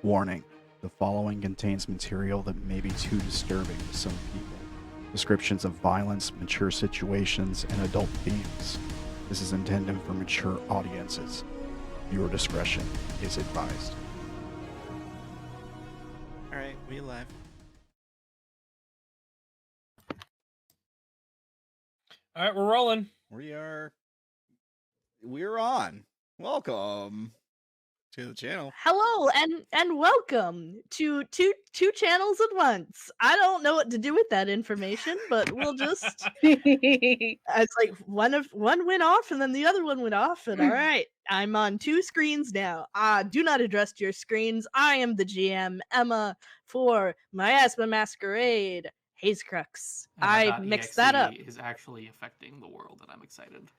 Warning: the following contains material that may be too disturbing to some people. Descriptions of violence, mature situations, and adult themes. This is intended for mature audiences. Viewer discretion is advised. Alright, we live. Alright, we're rolling. We're on. Welcome to the channel. Hello and welcome to two channels at once. I don't know what to do with that information, but we'll just it's like one went off and then the other one went off, and all right, I'm on two screens now. Do not address your screens. I am the GM, Emma, for Miasma Masquerade, Hazecrux. I mixed that up. Is actually affecting the world, and I'm excited.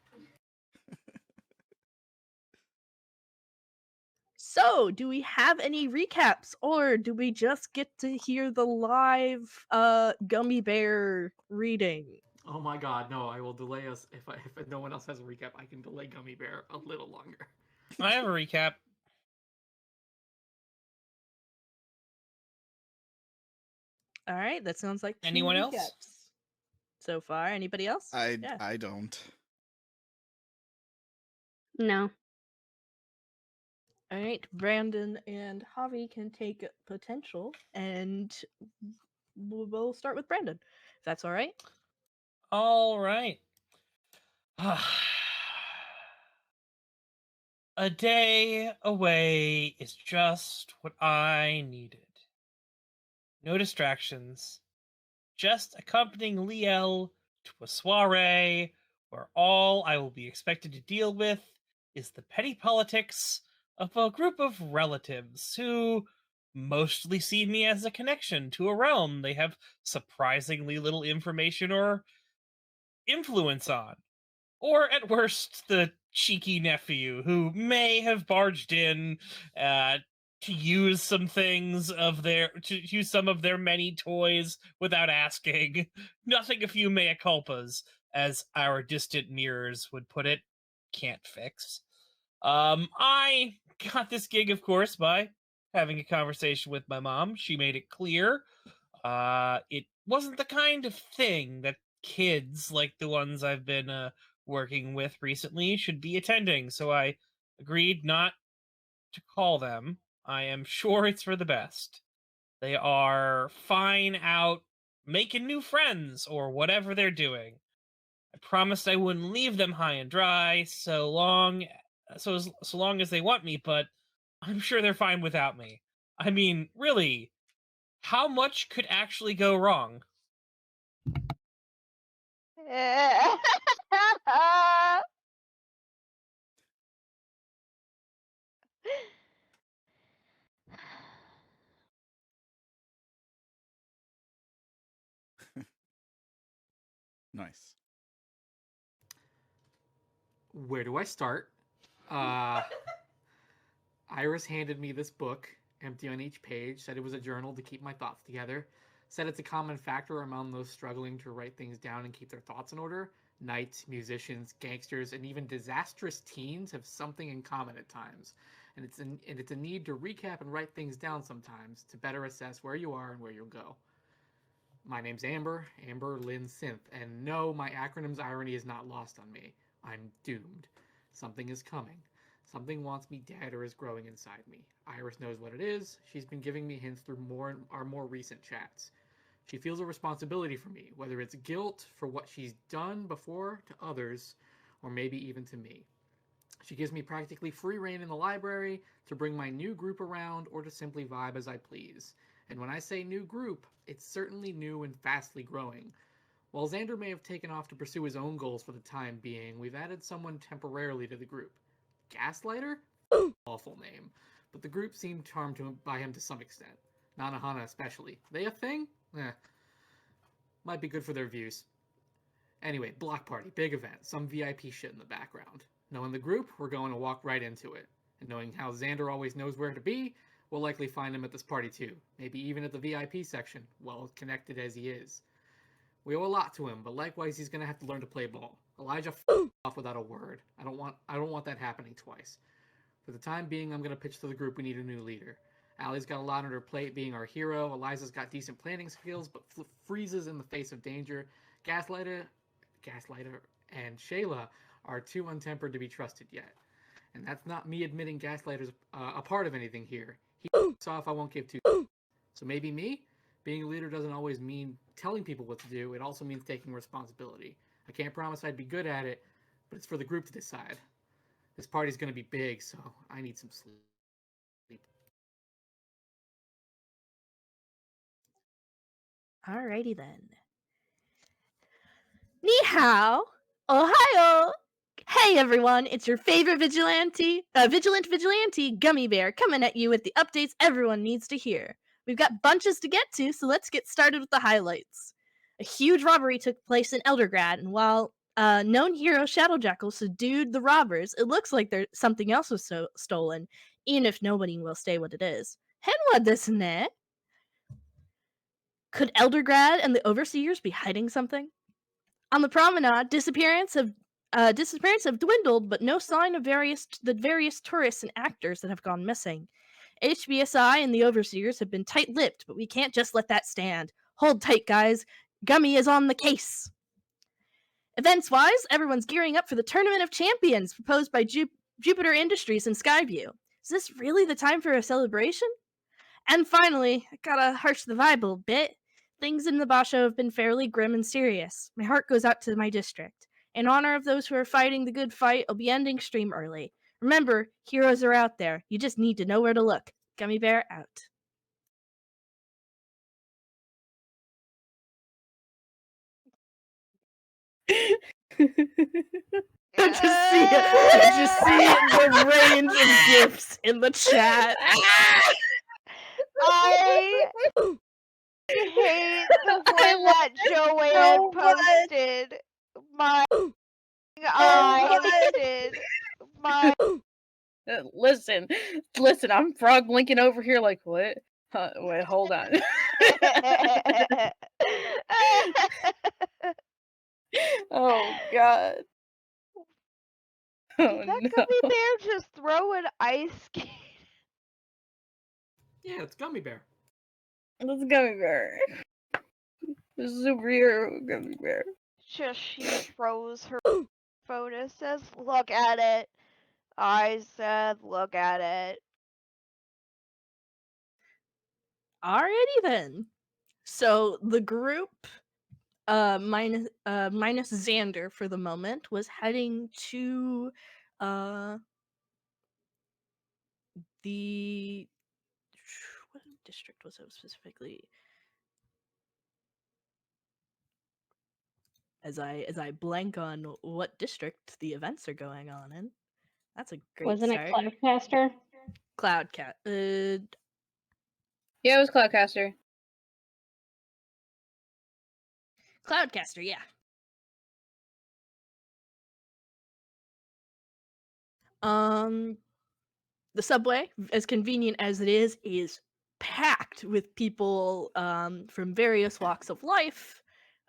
So, do we have any recaps, or do we just get to hear the live Gummy Bear reading? Oh my god, no, I will delay us. If no one else has a recap, I can delay Gummy Bear a little longer. I have a recap. All right, that sounds like Anyone else? recaps so far. Anybody else? Yeah. I don't. No. All right, Brandon and Javi can take potential, and we'll start with Brandon, if that's all right. All right. A day away is just what I needed. No distractions. Just accompanying Liel to a soiree where all I will be expected to deal with is the petty politics of a group of relatives who mostly see me as a connection to a realm they have surprisingly little information or influence on. Or at worst, the cheeky nephew who may have barged in to use some things of their use some of their many toys without asking. Nothing a few mea culpas, as our distant mirrors would put it, can't fix. I got this gig, of course, by having a conversation with my mom. She made it clear it wasn't the kind of thing that kids like the ones I've been working with recently should be attending, so I agreed not to call them. I am sure it's for the best. They are fine out making new friends or whatever they're doing. I promised I wouldn't leave them high and dry so long as they want me, but I'm sure they're fine without me. I mean, really, how much could actually go wrong? Nice. Where do I start? Iris handed me this book, empty on each page, said it was a journal to keep my thoughts together, said it's a common factor among those struggling to write things down and keep their thoughts in order. Knights, musicians, gangsters, and even disastrous teens have something in common at times, and it's a need to recap and write things down sometimes to better assess where you are and where you'll go. My name's Amber Lynn Synth, and no, my acronym's irony is not lost on me. I'm doomed. Something is coming. Something wants me dead or is growing inside me. Iris knows what it is. She's been giving me hints through our more recent chats. She feels a responsibility for me, whether it's guilt for what she's done before to others, or maybe even to me. She gives me practically free reign in the library to bring my new group around or to simply vibe as I please. And when I say new group, it's certainly new and fastly growing. While Zander may have taken off to pursue his own goals for the time being, we've added someone temporarily to the group. Gaslighter? Awful name. But the group seemed charmed by him to some extent. Nanahana especially. They a thing? Might be good for their views. Anyway, block party, big event, some VIP shit in the background. Knowing the group, we're going to walk right into it. And knowing how Zander always knows where to be, we'll likely find him at this party too. Maybe even at the VIP section, well connected as he is. We owe a lot to him, but likewise he's gonna have to learn to play ball. Elijah off without a word. I don't want that happening twice. For the time being, I'm gonna pitch to the group we need a new leader. Allie's got a lot on her plate being our hero. Eliza's got decent planning skills, but freezes in the face of danger. Gaslighter, and Shayla are too untempered to be trusted yet. And that's not me admitting Gaslighter's a part of anything here. He's off, I won't give two. So maybe me? Being a leader doesn't always mean telling people what to do. It also means taking responsibility. I can't promise I'd be good at it, but it's for the group to decide. This party's going to be big, so I need some sleep. Alrighty then. Ni hao, ohio. Hey everyone, it's your favorite vigilant vigilante, Gummy Bear, coming at you with the updates everyone needs to hear. We've got bunches to get to, so let's get started with the highlights. A huge robbery took place in Eldergrad, and while known hero Shadowjackal subdued the robbers, it looks like something else was stolen, even if nobody will say what it is. Henwa desu ne? Could Eldergrad and the Overseers be hiding something? On the promenade, disappearance have dwindled, but no sign of the various tourists and actors that have gone missing. HBSI and the Overseers have been tight-lipped, but we can't just let that stand. Hold tight, guys. Gummy is on the case. Events-wise, everyone's gearing up for the Tournament of Champions proposed by Jupiter Industries and Skyview. Is this really the time for a celebration? And finally, I gotta harsh the vibe a little bit. Things in the Basho have been fairly grim and serious. My heart goes out to my district. In honor of those who are fighting the good fight, I'll be ending stream early. Remember, heroes are out there. You just need to know where to look. Gummy Bear out. I just see the range of gifts in the chat. I hate the one that Joeann posted. My eye did. My Listen, I'm frog blinking over here like, what? Wait, hold on. Oh, God. Oh, Did that no. Gummy Bear just throw an ice skate? Yeah, it's Gummy Bear. Let's Gummy Bear. The superhero Gummy Bear. Just she throws her phone and says, "Look at it." I said, "Look at it." Alrighty then. So the group, minus Zander for the moment, was heading to the what district was it specifically? As I blank on what district the events are going on in. That's a great Wasn't start. it Cloudcaster? Cloudcat. Yeah, it was Cloudcaster. Cloudcaster, yeah. The subway, as convenient as it is packed with people from various walks of life,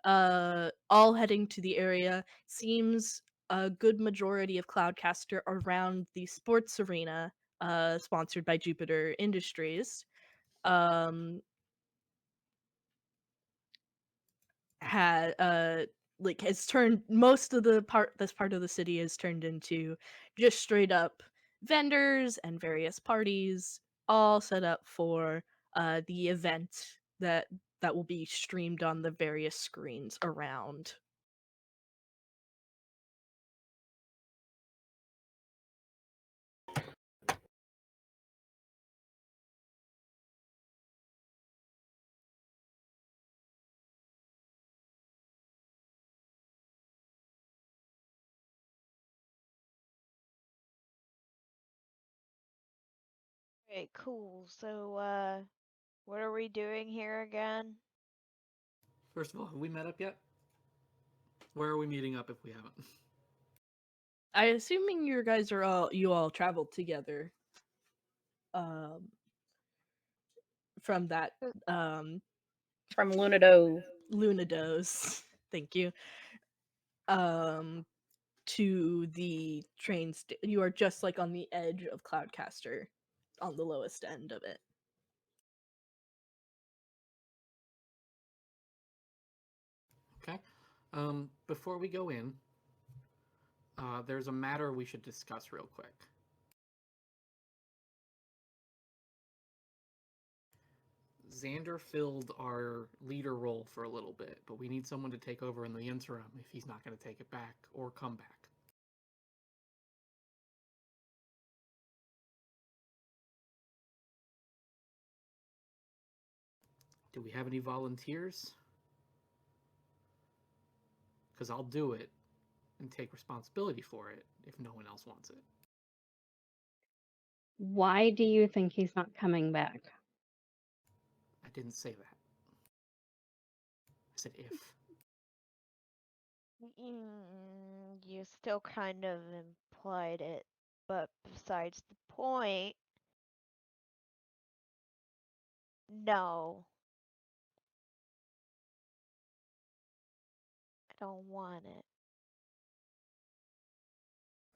all heading to the area. Seems a good majority of Cloudcaster around the sports arena, sponsored by Jupiter Industries. Has turned most of this part of the city has turned into just straight up vendors and various parties, all set up for the event that will be streamed on the various screens around. Okay, cool. So, what are we doing here again? First of all, have we met up yet? Where are we meeting up if we haven't? I assuming you guys are you all traveled together. From that From Lunado. Lunados. Thank you. To the you are just like on the edge of Cloudcaster, on the lowest end of it. Okay. Before we go in, there's a matter we should discuss real quick. Zander filled our leader role for a little bit, but we need someone to take over in the interim if he's not going to take it back or come back. Do we have any volunteers? Because I'll do it and take responsibility for it if no one else wants it. Why do you think he's not coming back? I didn't say that. I said if. You still kind of implied it, but besides the point, no. I don't want it.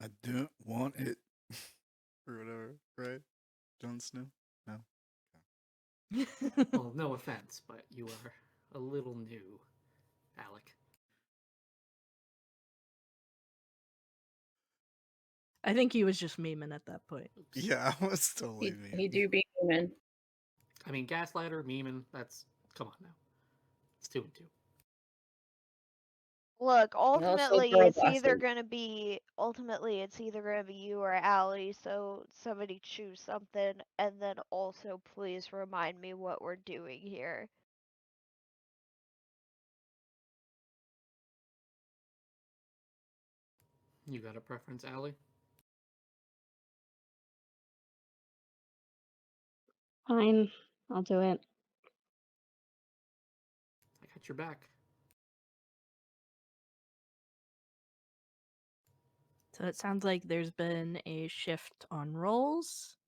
I don't want it. Or whatever, right? Jon Snow? No. Well, no offense, but you are a little new, Alec. I think he was just memeing at that point. Oops. Yeah, I was totally He do be human. I mean, Gaslighter, memeing, that's... Come on now. It's 2 and 2. Look, also ultimately girl it's either bosses. gonna be you or Allie, so somebody choose something, and then also please remind me what we're doing here. You got a preference, Allie? Fine, I'll do it. I got your back. So it sounds like there's been a shift on roles.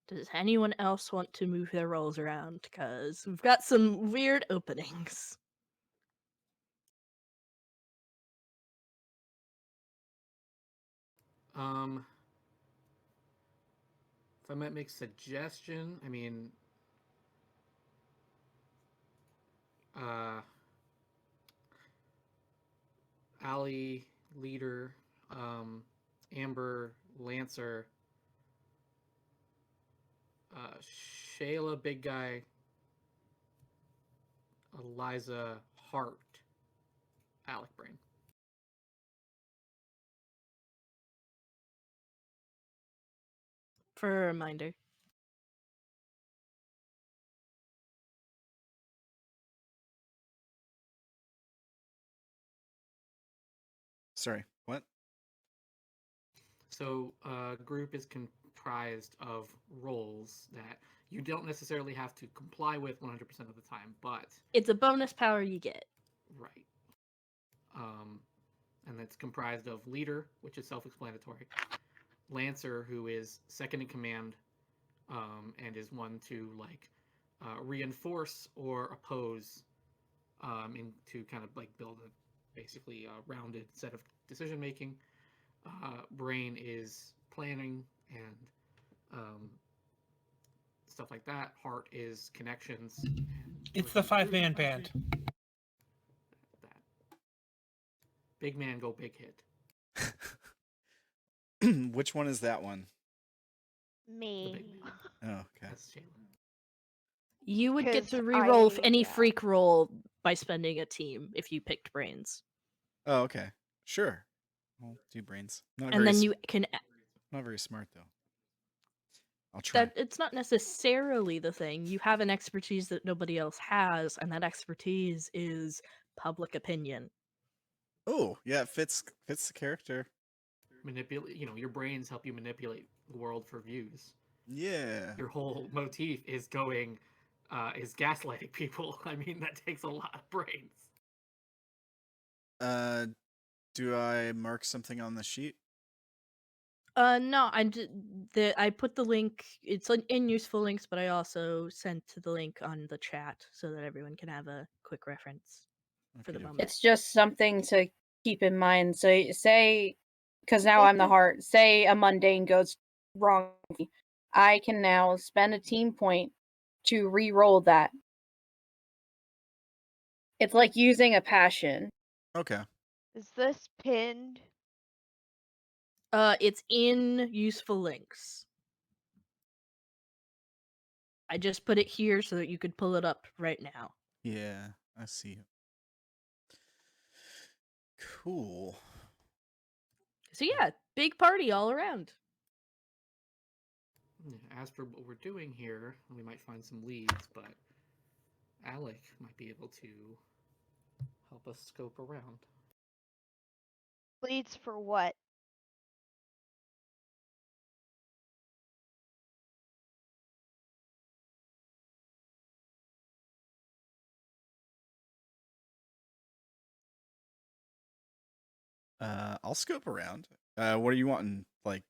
Does anyone else want to move their roles around? Because we've got some weird openings. If I might make a suggestion, I mean, Allie, leader, Amber, Lancer, Shayla, big guy, Eliza, Heart, Alec, brain. For a reminder. Sorry, what? So a group is comprised of roles that you don't necessarily have to comply with 100% of the time, but... It's a bonus power you get. Right. And that's comprised of leader, which is self-explanatory, Lancer, who is second in command, and is one to like reinforce or oppose, to kind of like build a basically a rounded set of decision making. Brain is planning and stuff like that. Heart is connections. And It's the 5-man band. that. Big man go big hit. Which one is that one? Me. big man. Oh, okay. That's Shayla. You would get 'Cause to reroll any yeah. freak roll by spending a team if you picked brains. Oh, okay. Sure. I'll do brains. And then you can Not very smart though. I'll try. that it's not necessarily the thing. You have an expertise that nobody else has, and that expertise is public opinion. Oh, yeah, it fits the character. Manipulate, your brains help you manipulate the world for views. Yeah. Your whole motif is going, is gaslighting people. I mean, that takes a lot of brains. Do I mark something on the sheet? No, I put the link. It's in useful links, but I also sent the link on the chat so that everyone can have a quick reference for the Okey-dokey. moment. It's just something to keep in mind. So say, because now I'm the heart. Say a mundane goes wrong, I can now spend a team point to re-roll that. It's like using a passion. Okay. Is this pinned? It's in useful links. I just put it here so that you could pull it up right now. Yeah, I see. Cool. So yeah, big party all around. As for what we're doing here, we might find some leads, but Alec might be able to help us scope around. Leads for what? I'll scope around. What are you wanting? Like,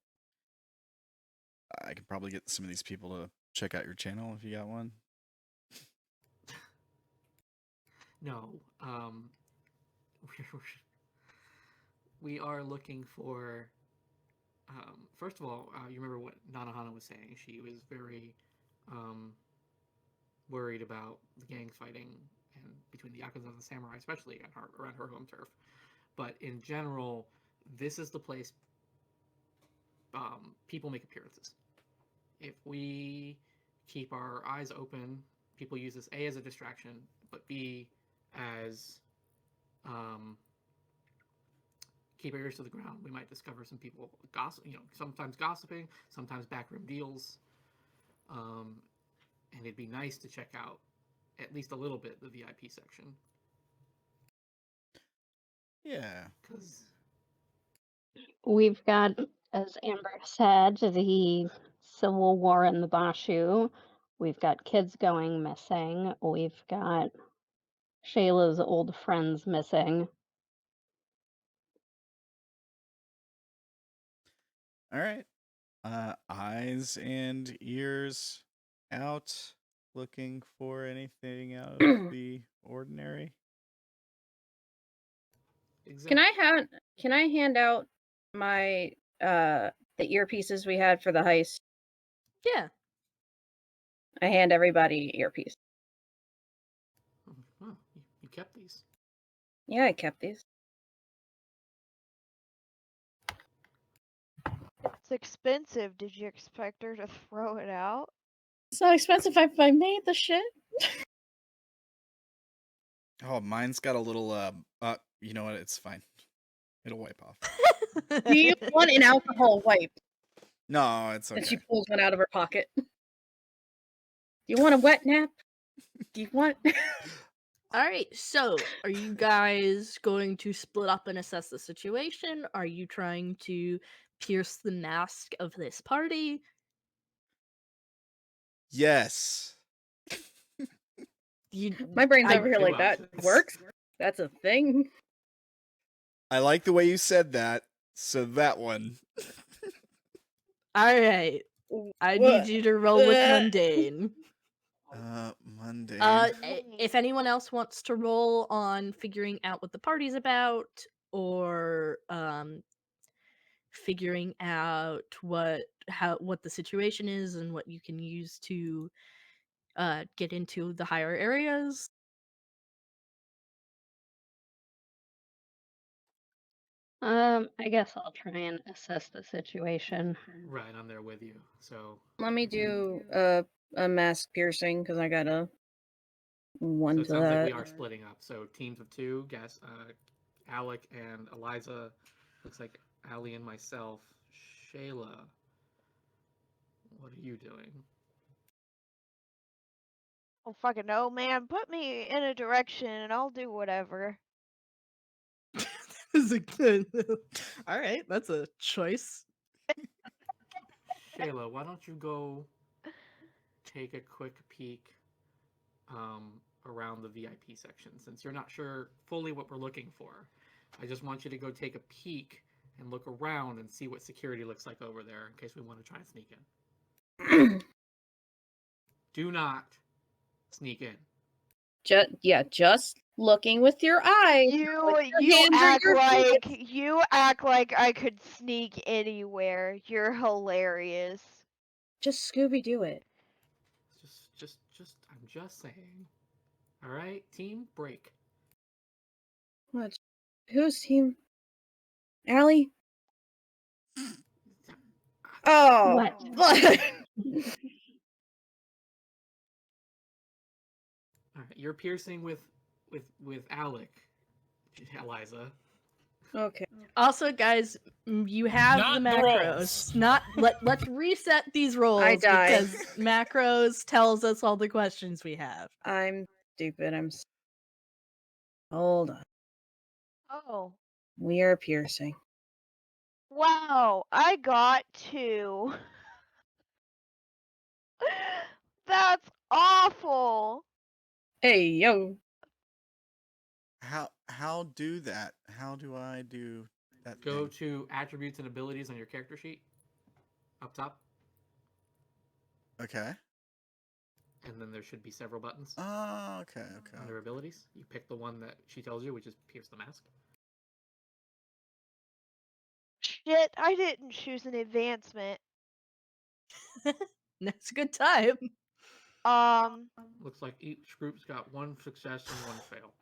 I could probably get some of these people to check out your channel if you got one. No, we are looking for. First of all, you remember what Nanahana was saying. She was very worried about the gangs fighting and between the Yakuza and the samurai, especially around her home turf. But in general, this is the place people make appearances. If we keep our eyes open, people use this A as a distraction, but B as keep our ears to the ground. We might discover some people gossip, sometimes gossiping, sometimes backroom deals. And it'd be nice to check out at least a little bit the VIP section. Yeah. Because We've got, as Amber said, the civil war in the Bashu. We've got kids going missing. We've got Shayla's old friends missing. All right. Eyes and ears out, looking for anything out of the ordinary. exactly. Can I hand out my the earpieces we had for the heist? Yeah. I hand everybody earpiece. Oh, you kept these. Yeah, I kept these. It's expensive. Did you expect her to throw it out? So expensive if I made the shit. Oh, mine's got a little. You know what? It's fine. It'll wipe off. Do you want an alcohol wipe? No, it's And she okay. pulls one out of her pocket. Do you want a wet nap? Do you want? All right, so are you guys going to split up and assess the situation? Are you trying to pierce the mask of this party? Yes. My brain's I- over here Two like that options. works. That's a thing. I like the way you said that. So that one. All right, I need you to roll with mundane. Monday. If anyone else wants to roll on figuring out what the party's about, or figuring out what the situation is and what you can use to get into the higher areas. I guess I'll try and assess the situation. Right, I'm there with you. So Let me do a mask piercing because I got a one so it to sounds like that. we are splitting up. So teams of two, Alec and Eliza. Looks like Allie and myself. Shayla, what are you doing? Oh fucking no, man. Put me in a direction and I'll do whatever. Is it good? All right, that's a choice. Shayla, why don't you go take a quick peek around the VIP section, since you're not sure fully what we're looking for. I just want you to go take a peek and look around and see what security looks like over there in case we want to try and sneak in. Do not sneak in. Just looking with your eyes. You hands are act your like I could sneak anywhere. You're hilarious. Just Scooby Doo it. I'm just saying. All right, team, break. What? Who's team? Allie? Oh. What? All right, you're piercing with Alec, Eliza. Okay. Also, guys, you have Not the the macros. rolls. Not let's reset these rolls I died. because macros tells us all the questions we have. I'm stupid. Hold on. Oh. We are piercing. Wow, I got 2. That's awful. Hey, yo. How do that? How do I do that? Go thing? to attributes and abilities on your character sheet. Up top. Okay. And then there should be several buttons. Oh, okay. Under abilities. You pick the one that she tells you, which is Pierce the Mask. Shit, I didn't choose an advancement. That's a good time. Looks like each group's got 1 success and 1 fail.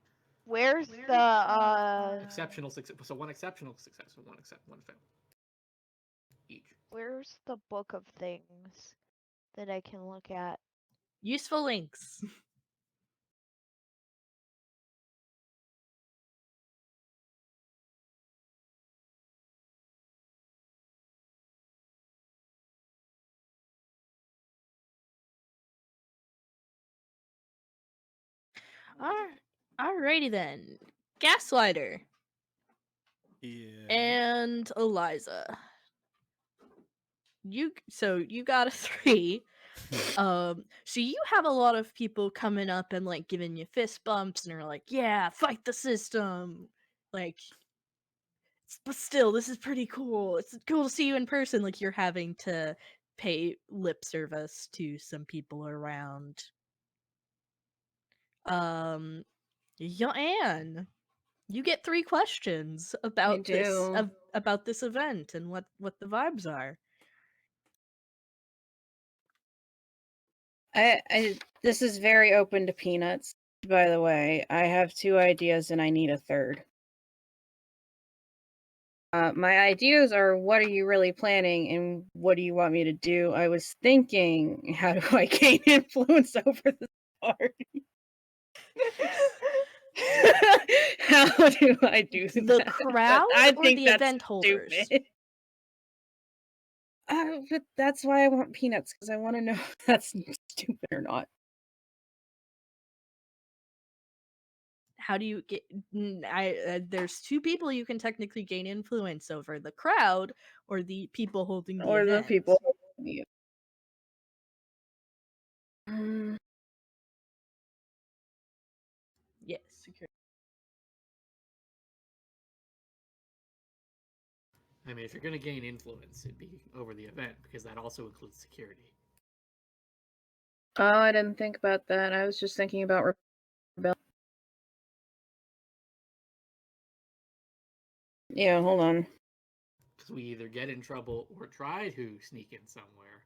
Where's the Exceptional success. So 1 exceptional success and 1 fail. Each. Where's the book of things that I can look at? Useful links. Alrighty then. Gaslighter. Yeah. And Eliza. You got a 3. So you have a lot of people coming up and like giving you fist bumps and are like, yeah, fight the system. Like, but still, this is pretty cool. It's cool to see you in person. Like, you're having to pay lip service to some people around. Joeann, you get 3 questions about about this event and what the vibes are. This is very open to peanuts, by the way. I have 2 ideas and I need a third. My ideas are, what are you really planning and what do you want me to do? I was thinking, how do I gain influence over the party? How do I do The that? crowd I or think the that's event holders? stupid. But that's why I want peanuts, because I want to know if that's stupid or not. How do you get? There's 2 people you can technically gain influence over: the crowd or the people holding the Or event. the people. Mm, Yes, security. I mean, if you're going to gain influence, it'd be over the event, because that also includes security. Oh, I didn't think about that. I was just thinking about rebellion. Yeah, hold on. Because we either get in trouble or try to sneak in somewhere,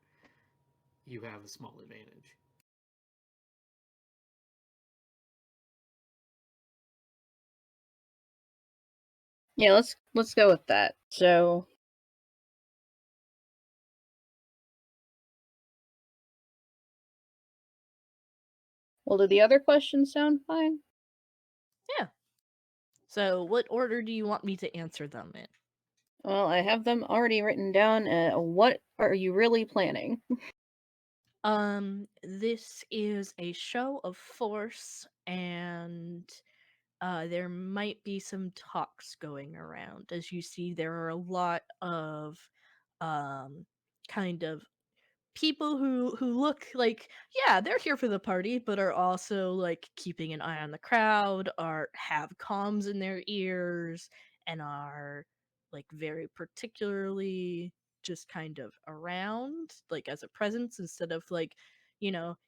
you have a small advantage. Yeah, let's go with that. So well, do the other questions sound fine? Yeah. So, what order do you want me to answer them in? Well, I have them already written down. What are you really planning? This is a show of force, and there might be some talks going around. As you see, there are a lot of kind of people who look like, yeah, they're here for the party, but are also like keeping an eye on the crowd, or have comms in their ears, and are like very particularly just kind of around, like as a presence instead of like,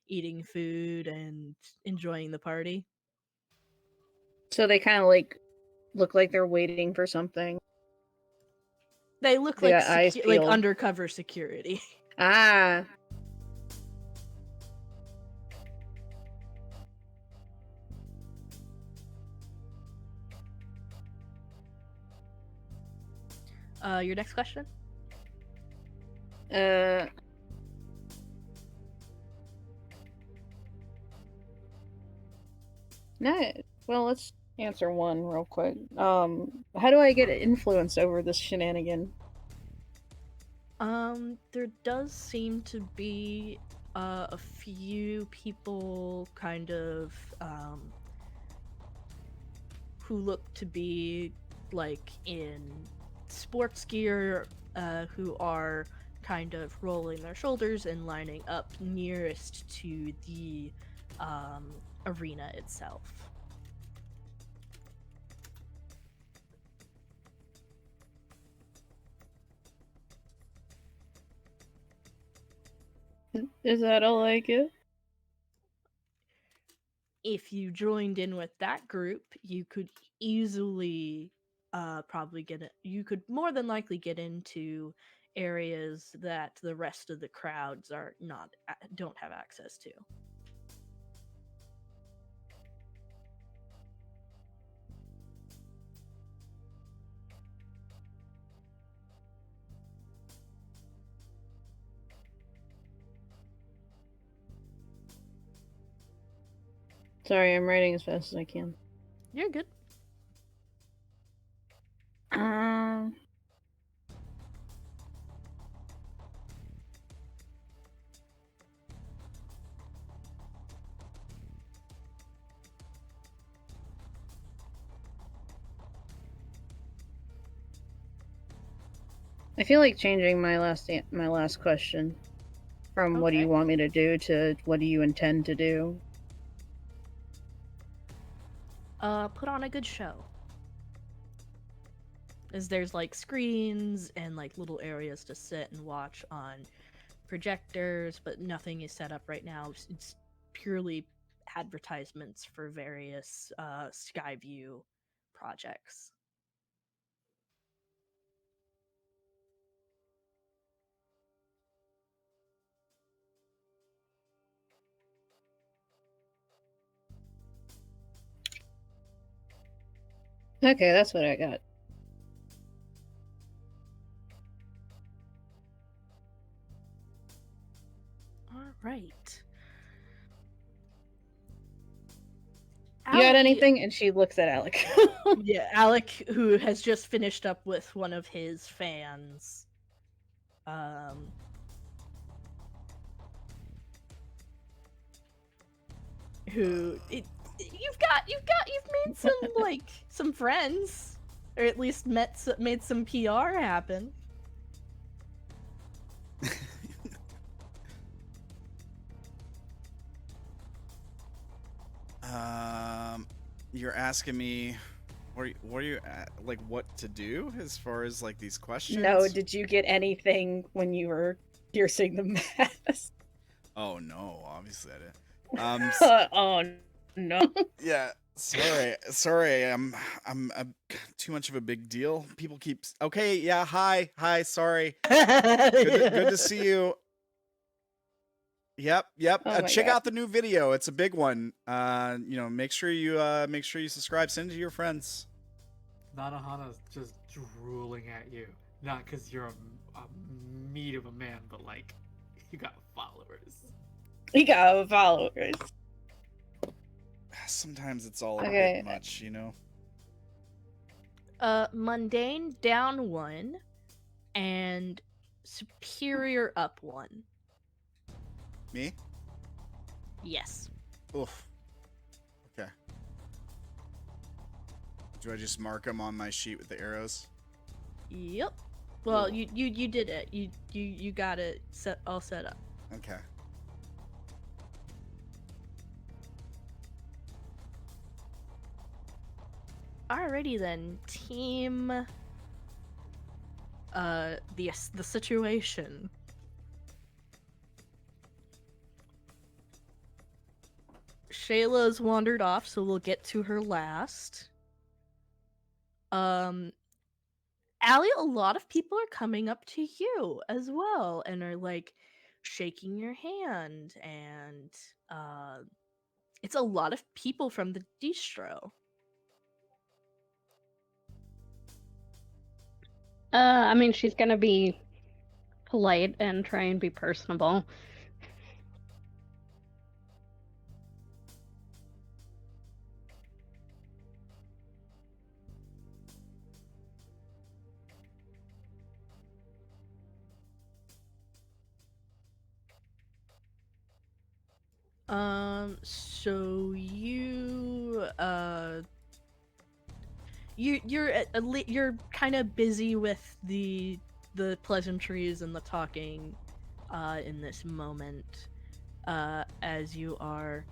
eating food and enjoying the party. So they kind of like look like they're waiting for something. They look They like got eyes like peeled. undercover security. Ah. Your next question? No. Well, let's answer one real quick. How do I get influence over this shenanigan? There does seem to be a few people kind of who look to be like in sports gear, who are kind of rolling their shoulders and lining up nearest to the arena itself. Is that all I get? If you joined in with that group, you could easily probably get it. You could more than likely get into areas that the rest of the crowds don't have access to. Sorry, I'm writing as fast as I can. You're good. I feel like changing my last question from what do you Okay. want me to do to what do you intend to do? Put on a good show. As there's like screens and like little areas to sit and watch on projectors, but nothing is set up right now. It's purely advertisements for various Skyview projects. Okay, that's what I got. All right. You got Allie- anything? And she looks at Alec. Yeah, Alec, who has just finished up with one of his fans. You've made some like some friends, or at least made some PR happen. You're asking me, what are you like, what to do as far as like these questions? No, did you get anything when you were piercing the mask? Oh no, obviously I didn't. Oh no. Yeah, sorry. I'm too much of a big deal. People keep. Okay, yeah. Hi. Sorry. Good to see you. Yep. Oh my Check God. out the new video. It's a big one. Make sure you subscribe. Send it to your friends. Nanahana's just drooling at you. Not because you're a meat of a man, but like, you got followers. We got followers. Sometimes it's all a Okay. bit much, you know. Mundane down 1, and superior up 1. Me? Yes. Oof. Okay. Do I just mark them on my sheet with the arrows? Yep. Well, Cool. you did it. You got it all set up. Okay. Alrighty then, team. The situation. Shayla's wandered off, so we'll get to her last. Allie, a lot of people are coming up to you as well and are like shaking your hand, and it's a lot of people from the distro. I mean, she's gonna be polite and try and be personable. So you're kind of busy with the pleasantries and the talking in this moment, as you are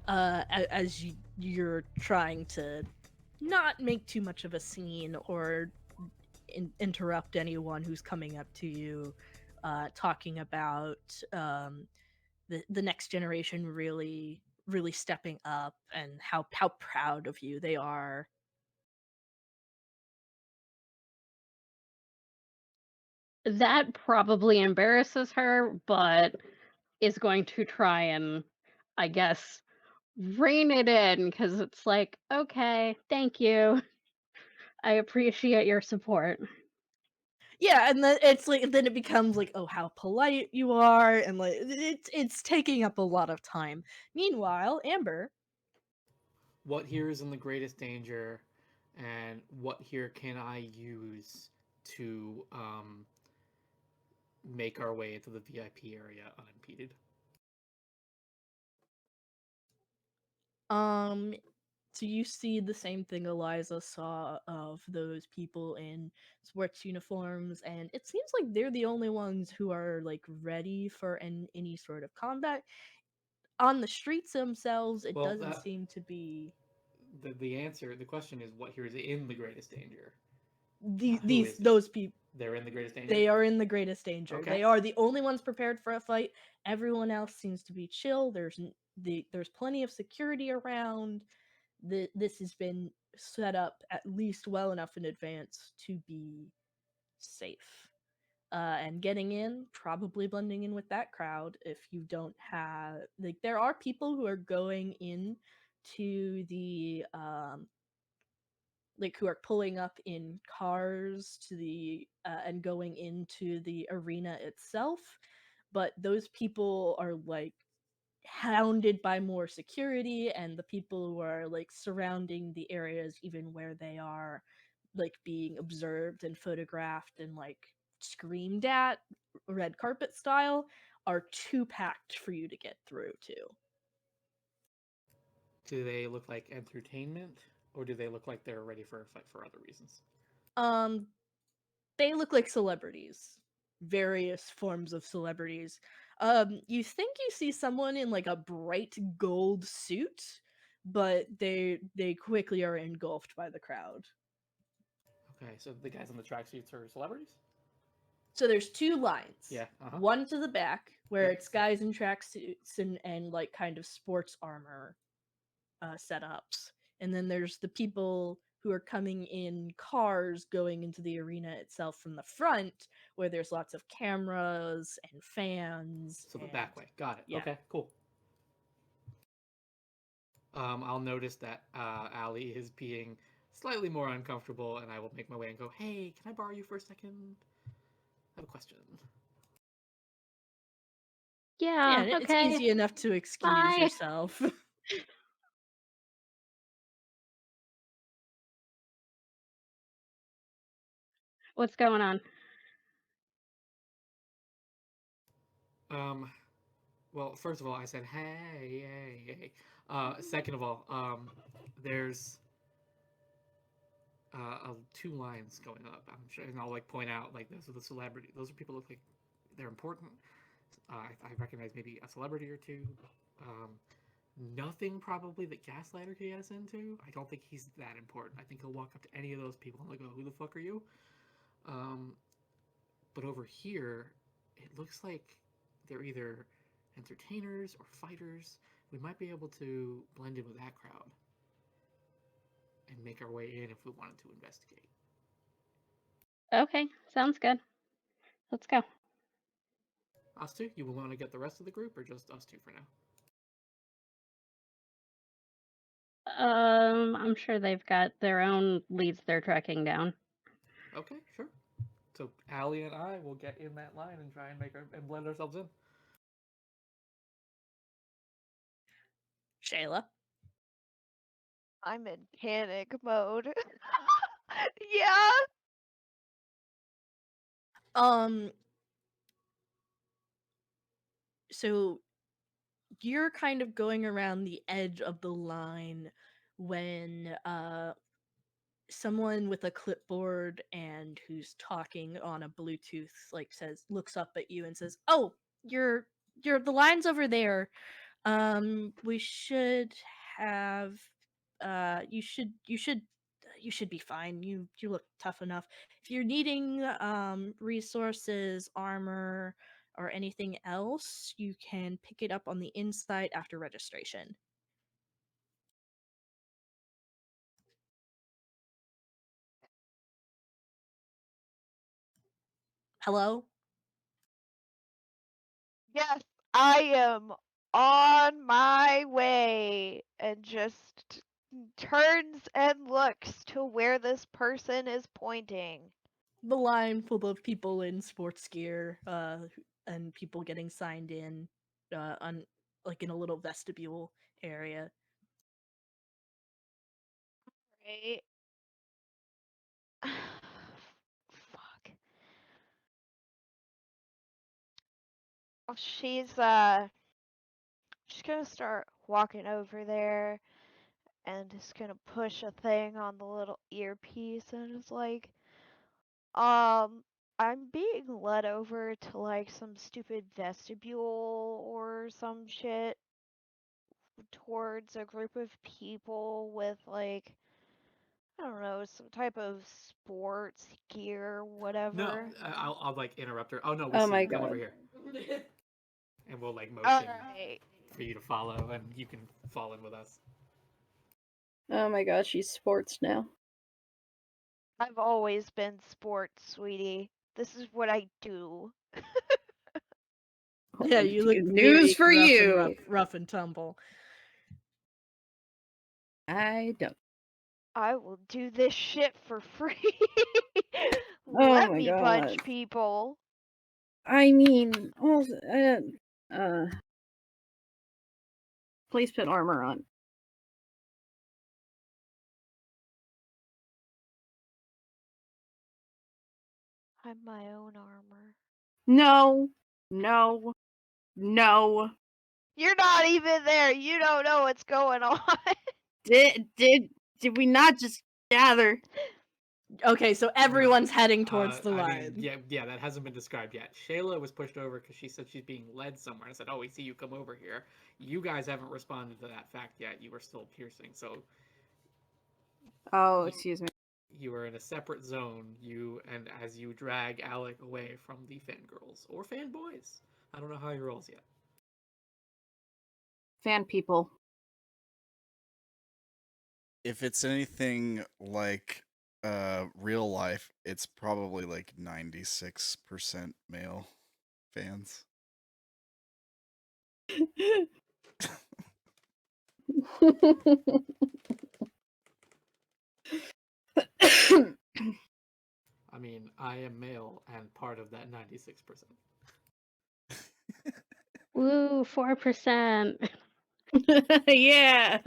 as you're trying to not make too much of a scene or interrupt anyone who's coming up to you, talking about the next generation really stepping up and how proud of you they are. That probably embarrasses her, but is going to try and, I guess, rein it in, because it's like, okay, thank you. I appreciate your support. Yeah, and then it's like then it becomes like, oh, how polite you are, and like it's taking up a lot of time. Meanwhile, Amber. What here is in the greatest danger, and what here can I use to make our way into the VIP area unimpeded? So you see the same thing Eliza saw of those people in sports uniforms, and it seems like they're the only ones who are like ready for any sort of combat. On the streets themselves, it Well, doesn't seem to be the question is what here is in the greatest danger? those people. They're in the greatest danger? They are in the greatest danger. Okay. They are the only ones prepared for a fight. Everyone else seems to be chill. There's plenty of security around. This has been set up at least well enough in advance to be safe. And getting in, probably blending in with that crowd if you don't have like there are people who are going in to the like who are pulling up in cars to the and going into the arena itself, but those people are like hounded by more security, and the people who are like surrounding the areas even where they are like being observed and photographed and like screamed at red carpet style are too packed for you to get through to. Do they look like entertainment, or do they look like they're ready for a fight for other reasons? um they look like celebrities, various forms of celebrities. You think you see someone in like a bright gold suit, but they quickly are engulfed by the crowd. Okay, so the guys in the tracksuits are celebrities? So there's two lines. Yeah. Uh-huh. One to the back where Yep. it's guys in tracksuits and like kind of sports armor setups, and then there's the people who are coming in cars going into the arena itself from the front, where there's lots of cameras and fans. So the back way. Got it. Yeah. Okay, cool. I'll notice that Allie is being slightly more uncomfortable, and I will make my way and go, hey, can I borrow you for a second? I have a question. Yeah, Yeah, okay. it's easy enough to excuse Bye. yourself. What's going on? Well, first of all, I said, hey. Second of all, there's two lines going up. I'm sure, and I'll like point out like those are the celebrity. Those are people who look like they're important. I recognize maybe a celebrity or two. Nothing probably that Gaslighter could get us into. I don't think he's that important. I think he'll walk up to any of those people and they'll go, "Who the fuck are you?" But over here, it looks like they're either entertainers or fighters. We might be able to blend in with that crowd and make our way in if we wanted to investigate. Okay, sounds good. Let's go. Us two? You want to get the rest of the group or just us two for now? I'm sure they've got their own leads they're tracking down. Okay, sure. So Allie and I will get in that line and try and and blend ourselves in. Shayla. I'm in panic mode. Yeah. So you're kind of going around the edge of the line when someone with a clipboard and who's talking on a Bluetooth looks up at you and says, "Oh, you're the line's over there. We should have you should be fine. You look tough enough. If you're needing resources, armor, or anything else, you can pick it up on the inside after registration." Hello? Yes, I am on my way, and just turns and looks to where this person is pointing. The line full of people in sports gear, and people getting signed in, on in a little vestibule area. Right? Fuck. Oh, she's gonna start walking over there and just gonna push a thing on the little earpiece, and it's like, I'm being led over to like some stupid vestibule or some shit towards a group of people with like, I don't know, some type of sports gear, whatever. No, I'll like interrupt her. Oh no, we Oh see my you. Come over God. here. And we'll like motion Alright. for you to follow, and you can fall in with us. Oh my god, she's sports now. I've always been sports, sweetie. This is what I do. Yeah, you look News for rough and you. rough and tumble. I don't. I will do this shit for free. Oh Let my me god. punch people. I mean, also, please put armor on. I'm my own armor. No, no, no. You're not even there. You don't know what's going on. Did we not just gather? Okay, so everyone's heading towards the I line. mean, yeah, that hasn't been described yet. Shayla was pushed over because she said she's being led somewhere. I said, "Oh, we see you come over here." You guys haven't responded to that fact yet. You were still piercing, so Oh, excuse me. you were in a separate zone. And as you drag Alec away from the fangirls or fanboys, I don't know how he rolls yet. Fan people. If it's anything like real life, it's probably like 96% male fans. I mean, I am male and part of that 96%. Woo, 4%. Yeah.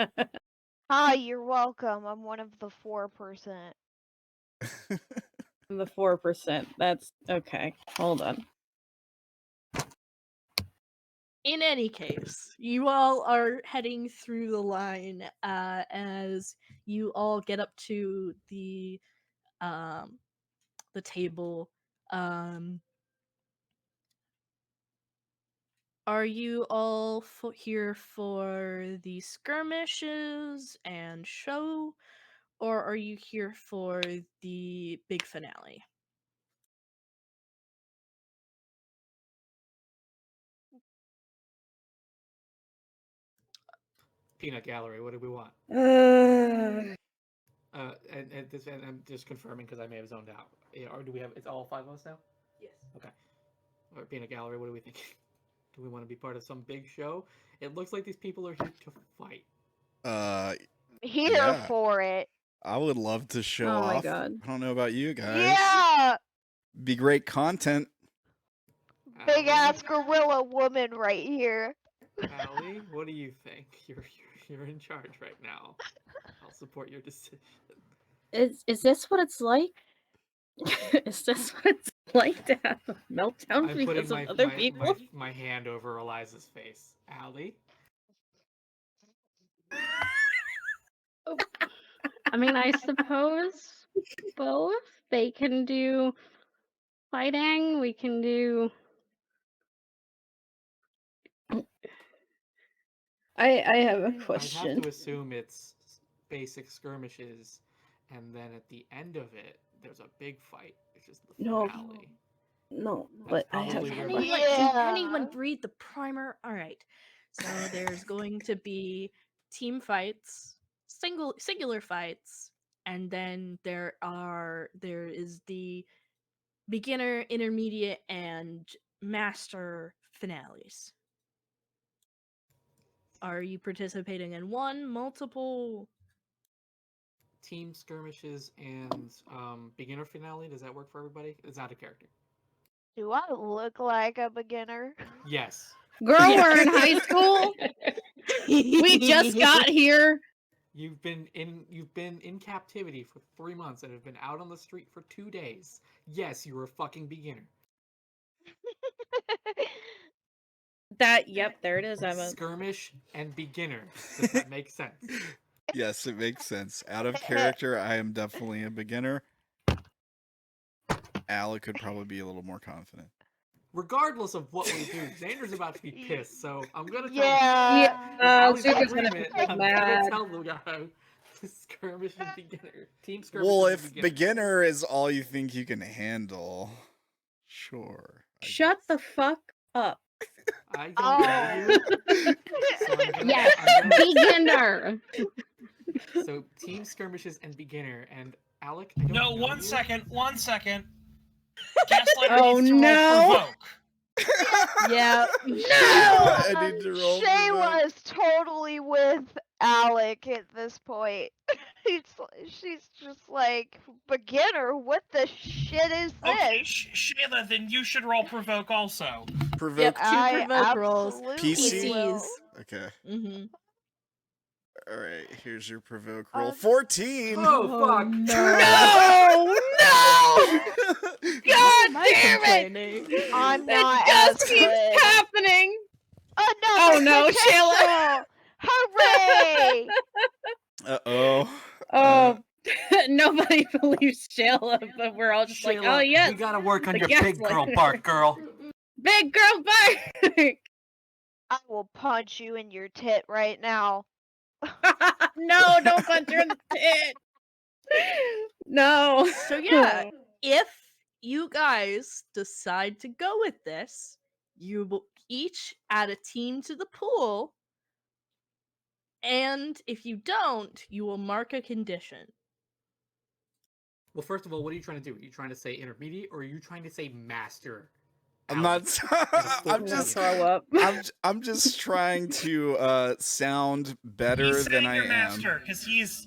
Hi, you're welcome. I'm one of the 4%. The 4%. That's okay. Hold on. In any case, you all are heading through the line as you all get up to the the table. Are you all here for the skirmishes and show, or are you here for the big finale? Peanut gallery. What do we want? And I'm just confirming because I may have zoned out. Or do we have? It's all 5 of us now. Yes. Okay. Or peanut gallery. What do we think? Do we want to be part of some big show? It looks like these people are here to fight. Here Yeah. for it. I would love to show Oh off. my god. I don't know about you guys. Yeah. Be great content. Big Allie? ass gorilla woman right here. Allie, what do you think? You're in charge right now. I'll support your decision. Is this what it's like? Is this what it's like to have a meltdown I'm putting because my, of other my, people? my hand over Eliza's face. Allie? I mean, I suppose both. They can do fighting. We can do. I have a I'd have question. to assume it's basic skirmishes, and then at the end of it, there's a big fight, which is the No. finale. No, That's but I have. probably where Anyone, my- can Yeah. anyone read the primer? All right. So there's going to be team fights, singular fights, and then there is the beginner, intermediate, and master finales. Are you participating in one, multiple? Team skirmishes and beginner finale. Does that work for everybody? It's not a character. Do I look like a beginner? Yes. Girl, we're in high school. We just got here. You've been in captivity for 3 months and have been out on the street for 2 days. Yes, you're a fucking beginner. Yep, there it is, Emma. Skirmish and beginner. Does that make sense? Yes, it makes sense. Out of character, I am definitely a beginner. Alec could probably be a little more confident. Regardless of what we do, Zander's about to be pissed, so I'm gonna tell Yeah. with Allie's Zuka's gonna agreement, be I'm mad. gonna tell the guy to skirmish and beginner. Team skirmish Well, and if beginner is all you think you can handle, sure. I Shut the fuck up. I don't know you. So I'm gonna, Yes, I'm gonna- beginner. So team skirmishes and beginner, and Alec, I don't No, know one you. second. Gaslighter Oh, needs to no. roll provoke. Yeah. I need to roll for that. Shayla is totally with Alec at this point. She's just like, beginner, what the shit is this? Okay, Shayla, then you should roll provoke also. Provoke Yep, two I provoke rolls. absolutely PC? will. PCs. Okay. Mm-hmm. All right. Here's your provoke roll. Uh, 14. Oh fuck! No! God My damn it! complaining. I'm It not just as keeps good. happening. Another Oh, no, Shayla. Hooray! Uh-oh. Oh, nobody believes Shayla, but we're all just like, Shayla, oh yes, we gotta work on the your big girl gaslighter. part, girl. big girl bark. I will punch you in your tit right now. No, don't punch her in the tit. No. So yeah, if you guys decide to go with this, you will each add a team to the pool, and if you don't, you will mark a condition. Well, first of all, what are you trying to do? Are you trying to say intermediate, or are you trying to say master? I'm Alec? not. I'm I'm gonna just. throw up. I'm just trying to sound better He's than saying I you're am. master because he's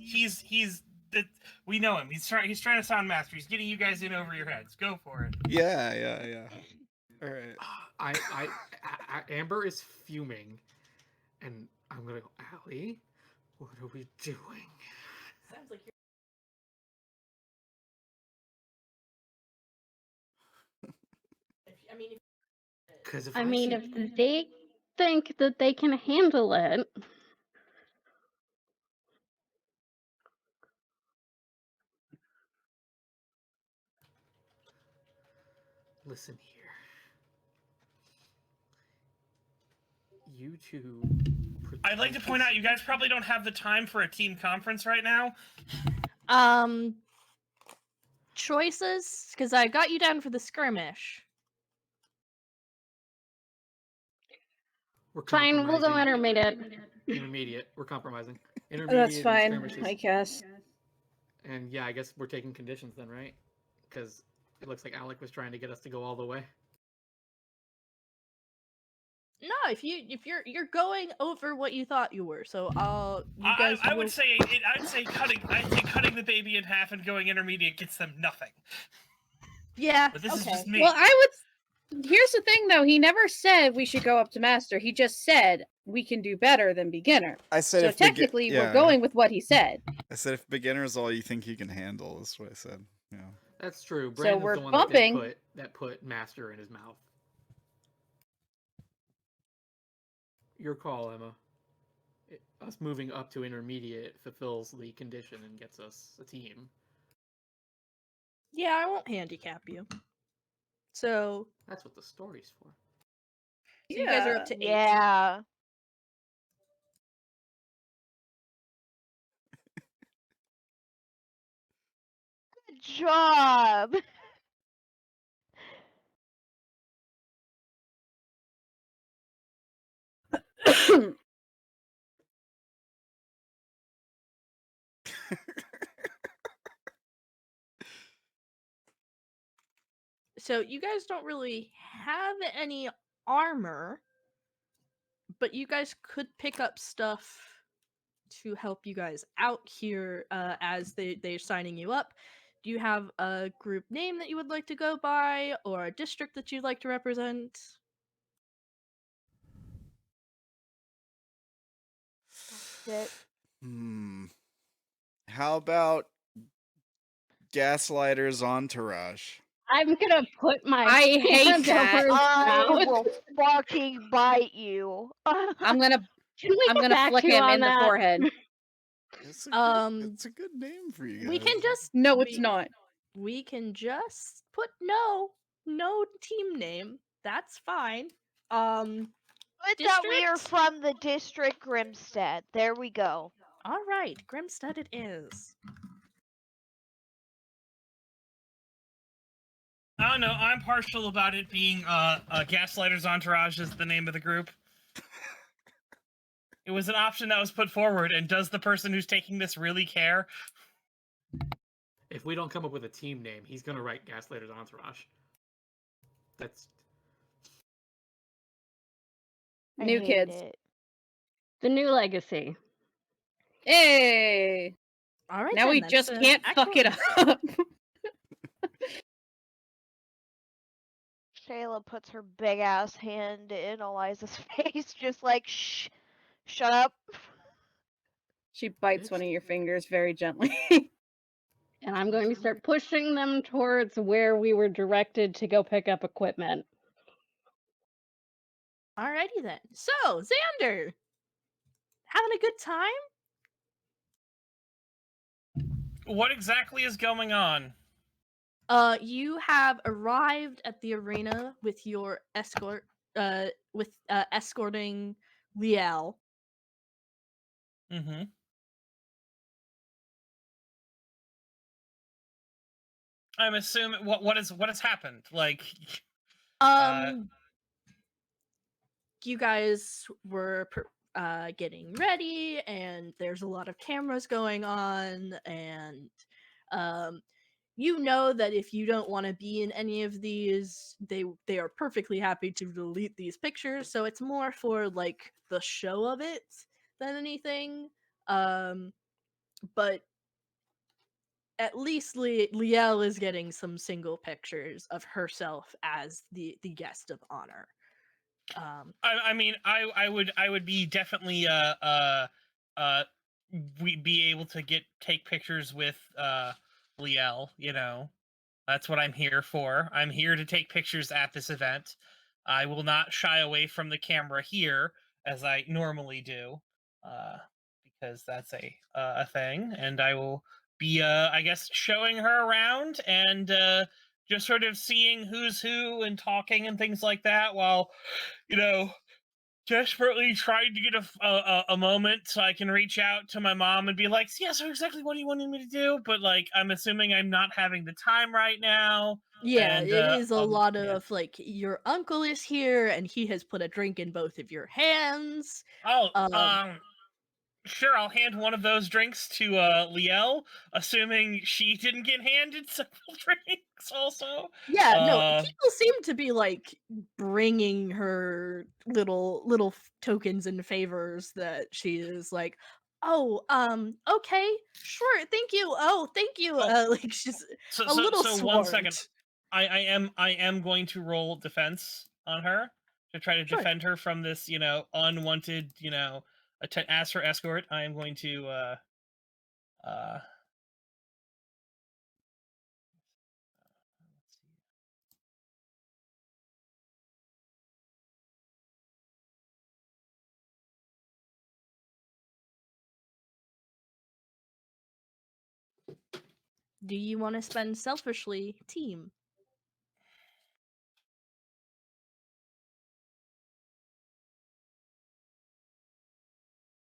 we know him. He's trying to sound master. He's getting you guys in over your heads. Go for it. Yeah. All right. Amber is fuming, and I'm gonna go, Allie, what are we doing? Sounds like you're. Because if I mean, see- if they think that they can handle it, Listen here. You two. I'd like to point out, you guys probably don't have the time for a team conference right now. Choices, because I got you down for the skirmish. We're Fine, we'll go compromising. intermediate. Intermediate. We're compromising. That's Intermediate and fine, skirmishes. I guess. And yeah, I guess we're taking conditions then, right? Because it looks like Alec was trying to get us to go all the way. No, if you're going over what you thought you were, so you guys. I would say cutting the baby in half and going intermediate gets them nothing. Yeah. But this is okay. just me. Well, here's the thing, though. He never said we should go up to master. He just said we can do better than beginner. I said So if technically, we're going with what he said. I said if beginner is all you think you can handle, that's what I said. Yeah. That's true. So Brandon's we're the one bumping. that put master in his mouth. Your call, Emma. Us moving up to intermediate fulfills the condition and gets us a team. Yeah, I won't handicap you. So That's what the story's for. you guys are up to 8. Yeah. Good job. So you guys don't really have any armor, but you guys could pick up stuff to help you guys out here as they're signing you up. Do you have a group name that you would like to go by, or a district that you'd like to represent? How about Gaslighter's entourage? I'm gonna put my I hate hands that. over his I mouth. will fucking bite you. I'm gonna Can we get back flick to you him on in the that? forehead. It's a good name for you guys. We can just No, it's not. We can just put no team name. That's fine. Put that we are District? from the district Grimstead. There we go. All right, Grimstead it is. I don't know. I'm partial about it being Gaslighter's Entourage is the name of the group. It was an option that was put forward, and does the person who's taking this really care? If we don't come up with a team name, he's gonna write Gaslighter's Entourage. That's I New hate kids. it. The new legacy. Hey! All right. Now then, we that's just an can't fuck it excellent- up. Shayla puts her big ass hand in Eliza's face, just like, shh, shut up. She bites one of your fingers very gently. And I'm going to start pushing them towards where we were directed to go pick up equipment. Alrighty then. So, Zander, having a good time? What exactly is going on? You have arrived at the arena with your escort, escorting Liel. Mm-hmm. I'm assuming what has happened? Like, you guys were getting ready, and there's a lot of cameras going on, and you know that if you don't want to be in any of these, they are perfectly happy to delete these pictures. So it's more for like the show of it than anything. But at least Liel is getting some single pictures of herself as the guest of honor. I mean, I would be definitely we'd be able to take pictures with Liel, you know. That's what I'm here for. I'm here to take pictures at this event. I will not shy away from the camera here as I normally do, because that's a thing, and I will be I guess showing her around and just sort of seeing who's who and talking and things like that while, you know, desperately trying to get a moment so I can reach out to my mom and be like, yeah, so exactly what do you want me to do? But like, I'm assuming I'm not having the time right now. Yeah, And it is a lot yeah. of like your uncle is here and he has put a drink in both of your hands. Oh, Um, sure, I'll hand one of those drinks to Liel, assuming she didn't get handed several drinks also. yeah, no, people seem to be like bringing her little tokens and favors that she is like, oh, okay, sure, thank you. Oh, thank you. Oh, Like she's so a little 1 second. swart. I am going to roll defense on her to try to Sure. defend her from this, you know, unwanted, you know, ask for escort. I am going to let's see. Do you want to spend selfishly, team?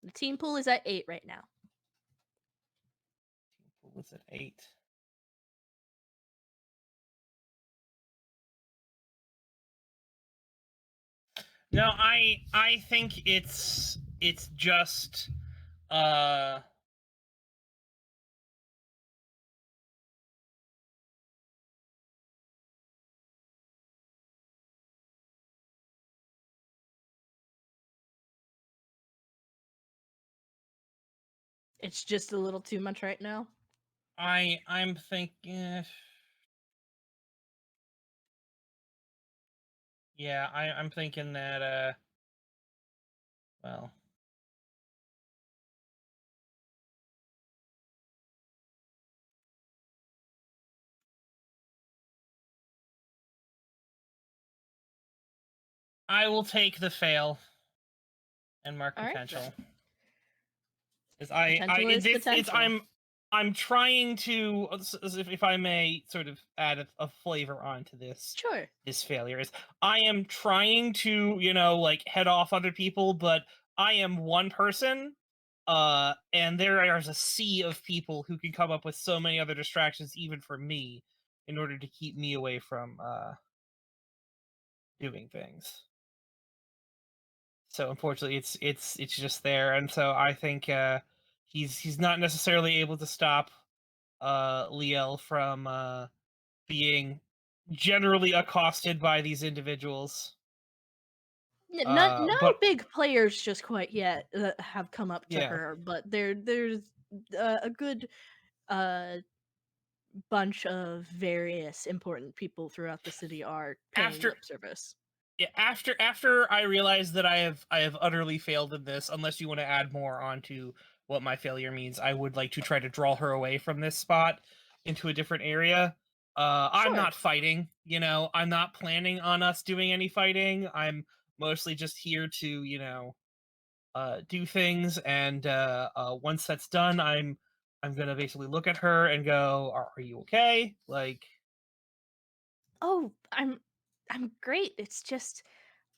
The team pool is at 8 right now. What was it? 8. No, I think it's just It's just a little too much right now. I'm thinking. Yeah, I'm thinking that well, I will take the fail and mark All right, potential. then. Is Potential is potential. I'm trying to, if I may sort of add a flavor onto this. Sure. This failure is I am trying to, you know, like head off other people, but I am one person, and there is a sea of people who can come up with so many other distractions, even for me, in order to keep me away from doing things. So unfortunately, it's just there, and so I think he's not necessarily able to stop Liel from being generally accosted by these individuals. No But big players just quite yet have come up to yeah, her, but there's a good bunch of various important people throughout the city are paying after lip service. yeah, after I realize that I have utterly failed in this, unless you want to add more onto what my failure means, I would like to try to draw her away from this spot into a different area. I'm Sure. not fighting, you know, I'm not planning on us doing any fighting. I'm mostly just here to, you know, do things, and once that's done, I'm gonna basically look at her and go, are you okay? Like, Oh, I'm great. It's just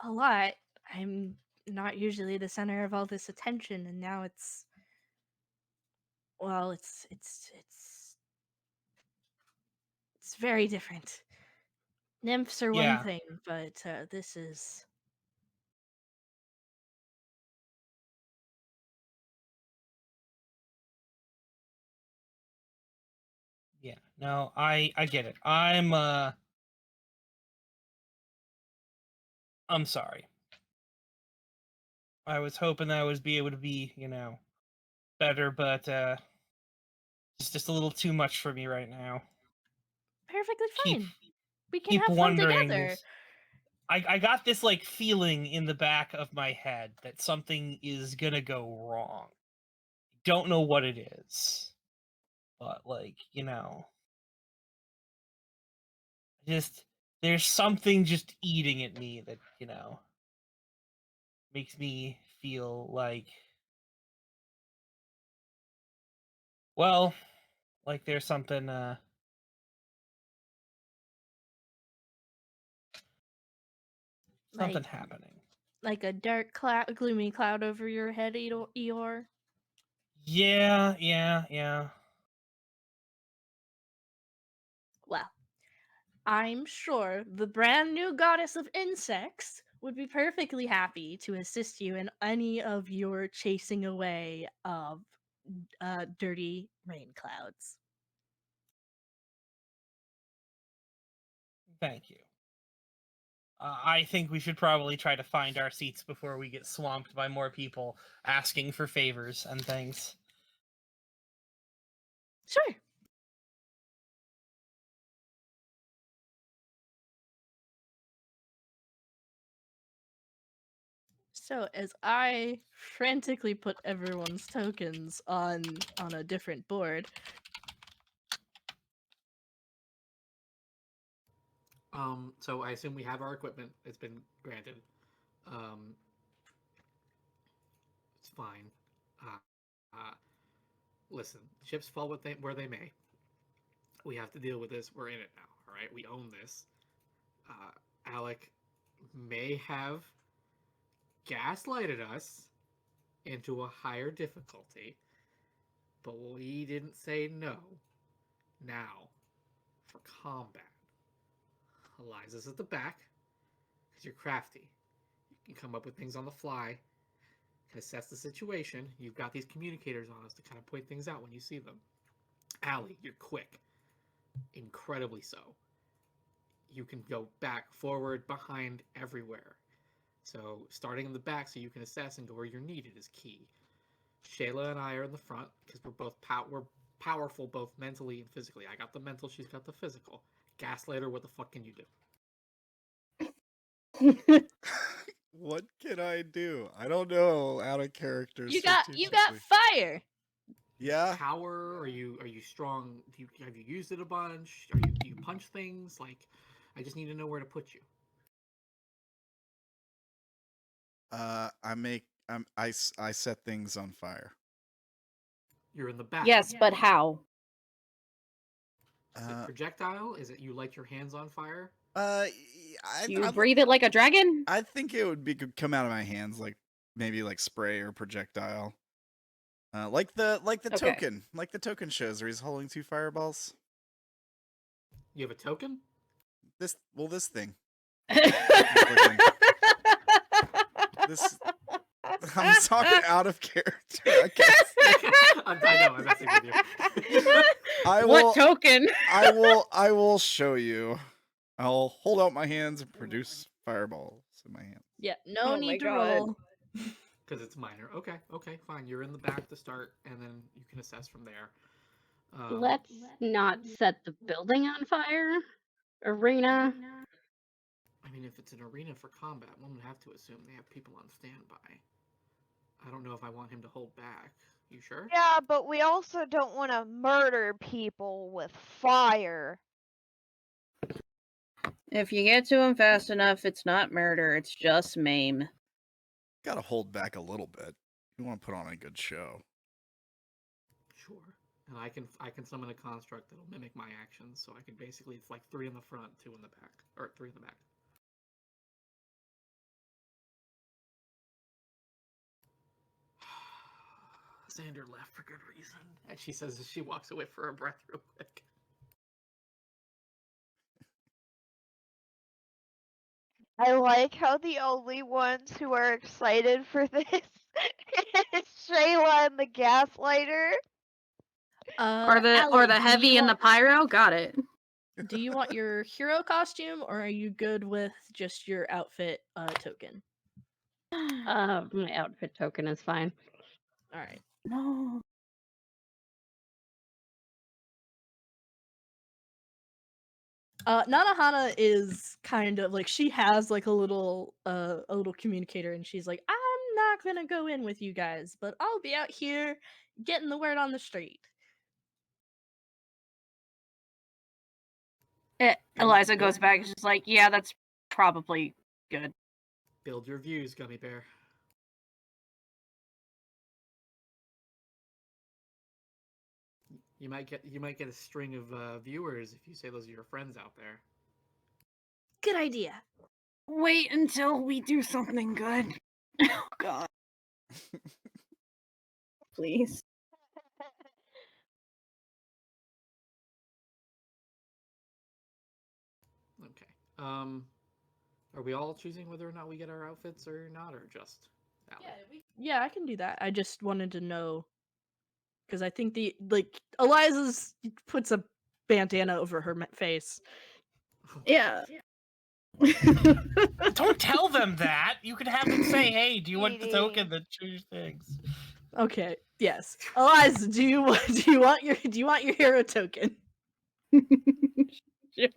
a lot. I'm not usually the center of all this attention, and now it's well, it's very different. Nymphs are one yeah, thing, but this is yeah, no, I get it. I'm sorry. I was hoping that I was be able to be, you know, better, but it's just a little too much for me right now. perfectly Keep fine. We can keep have fun wondering together. this. I got this like feeling in the back of my head that something is gonna go wrong. Don't know what it is, but like, you know, just there's something just eating at me that, you know, makes me feel like, well, like there's something Something Like- happening. Like a dark cloud, gloomy cloud over your head, Eeyore? Yeah. Well, I'm sure the brand new goddess of insects would be perfectly happy to assist you in any of your chasing away of dirty rain clouds. Thank you. I think we should probably try to find our seats before we get swamped by more people asking for favors and things. Sure. So as I frantically put everyone's tokens on a different board, So I assume we have our equipment. It's been granted. It's fine. Listen, chips fall where they may. We have to deal with this. We're in it now. All right, we own this. Alec may have gaslighted us into a higher difficulty, but we didn't say no. Now, for combat, Eliza's at the back because you're crafty. You can come up with things on the fly, can assess the situation. You've got these communicators on us to kind of point things out when you see them. Allie, you're quick, incredibly so. You can go back, forward, behind, everywhere. So starting in the back so you can assess and go where you're needed is key. Shayla and I are in the front because we're powerful both mentally and physically. I got the mental, she's got the physical. Gaslighter, what the fuck can you do? What can I do? I don't know out of character. you got strategically. fire. Yeah. Power? Are you strong? Have you used it a bunch? Do you punch things? Like, I just need to know where to put you. I set things on fire. You're in the back. Yes, but how? Is it projectile? Is it you light your hands on fire? Do you breathe it like a dragon? I think it would come out of my hands like maybe like spray or projectile. Like the Okay. token shows where he's holding 2 fireballs. You have a token? This thing. This I'm talking out of character, I guess. I know, I'm messing with you. What token? I will show you. I'll hold out my hands and produce fireballs in my hands. Yeah, no Oh my need to God. roll. Because it's minor. Okay, fine. You're in the back to start, and then you can assess from there. Let's not set the building on fire. Arena. I mean, if it's an arena for combat, one would have to assume they have people on standby. I don't know if I want him to hold back. You sure? Yeah, but we also don't want to murder people with fire. If you get to him fast enough, it's not murder, it's just maim. Gotta hold back a little bit. You want to put on a good show. Sure. And I can summon a construct that'll mimic my actions, so I can basically, it's like 3 in the front, 2 in the back, or 3 in the back. Zander left for good reason. And she says as she walks away for a breath real quick. I like how the only ones who are excited for this is Shayla and the Gaslighter. Or the Allie, do heavy you and the want- pyro? Got it. Do you want your hero costume, or are you good with just your outfit token? My outfit token is fine. All right. No. Nanahana is kind of like, she has like a little communicator, and she's like, I'm not gonna go in with you guys, but I'll be out here getting the word on the street. Eliza goes back and she's like, yeah, that's probably good. Build your views, Gummy Bear. You might get a string of viewers if you say those are your friends out there. Good idea. Wait until we do something good. Oh God. Please. Okay. Are we all choosing whether or not we get our outfits or not, or just Allie? Yeah, I can do that. I just wanted to know because I think Eliza's puts a bandana over her face. Yeah. Don't tell them that. You could have them say, "Hey, do you want the token?" Then choose things. Okay. Yes. Eliza, do you want your hero token? Sure.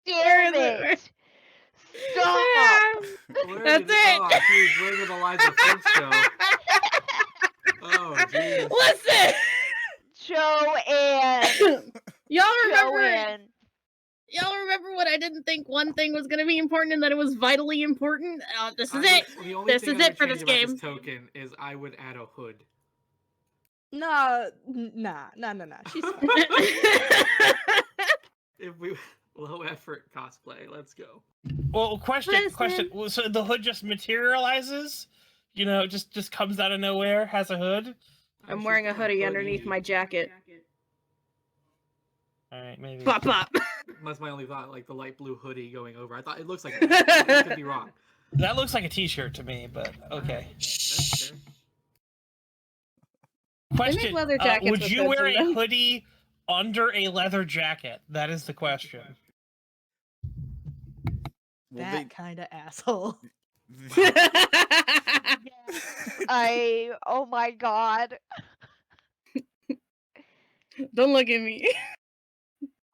Damn it! Stop! That's it! Oh, geez, where did Eliza Finch go? Oh, jeez. Listen! Joeann! Y'all remember? Joeann! Y'all remember when I didn't think one thing was gonna be important and that it was vitally important? This is it! The only This thing is I it would for change this about game. This token is I would add a hood. Nah. She's fine. If we low effort cosplay, let's go. Well, question. Listen. Well, so the hood just materializes? You know, just comes out of nowhere, has a hood? I'm wearing a hoodie underneath my jacket. Alright, maybe. Pop pop. That's my only thought, like the light blue hoodie going over. I thought it looks like I could be wrong. That looks like a t-shirt to me, but okay. That's fair. Question, leather jackets would with you hoods wear in a them. hoodie under a leather jacket? That is the question. Well, That kind of asshole. Oh my god. Don't look at me.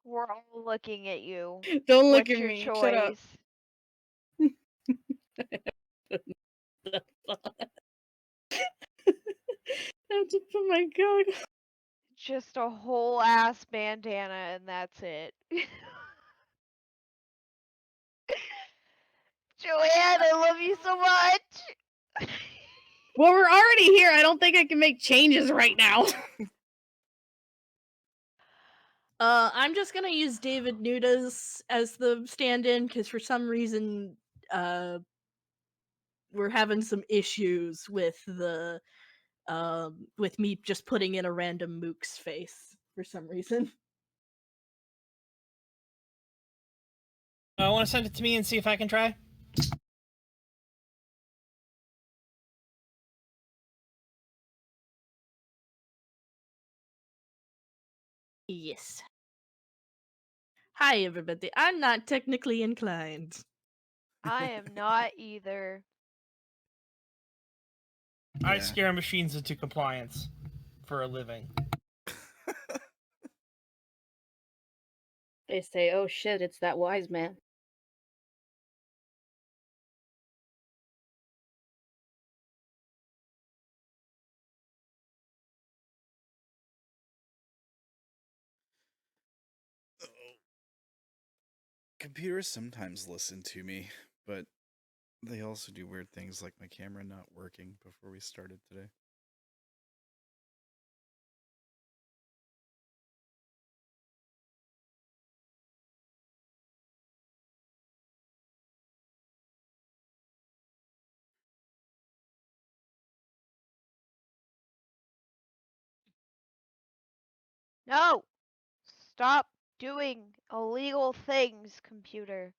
We're all looking at you. Don't look What's at your me. choice? Shut up. I have to put my coat. Just a whole ass bandana and that's it. Joeann, I love you so much. Well, we're already here. I don't think I can make changes right now. I'm just gonna use David Nudas as the stand-in because for some reason, we're having some issues with with me just putting in a random mook's face for some reason. I want to send it to me and see if I can try. Yes. Hi, everybody. I'm not technically inclined. I am not either. I Yeah. scare machines into compliance for a living. They say, oh shit, it's that wise man. Computers sometimes listen to me, but they also do weird things like my camera not working before we started today. No! Stop doing illegal things, computer.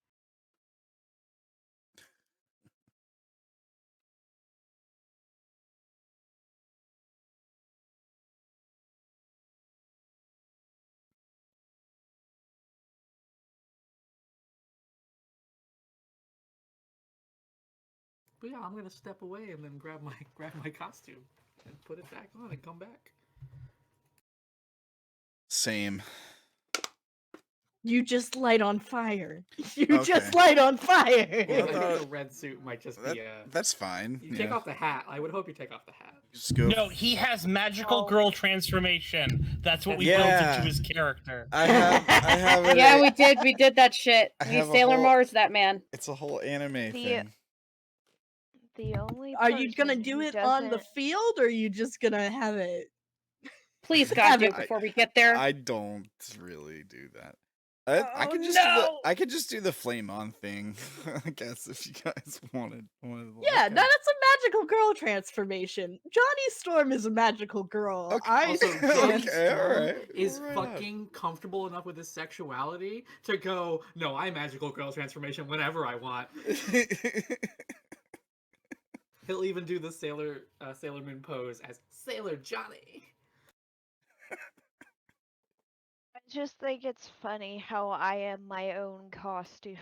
But yeah, I'm gonna step away and then grab my costume and put it back on and come back. Same. You just light on fire. You Okay. just light on fire. Well, I thought- think the red suit might just be That's fine. You take off the hat. I would hope you take off the hat. Just go. No, he has magical Oh. girl transformation. That's what we Yeah. built into his character. I have it. Yeah, we did that shit. I We have a Sailor whole- Mars that man. It's a whole anime thing. The only Are you gonna person do who it on the doesn't- field or are you just gonna have it? Please, God, do it I- before we get there. I don't really do that. I Oh, could just no. do the flame on thing. I guess if you guys wanted Yeah, look no, at that's a magical girl transformation. Johnny Storm is a magical girl. Okay. Also, Johnny Okay, Storm alright, is right on. fucking comfortable enough with his sexuality to go, no, I magical girl transformation whenever I want. He'll even do the Sailor Moon pose as Sailor Johnny. I just think it's funny how I am my own costume.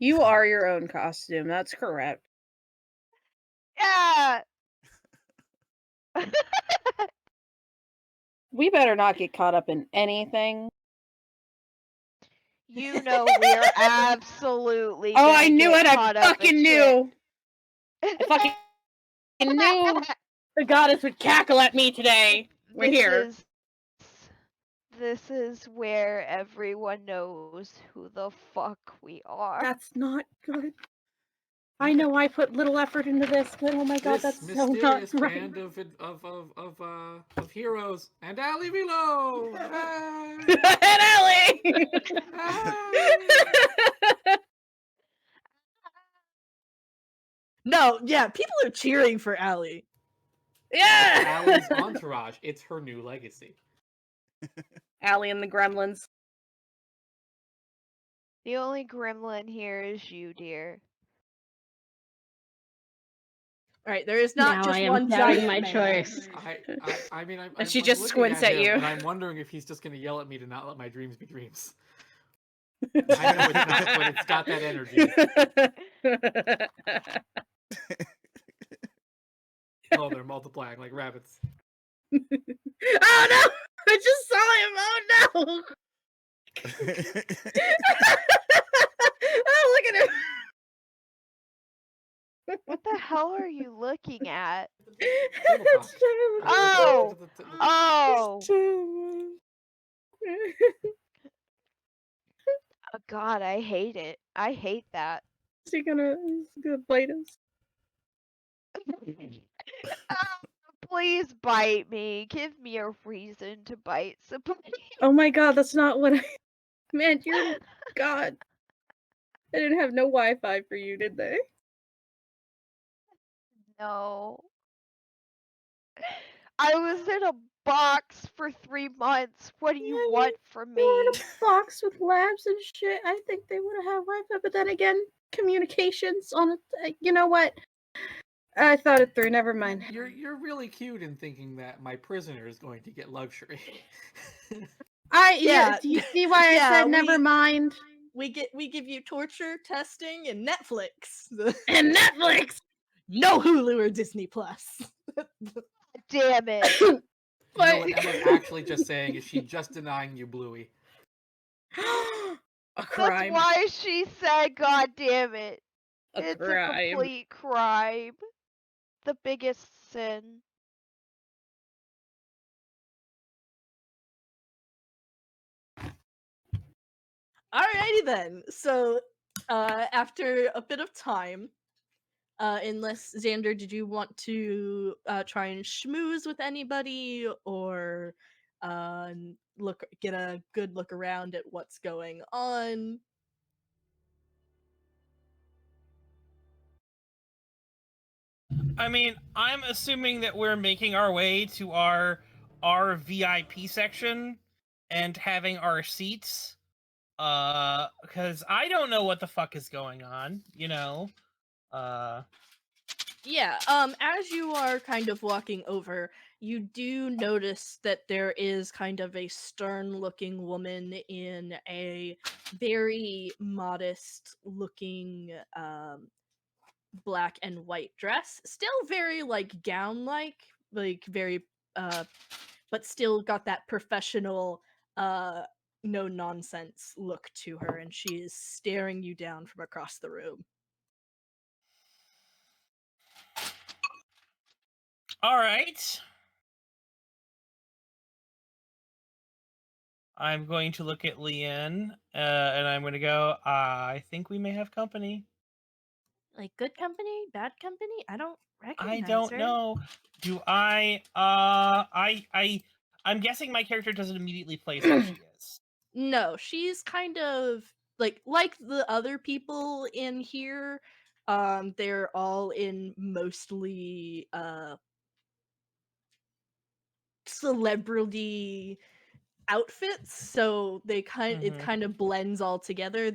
You are your own costume. That's correct. Yeah. We better not get caught up in anything. You know we're absolutely. Oh, gonna I knew get it! I caught up in fucking shit. knew! I fucking knew the goddess would cackle at me today. We're here. This is where everyone knows who the fuck we are. That's not good. I know I put little effort into this, but oh my god, This that's so not mysterious right. band of heroes and Allie Velo. And Allie! No, yeah, people are cheering for Allie. Yeah! Allie's entourage. It's her new legacy. Allie and the Gremlins. The only gremlin here is you, dear. All right, there is not Now just I am one doubting giant my man. choice. I mean, And she I'm just looking squints at him, you. and I'm wondering if he's just going to yell at me to not let my dreams be dreams. I know it's not, but it's got that energy. Oh, they're multiplying like rabbits. Oh no! I just saw him! Oh no! Oh, look at him! What the hell are you looking at? It's Joeann. Oh! Oh! It's Joeann. Oh God, I hate it. I hate that. Is he gonna bite us? Ah, please bite me. Give me a reason to bite somebody. Oh my god, that's not what I meant. You're God. They didn't have no Wi-Fi for you, did they? No. I was in a box for 3 months. What do you want from You're in me? a box with labs and shit. I think they would have had Wi-Fi, but then again, communications on it. You know what? I thought it through. Never mind. You're really cute in thinking that my prisoner is going to get luxury. Yeah. Do you see why I said never mind? We give you torture, testing, and Netflix. And Netflix. No Hulu or Disney Plus. Damn it. You know what Emma's actually just saying is she just denying you Bluey. A crime. That's why she said, God damn it. It's crime. a complete crime. The biggest sin. Alrighty then. So, after a bit of time, unless Zander, did you want to try and schmooze with anybody, or get a good look around at what's going on? I mean, I'm assuming that we're making our way to our VIP section and having our seats. Because I don't know what the fuck is going on, you know. Yeah, as you are kind of walking over, you do notice that there is kind of a stern-looking woman in a very modest-looking black and white dress. Still very, like, gown-like, like, very, but still got that professional, no-nonsense look to her, and she is staring you down from across the room. All right. I'm going to look at Leanne, and I'm going to go, I think we may have company. Like good company, bad company? I don't I recognize don't her. know. Do I'm guessing my character doesn't immediately place who she is. No, she's kind of like the other people in here. They're all in mostly celebrity outfits, so it Mhm. kind of blends all together.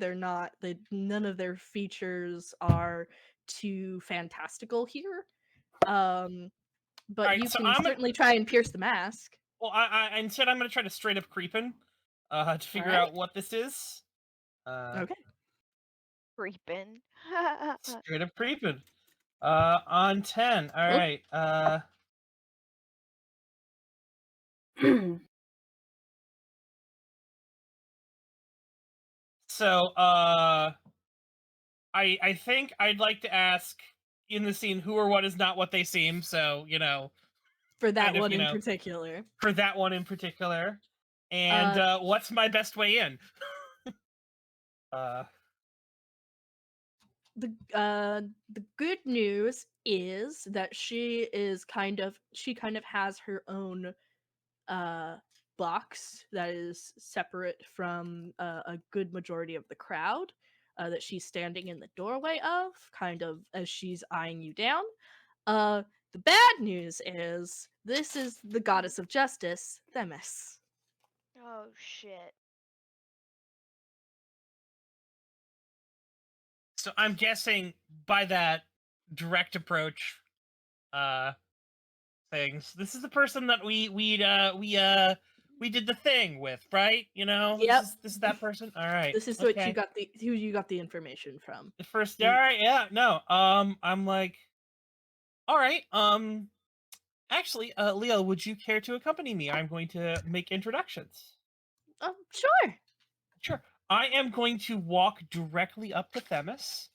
None of their features are too fantastical here. But Alright, you so can certainly try and pierce the mask. well, I instead I'm gonna try to straight up creepin, to figure Alright. out what this is. Okay. Creeping. Straight up creepin. On 10. All right. So I think I'd like to ask in the scene who or what is not what they seem. So For that kind of one in particular. for that one in particular, and Uh, what's my best way in? the good news is that she kind of has her own box that is separate from a good majority of the crowd, that she's standing in the doorway of, kind of as she's eyeing you down. The bad news is this is the goddess of justice, Themis. Oh shit. So I'm guessing by that direct approach, things. This is the person that we did the thing with, right? Yep. This is that person. All right. This is Okay. who you got the information from. The first. All right. Yeah. No. I'm like. All right. Actually, Leo, would you care to accompany me? I'm going to make introductions. Sure. Sure. I am going to walk directly up to Themis,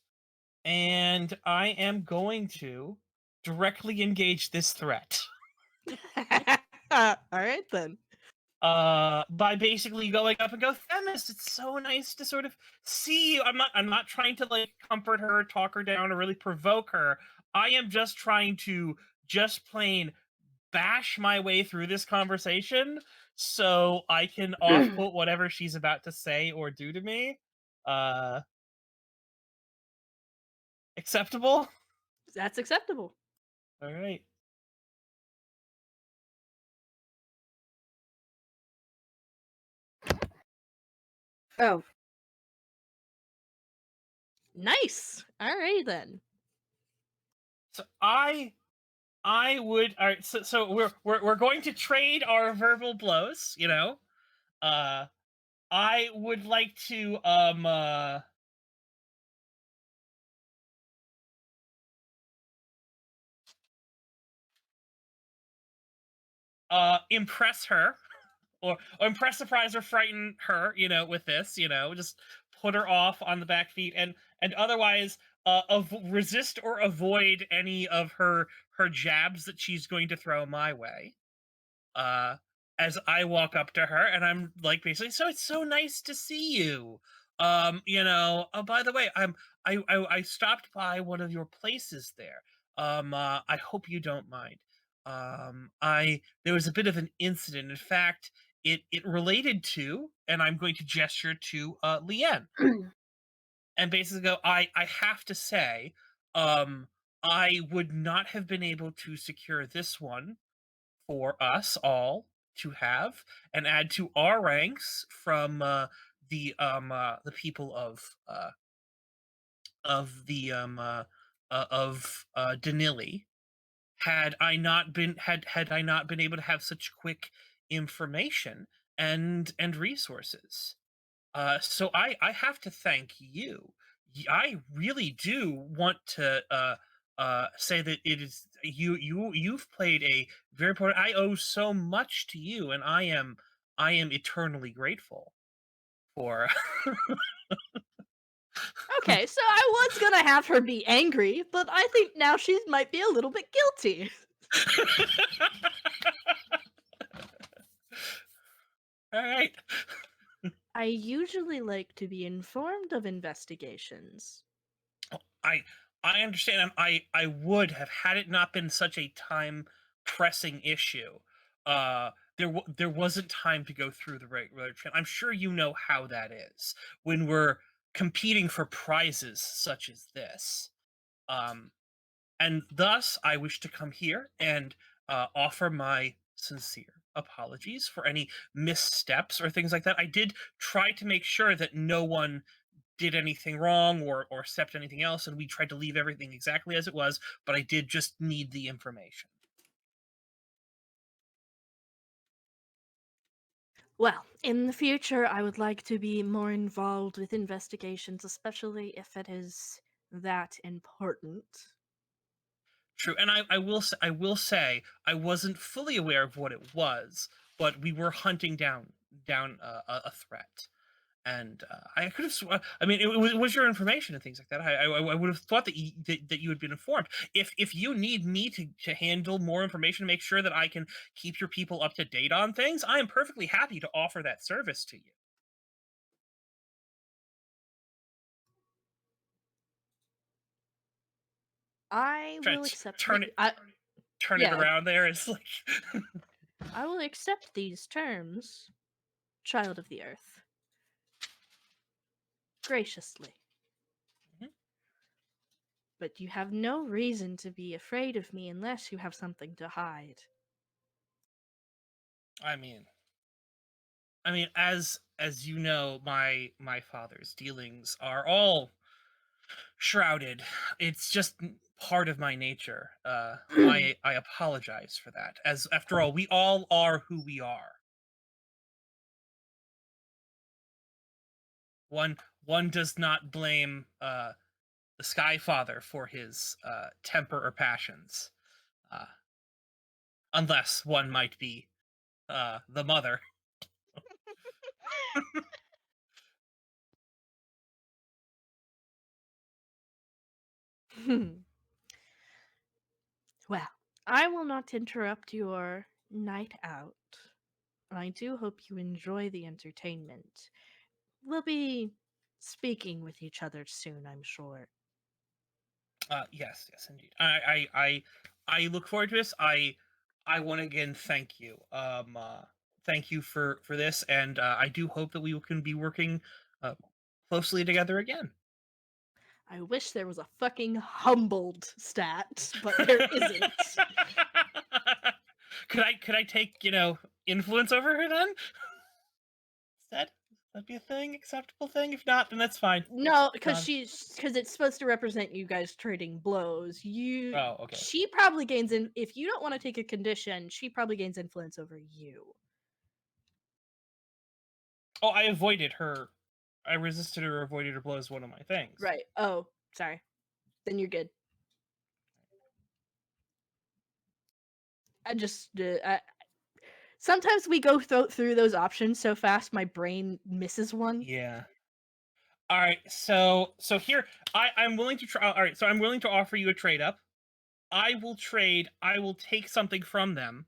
and I am going to directly engage this threat. All right then. By basically going up and go, Themis, it's so nice to sort of see you. I'm not trying to like comfort her, talk her down, or really provoke her. I am just trying to just plain bash my way through this conversation so I can off quote whatever she's about to say or do to me. Acceptable? That's acceptable. All right. Oh, Nice. All right then. So I would. All right. So we're going to trade our verbal blows. I would like to impress her or impress, surprise, or frighten her, with this, just put her off on the back feet and otherwise resist or avoid any of her jabs that she's going to throw my way. As I walk up to her and I'm like basically, so it's so nice to see you. Oh, by the way, I stopped by one of your places there. I hope you don't mind. There was a bit of an incident. In fact, it related to, and I'm going to gesture to Leanne. And basically go, I have to say, I would not have been able to secure this one for us all to have and add to our ranks from the people of Danili, had I not been able to have such quick information and resources. So I have to thank you. I really do want to say that it is you've played a very important. I owe so much to you, and I am eternally grateful for. Okay, so I was gonna have her be angry, but I think now she might be a little bit guilty. All right. I usually like to be informed of investigations. I understand. I would have, had it not been such a time pressing issue. There wasn't time to go through the regular channel. I'm sure you know how that is when we're competing for prizes such as this. And thus, I wish to come here and offer my sincere apologies for any missteps or things like that. I did try to make sure that no one did anything wrong or stepped anything else, and we tried to leave everything exactly as it was, but I did just need the information. Well, in the future, I would like to be more involved with investigations, especially if it is that important. True, and I will say I wasn't fully aware of what it was, but we were hunting down a threat. And I could have. I mean, it was your information and things like that. I would have thought that you had been informed. If you need me to handle more information, make sure that I can keep your people up to date on things, I am perfectly happy to offer that service to you. I Try will to accept. turn it Yeah. around there. It's like I will accept these terms, child of the earth, graciously. Mhm. But you have no reason to be afraid of me unless you have something to hide. I mean, as you know, my father's dealings are all shrouded. It's just part of my nature. I apologize for that. As after all, we all are who we are. One does not blame the Sky Father for his temper or passions, uh, unless one might be the mother. Well, I will not interrupt your night out. I do hope you enjoy the entertainment. We'll be speaking with each other soon, I'm sure. Yes, indeed. I look forward to this. I want to again thank you. Thank you for this, and I do hope that we can be working closely together again. I wish there was a fucking humbled stat, but there isn't. Could I take, influence over her then? Instead? That'd be a thing, acceptable thing. If not, then that's fine. No, because Done. it's supposed to represent you guys trading blows. Oh, okay. She probably gains in if you don't want to take a condition, she probably gains influence over you. Oh, I avoided her. I resisted her, avoided her blows. One of my things. Right. Oh, sorry. Then you're good. I just sometimes we go through those options so fast my brain misses one. Yeah. All right. So here I'm willing to try. All right. So I'm willing to offer you a trade up. I will take something from them,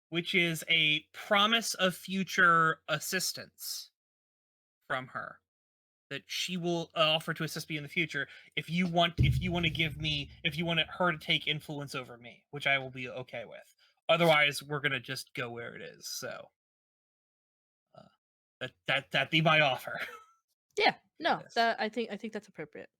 which is a promise of future assistance from her that she will offer to assist me in the future if you want her to take influence over me, which I will be okay with. Otherwise, we're gonna just go where it is. So that be my offer. Yeah. No, Yes. that I think that's appropriate.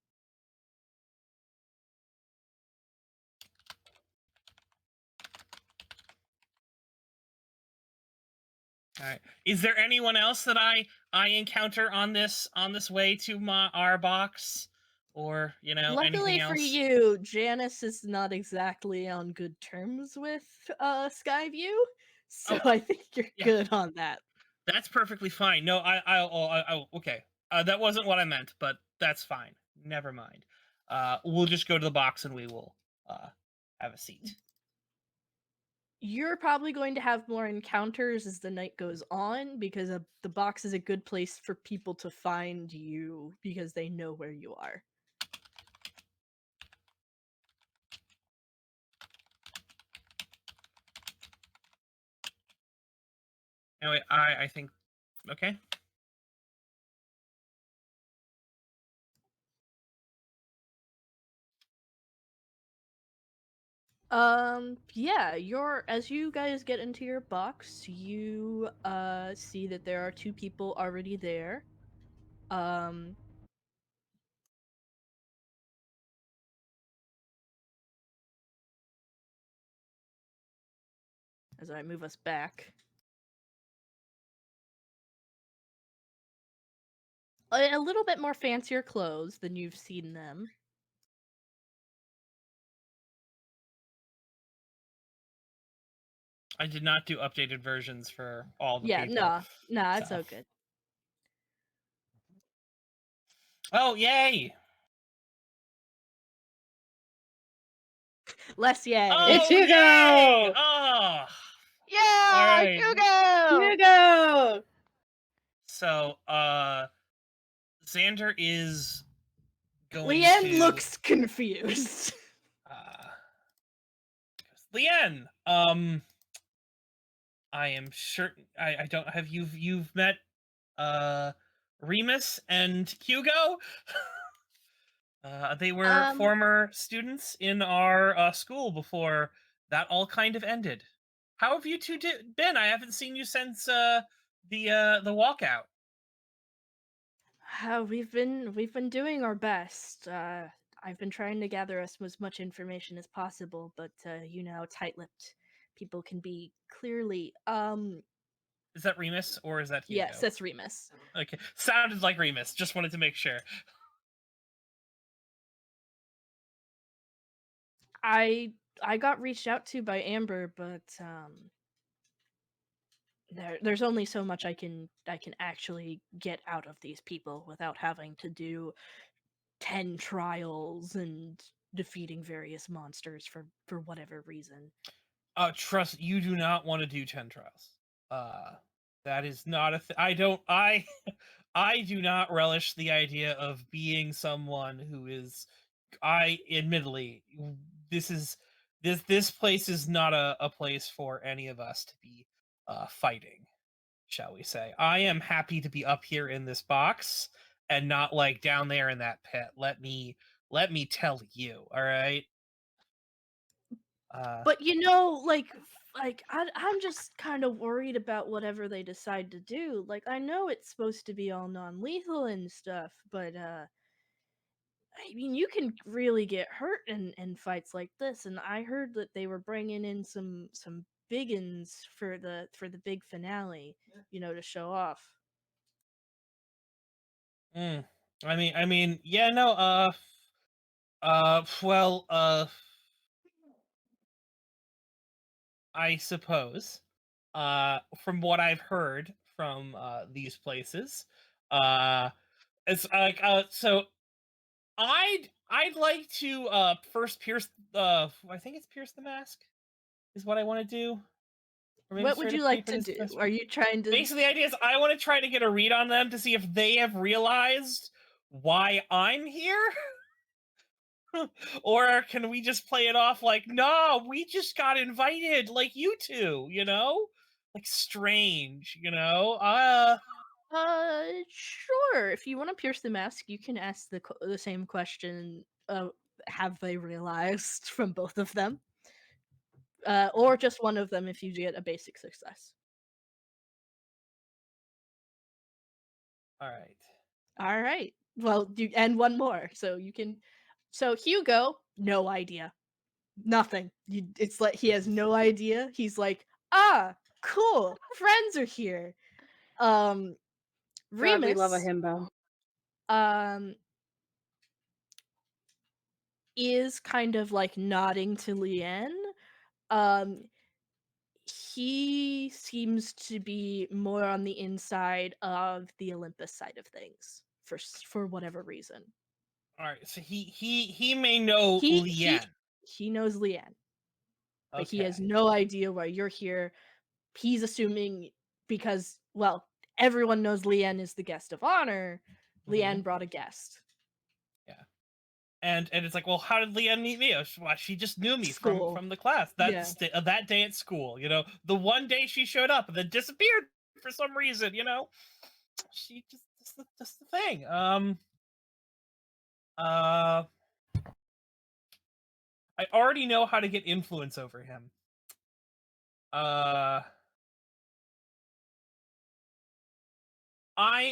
All right. Is there anyone else that I encounter on this way to our box, or Luckily anything for else? you, Janice is not exactly on good terms with Skyview, so Oh, I think you're yeah. good on that. That's perfectly fine. No, okay. That wasn't what I meant, but that's fine. Never mind. We'll just go to the box and we will have a seat. You're probably going to have more encounters as the night goes on because the box is a good place for people to find you because they know where you are. Anyway, I think okay. Yeah, as you guys get into your box, you see that there are 2 people already there. As I move us back. A little bit more fancier clothes than you've seen them. I did not do updated versions for all the Yeah, people. nah, it's so. all good. Oh, yay! Less yay. Oh, It's yay! Hugo! Oh! Yeah, Alright. Hugo! Hugo! So, Zander is going Leanne to... looks confused. Leanne, I am sure I don't have you've met Remus and Hugo. They were former students in our school before that all kind of ended. How have you two been? I haven't seen you since the walkout. We've been doing our best. I've been trying to gather as much information as possible, but you know how tight-lipped people can be. Clearly, Is that Remus or is that Hugo? yes, that's Remus. Okay, sounded like Remus. Just wanted to make sure. I got reached out to by Amber, but there's only so much I can actually get out of these people without having to do 10 trials and defeating various monsters for whatever reason. Trust, you do not want to do 10 trials. That is not a I do not relish the idea of being someone who is, admittedly, this place is not a place for any of us to be fighting, shall we say. I am happy to be up here in this box and not like down there in that pit. Let me tell you, all right? But you know, I'm just kind of worried about whatever they decide to do. Like, I know it's supposed to be all non-lethal and stuff, but I mean, you can really get hurt in fights like this. And I heard that they were bringing in some biggins for the big finale, you know, to show off. I mean, yeah, no, well, I suppose, from what I've heard from, these places, uh, it's like, so I'd like to, first pierce, I think it's pierce the mask, is what I want to do. Or maybe What would straight you up like creep it to is the do? best Are way. you trying to Basically, the idea is I want to try to get a read on them to see if they have realized why I'm here. Or can we just play it off like, no, we just got invited, like you two, you know? Like strange, you know? Sure. If you want to pierce the mask, you can ask the same question. Have they realized from both of them? Or just one of them if you get a basic success. Alright. All right. Well, and one more, so you can. So Hugo, no idea, nothing. It's like he has no idea. He's like, cool, friends are here. God, we love a Remus, himbo. is kind of like nodding to Leanne. Um, he seems to be more on the inside of the Olympus side of things for whatever reason. Alright, so he may know He Leanne. he knows Leanne, but he has Okay. no idea why you're here. He's assuming because, well, everyone knows Leanne is the guest of honor. Leanne brought a guest. Yeah. And it's like, well, how did Leanne meet me? Well, she just knew me School. from the class. That's that day at school, you know, the one day she showed up and then disappeared for some reason, you know. She just the thing. I already know how to get influence over him. I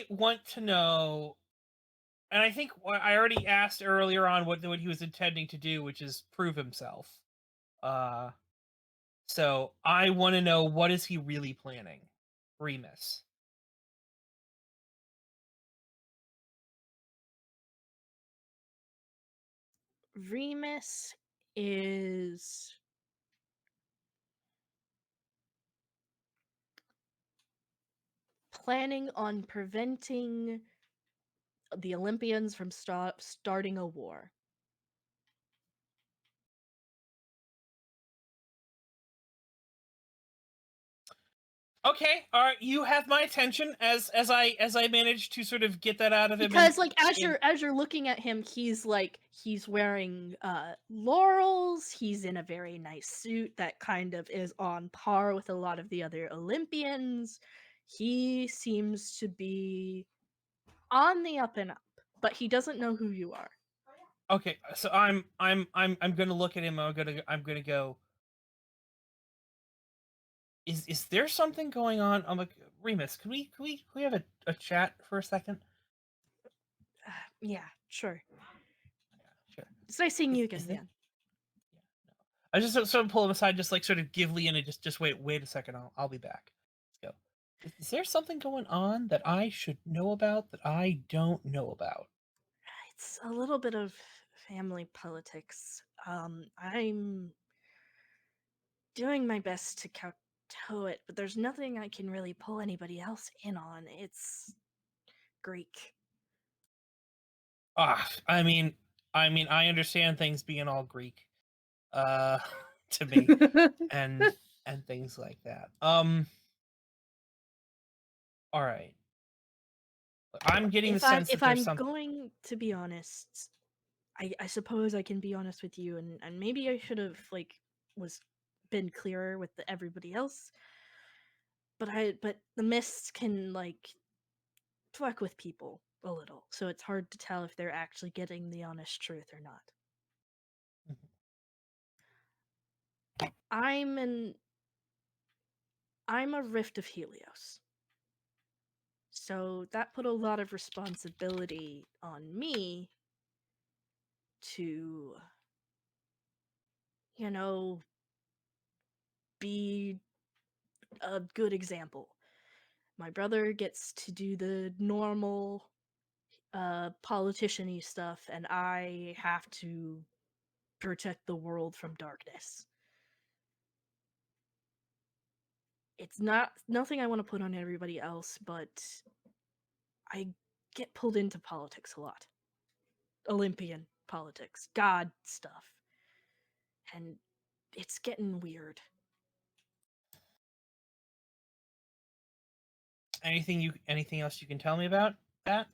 want to know, and I think I already asked earlier on what he was intending to do, which is prove himself. So I want to know, what is he really planning, Remus? Remus is planning on preventing the Olympians from starting a war. Okay, all right. You have my attention as I managed to sort of get that out of him. Because like as you're looking at him, he's wearing laurels. He's in a very nice suit that kind of is on par with a lot of the other Olympians. He seems to be on the up and up, but he doesn't know who you are. Okay, so I'm gonna look at him. I'm gonna go. Is there something going on? I'm like, Remus, can we have a chat for a second? Yeah, sure. Yeah, sure. It's nice seeing you Is again, there- man. Yeah, no. I just sort of pull him aside, just like sort of give Leanna just wait a second. I'll be back. Let's go. Is there something going on that I should know about that I don't know about? It's a little bit of family politics. I'm doing my best to kowtow it, but there's nothing I can really pull anybody else in on. It's Greek. I mean, I understand things being all Greek, to me, and things like that. All right. I'm getting the sense that there's something. Going to be honest, I suppose I can be honest with you, and maybe I should have was been clearer with everybody else. But the mists can fuck with people a little, so it's hard to tell if they're actually getting the honest truth or not. I'm a Rift of Helios. So that put a lot of responsibility on me to, be a good example. My brother gets to do the normal politician-y stuff, and I have to protect the world from darkness. It's nothing I want to put on everybody else, but I get pulled into politics a lot. Olympian politics, god stuff. And it's getting weird. Anything else you can tell me about that?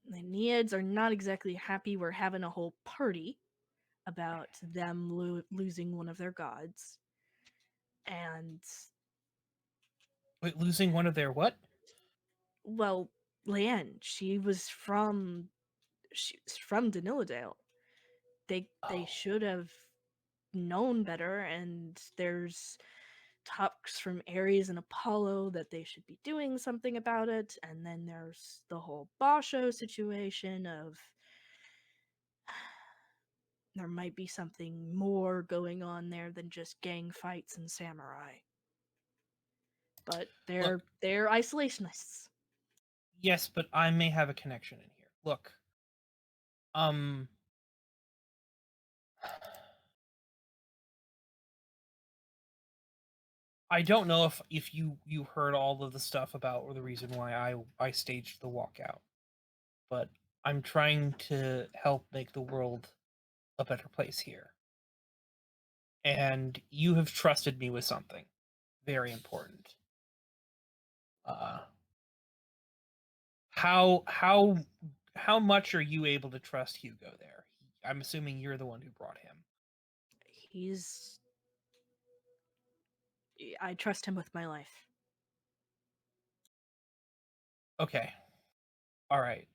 The Neaids are not exactly happy we're having a whole party about them losing one of their gods. And Wait, losing one of their what? well, Leanne, she's from Danilladale. They should have known better, and there's talks from Ares and Apollo that they should be doing something about it, and then there's the whole Basho situation of there might be something more going on there than just gang fights and samurai. But they're isolationists. Yes, but I may have a connection in here. Look. I don't know if you heard all of the stuff about the reason why I staged the walkout, but I'm trying to help make the world a better place here. And you have trusted me with something very important. How much are you able to trust Hugo there? I'm assuming you're the one who brought him. I trust him with my life. Okay. All right.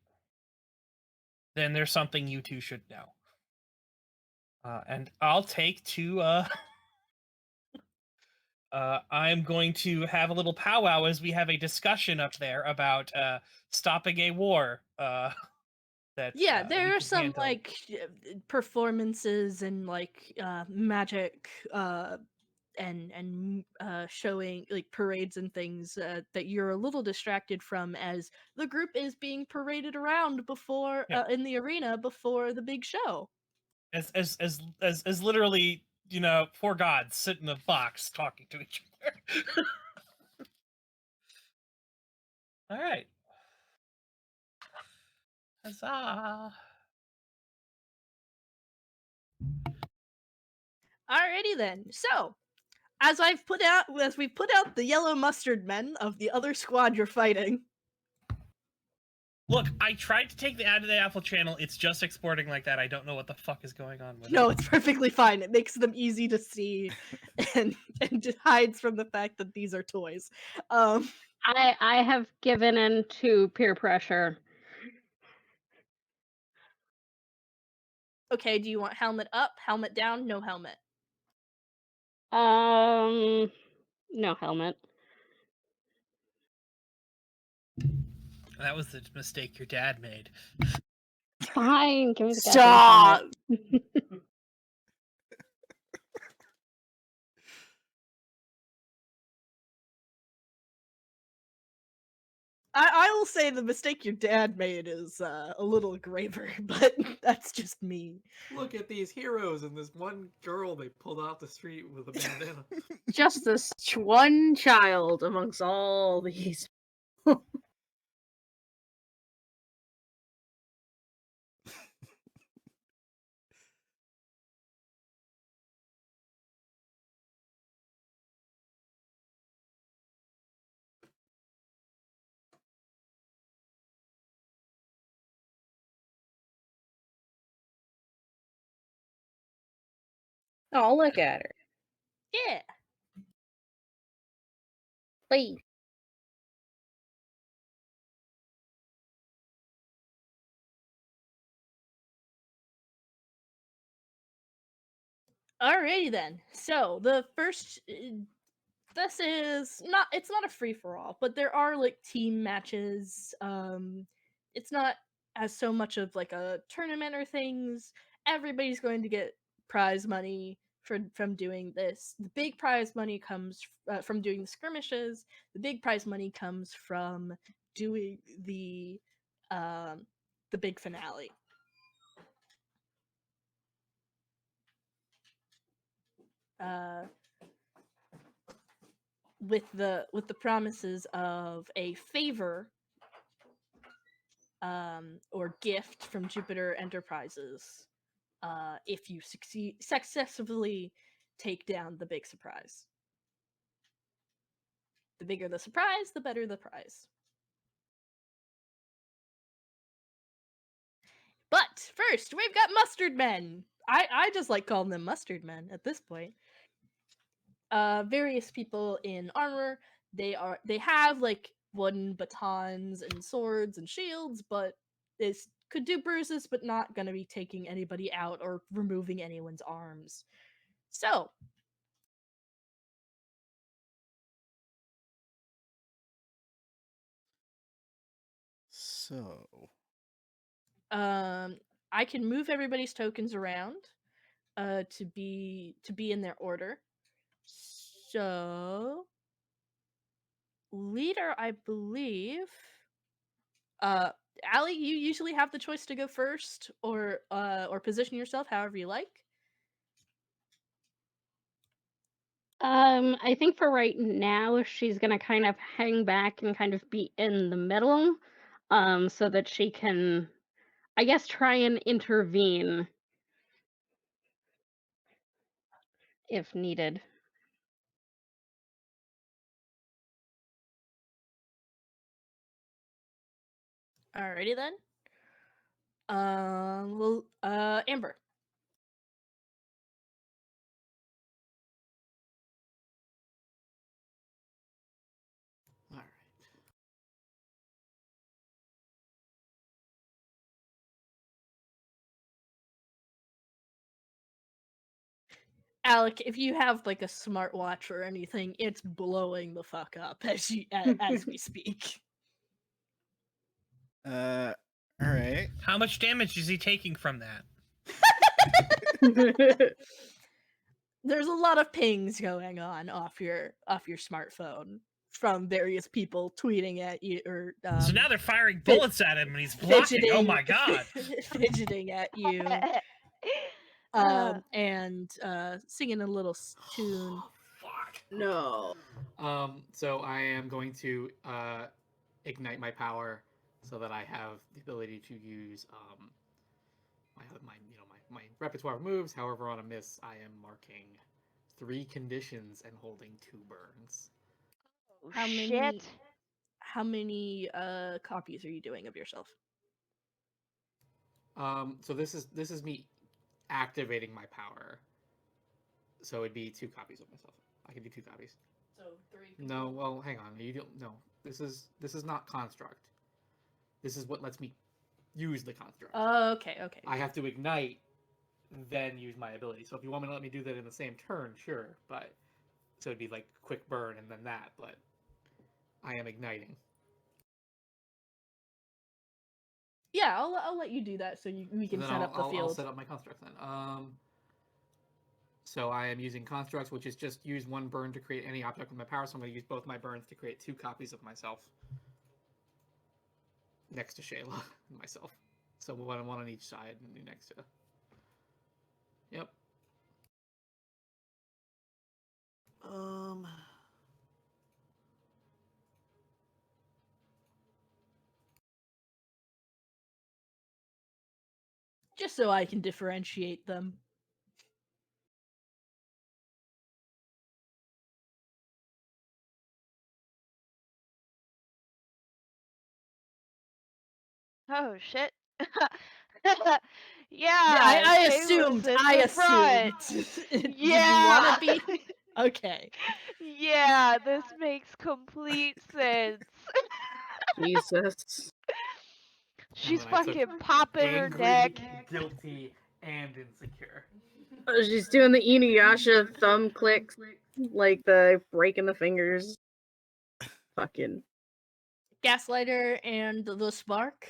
Then there's something you two should know. And I'll take to I'm going to have a little powwow as we have a discussion up there about stopping a war. That Yeah, we there are can some handle. like performances and like magic and showing like parades and things that you're a little distracted from as the group is being paraded around before Yeah. in the arena before the big show. As literally, you know, four gods sit in a box talking to each other. All right. Huzzah. Alrighty then. So, as we've put out the yellow mustard men of the other squad you're fighting. Look, I tried to take the ad to the Apple channel. It's just exporting like that. I don't know what the fuck is going on with No, it. it's perfectly fine. It makes them easy to see and just hides from the fact that these are toys. I have given in to peer pressure. Okay, do you want helmet up, helmet down, no helmet? No helmet. That was the mistake your dad made. Fine, give me the goddamn Stop! helmet. I will say the mistake your dad made is a little graver, but that's just me. Look at these heroes and this one girl they pulled off the street with a bandana. Just this one child amongst all these. Oh, look at her. Yeah. Please. Alrighty then. So the first, this is not. It's not a free for all, but there are like team matches. It's not as so much of like a tournament or things. Everybody's going to get prize money from doing this. The big prize money comes from doing the skirmishes. The big prize money comes from doing the big finale. With the promises of a favor or gift from Jupiter Enterprises if you successfully take down the big surprise. The bigger the surprise, the better the prize. But first, we've got mustard men. I just like calling them mustard men at this point. Various people in armor. They have like wooden batons and swords and shields, but this could do bruises, but not gonna be taking anybody out or removing anyone's arms. So I can move everybody's tokens around to be in their order. So leader, I believe. Allie, you usually have the choice to go first or position yourself however you like. I think for right now, she's gonna kind of hang back and kind of be in the middle, so that she can, I guess, try and intervene if needed. Alrighty then. Amber. All right. Alec, if you have like a smartwatch or anything, it's blowing the fuck up as we speak. All right. How much damage is he taking from that? There's a lot of pings going on off your smartphone from various people tweeting at you or So now they're firing bullets at him and he's blocking. Oh my god. fidgeting at you. And singing a little tune. No. So I am going to ignite my power so that I have the ability to use my repertoire of moves. However, on a miss, I am marking 3 conditions and holding 2 burns. Oh, How many- shit. How many copies are you doing of yourself? So this is me activating my power. So it'd be 2 copies of myself. I can do 2 copies. So 3. No, well, hang on. You don't. No, this is not construct. This is what lets me use the construct. Okay. I have to ignite, then use my ability. So if you want me to let me do that in the same turn, sure. But so it'd be like quick burn and then that. But I am igniting. Yeah, I'll let you do that so we can set up the field. I'll set up my construct then. So I am using constructs, which is just use 1 burn to create any object with my power. So I'm going to use both my burns to create 2 copies of myself next to Shayla and myself. So one on each side and next to. Yep. Just so I can differentiate them. Oh shit. Yeah, I Shayla's assumed. in I the front. assumed. Did you Yeah. want to be? Okay. Yeah, this makes complete sense. Jesus. She's And then I took fucking popping her angry, neck. guilty, and insecure. Oh, she's doing the Inuyasha thumb clicks, like the breaking the fingers. Fucking. Gaslighter and the spark.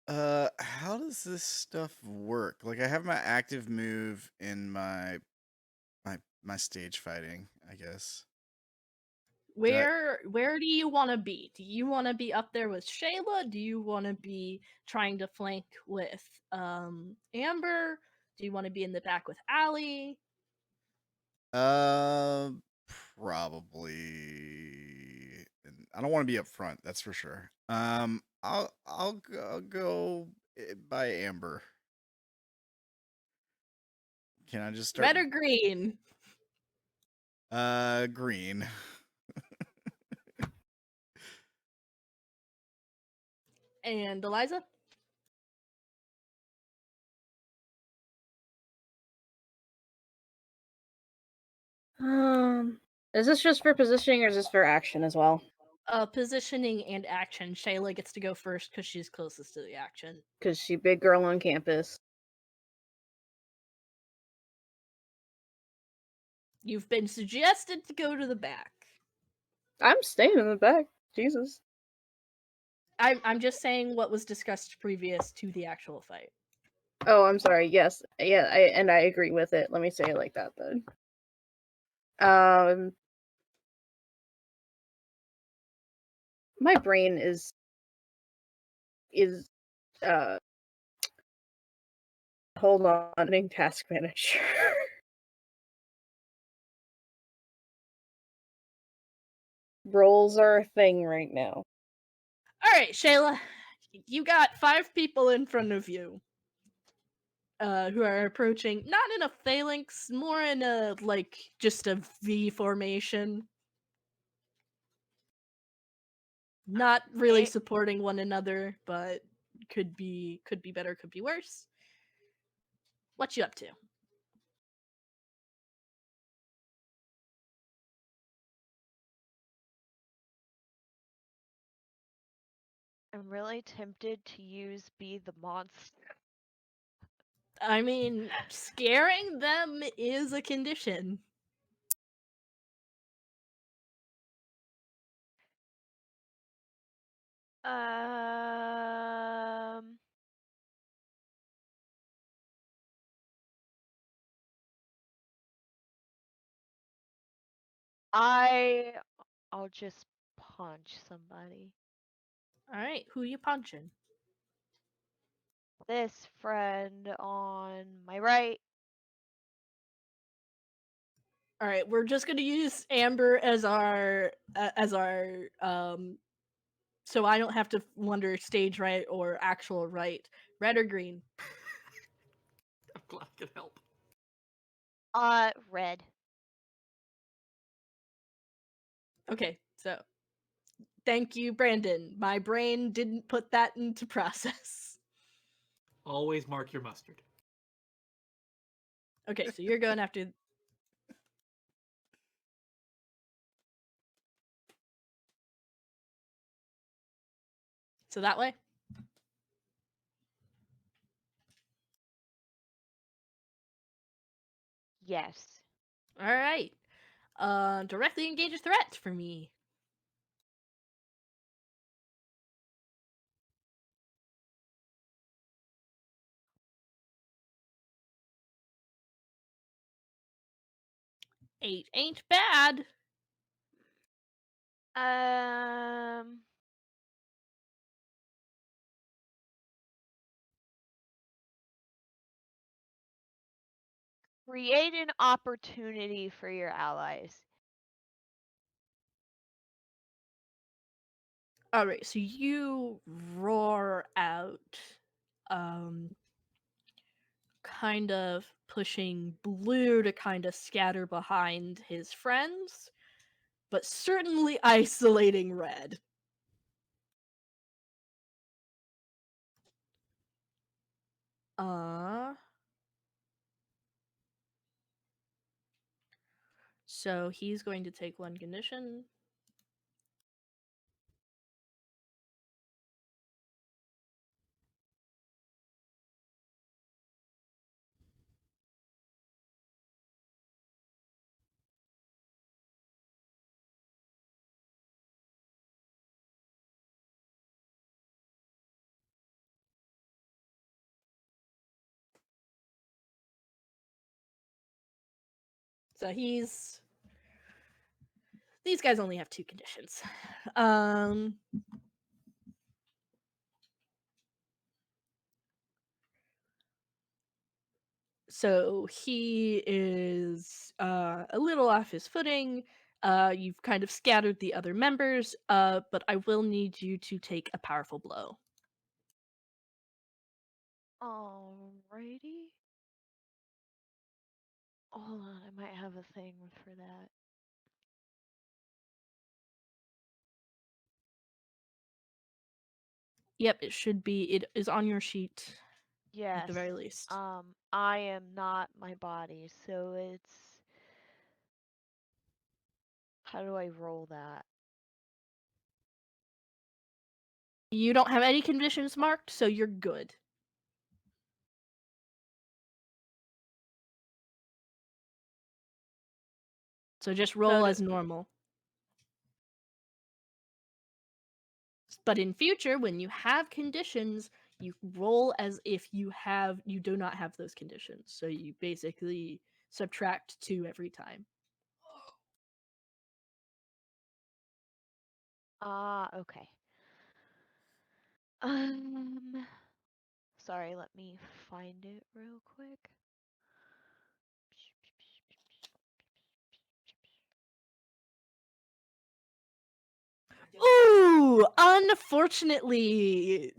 How does this stuff work? Like, I have my active move in my stage fighting, I guess. Where do you want to be? Do you want to be up there with Shayla? Do you want to be trying to flank with Amber? Do you want to be in the back with Allie? Probably. I don't want to be up front. That's for sure. I'll go by Amber. Can I just start? Red or green? Green. And Eliza? Is this just for positioning or is this for action as well? Positioning and action. Shayla gets to go first because she's closest to the action. Because she big girl on campus. You've been suggested to go to the back. I'm staying in the back. Jesus. I'm just saying what was discussed previous to the actual fight. Oh, I'm sorry. Yes. Yeah, I agree with it. Let me say it like that then. My brain is hold on, in task manager. Roles are a thing right now. All right, Shayla, you got 5 people in front of you who are approaching, not in a phalanx, more in a, like, just a V formation. Not really Okay. supporting one another, but could be better, could be worse. What you up to? I'm really tempted to use Be the Monster. I mean, scaring them is a condition. I'll just punch somebody. All right, who you punching? This friend on my right. All right, we're just gonna use Amber as our so I don't have to wonder stage right or actual right. Red or green? I'm glad I could help. Red. Okay, so thank you, Brandon. My brain didn't put that into process. Always mark your mustard. Okay, so you're going after. So that way? Yes. All right. Directly engage a threat for me. Eight ain't bad. Create an opportunity for your allies. All right, so you roar out, kind of pushing Blue to kind of scatter behind his friends, but certainly isolating Red. So he's going to take one condition. So these guys only have two conditions. So he is a little off his footing. You've kind of scattered the other members, but I will need you to take a powerful blow. Alrighty. Hold on, I might have a thing for that. Yep, it should be. It is on your sheet. Yes. At the very least. I am not my body, so it's. How do I roll that? You don't have any conditions marked, so you're good. So just roll as normal. But in future, when you have conditions, you roll as if you do not have those conditions. So you basically subtract 2 every time. Okay. Sorry, let me find it real quick. Ooh, unfortunately,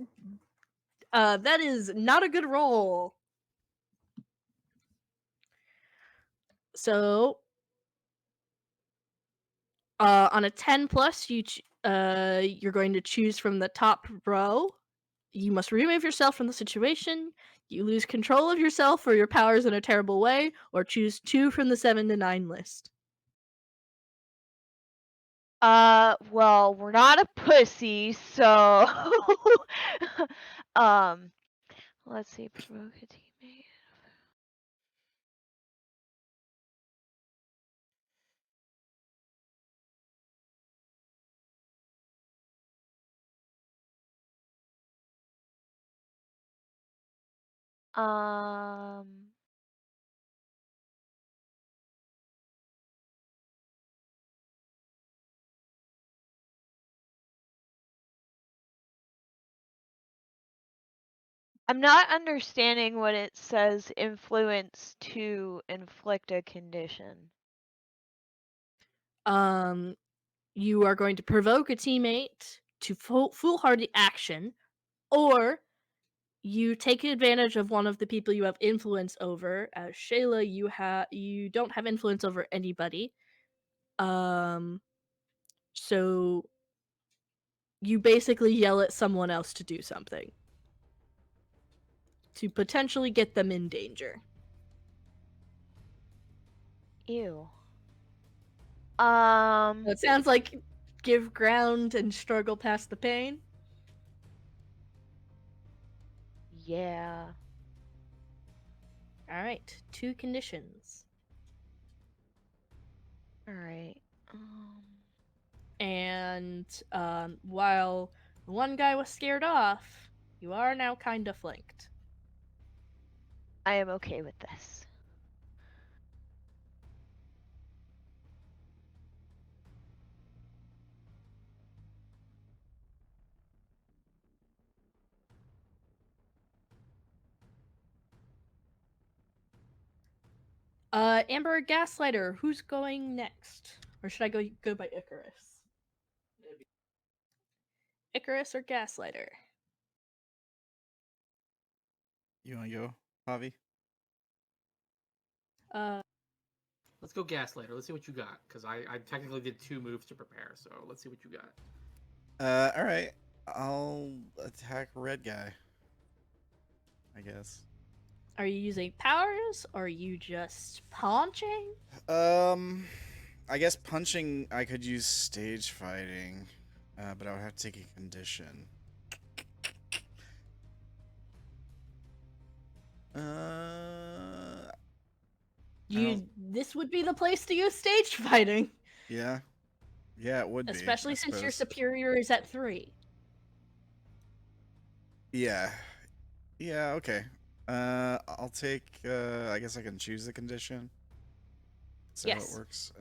that is not a good roll. So, on a 10 plus, you're going to choose from the top row. You must remove yourself from the situation. You lose control of yourself or your powers in a terrible way, or choose 2 from the 7 to 9 list. Well, we're not a pussy, so let's see, provoke a teammate. Um. I'm not understanding what it says influence to inflict a condition. You are going to provoke a teammate to foolhardy action, or you take advantage of one of the people you have influence over. As Shayla, you don't have influence over anybody. So you basically yell at someone else to do something to potentially get them in danger. Ew. It sounds like give ground and struggle past the pain. Yeah. All right, 2 conditions. All right. And while one guy was scared off, you are now kind of flanked. I am okay with this. Amber or Gaslighter, who's going next? Or should I go by Icarus? Icarus or Gaslighter? You want to go, Javi? Let's go Gaslighter. Let's see what you got, because I technically did 2 moves to prepare, so let's see what you got. All right. I'll attack red guy, I guess. Are you using powers, or are you just punching? I guess punching, I could use stage fighting, but I would have to take a condition. This would be the place to use stage fighting. Yeah. Yeah, it would be. Especially I since your suppose. superior is at 3. Yeah. Yeah, okay. I'll take, I guess I can choose the condition. That's how Yes. it works.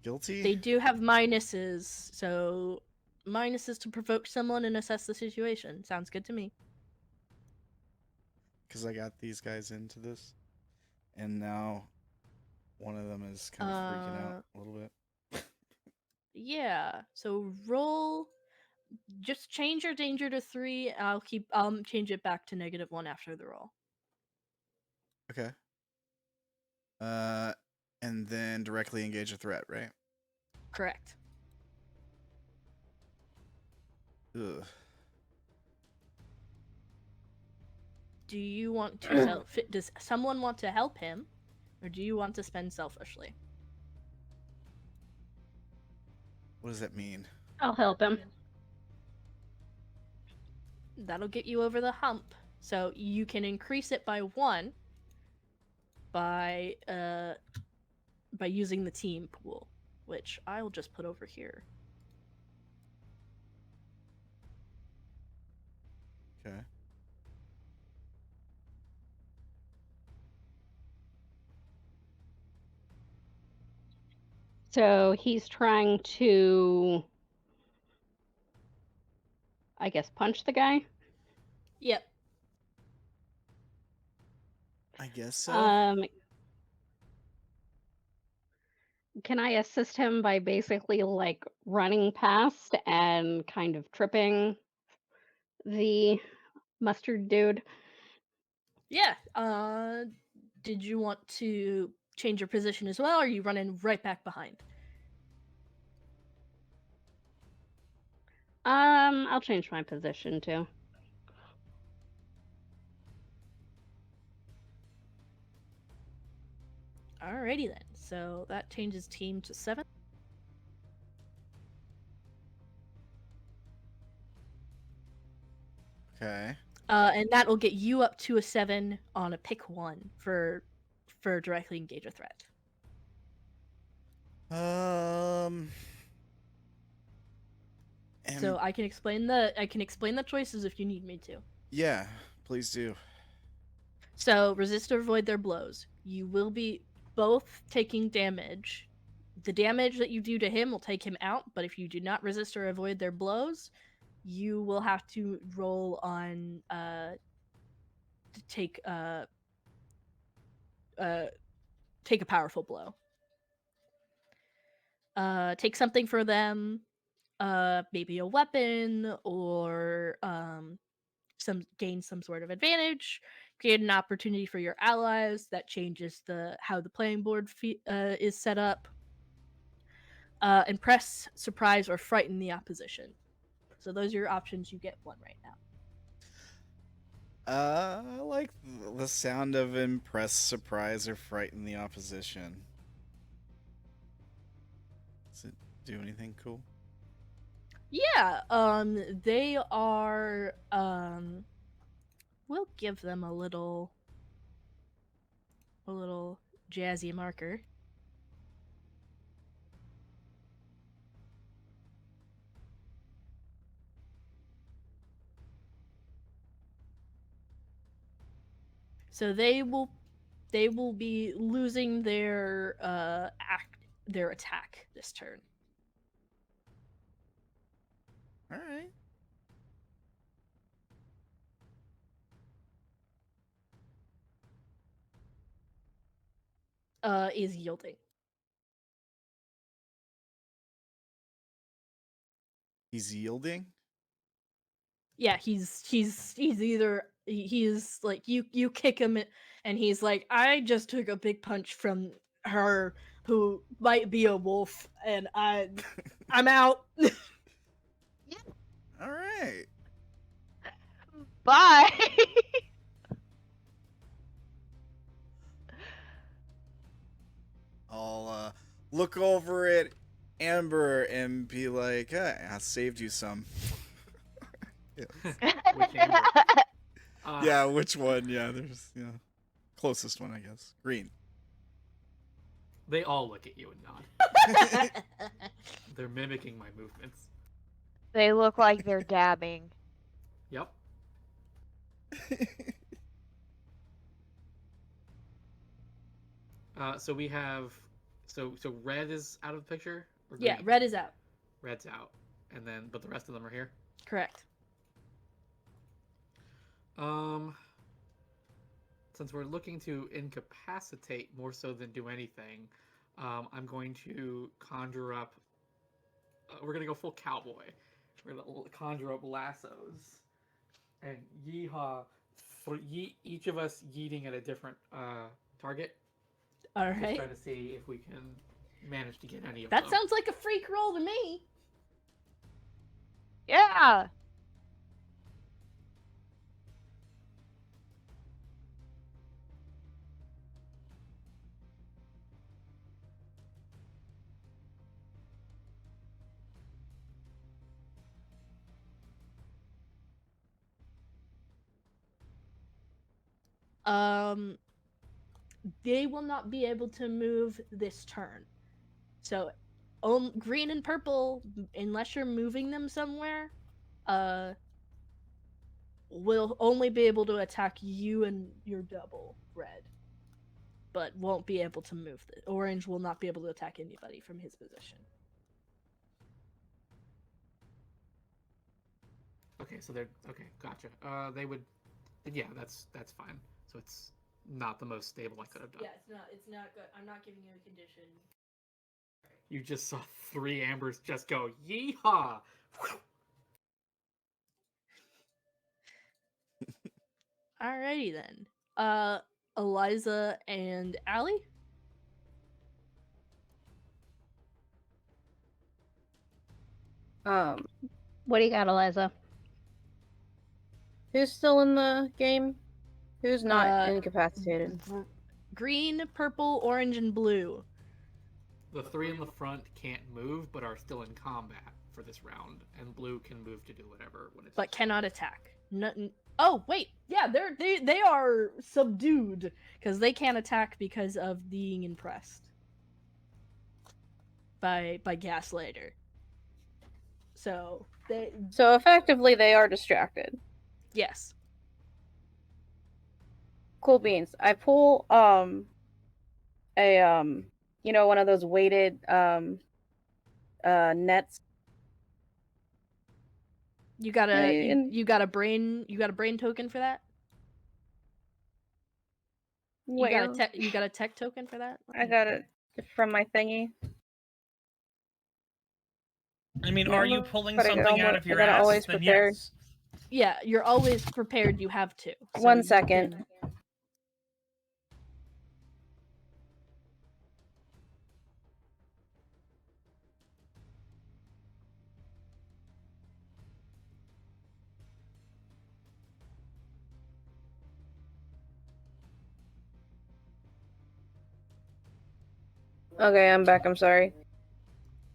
Guilty? They do have minuses, so minuses to provoke someone and assess the situation. Sounds good to me. Because I got these guys into this. And now one of them is kind of freaking out a little bit. Yeah, so roll. Just change your danger to 3. I'll change it back to -1 after the roll. Okay. And then directly engage a threat, right? Correct. Ugh. Do you want to does someone want to help him, or do you want to spend selfishly? What does that mean? I'll help him. That'll get you over the hump. So you can increase it by 1 by using the team pool, which I'll just put over here. Okay. So he's trying to, I guess, punch the guy? Yep. I guess so. Can I assist him by basically like running past and kind of tripping the mustard dude? Yeah. Did you want to change your position as well, or are you running right back behind? I'll change my position too. Alrighty then. So that changes team to 7. Okay. And that will get you up to a 7 on a pick 1 for directly engage a threat. And So I can explain the choices if you need me to. yeah, please do. So resist or avoid their blows. You will be both taking damage. The damage that you do to him will take him out, but if you do not resist or avoid their blows, you will have to roll on to take a powerful blow. Take something for them, maybe a weapon or gain some sort of advantage. Create an opportunity for your allies that changes how the playing board is set up. Impress, surprise, or frighten the opposition. So those are your options. You get one right now. I like the sound of impress, surprise, or frighten the opposition. Does it do anything cool? Yeah, they are, we'll give them a little jazzy marker. So they will be losing their attack this turn. All right. Is yielding. He's yielding? Yeah, he's either he's like you kick him and he's like, I just took a big punch from her who might be a wolf and I'm out. All right. Bye. I'll look over at Amber and be like, I saved you some. Which Amber? Yeah, which one? Yeah, there's closest one, I guess. Green. They all look at you and nod. They're mimicking my movements. They look like they're dabbing. Yep. So we have, so red is out of the picture? Or Yeah, green? red is out. Red's out, and then but the rest of them are here. Correct. Since we're looking to incapacitate more so than do anything, I'm going to conjure up. We're gonna go full cowboy. We're gonna conjure up lassos, and yeehaw for each of us yeeting at a different target. All Just right. trying to see if we can manage to get any of That them. sounds like a freak roll to me. Yeah. They will not be able to move this turn. So, green and purple, unless you're moving them somewhere, will only be able to attack you and your double red, but won't be able to move. Orange will not be able to attack anybody from his position. Okay, so they're okay. Gotcha. They would. Yeah, that's fine. So it's not the most stable I could have done. Yeah, it's not good. I'm not giving you a condition. You just saw 3 ambers just go yeehaw. Alrighty then. Eliza and Allie. What do you got, Eliza? Who's still in the game? Who's not Uh, incapacitated? Green, purple, orange, and blue. The 3 in the front can't move, but are still in combat for this round, and blue can move to do whatever when it's. But cannot attack. Oh wait, yeah, they are subdued because they can't attack because of being impressed by Gaslighter. So So effectively, they are distracted. yes. Cool beans. I pull a one of those weighted nets. You got a And- you got a brain token for that? Where? You got a tech token for that? I got it from my thingy. I mean, are you pulling But I got something out almo- of I your got it ass? always Then prepared. yes. Yeah, you're always prepared. You have to. So 1 you second. can- Okay, I'm back. I'm sorry.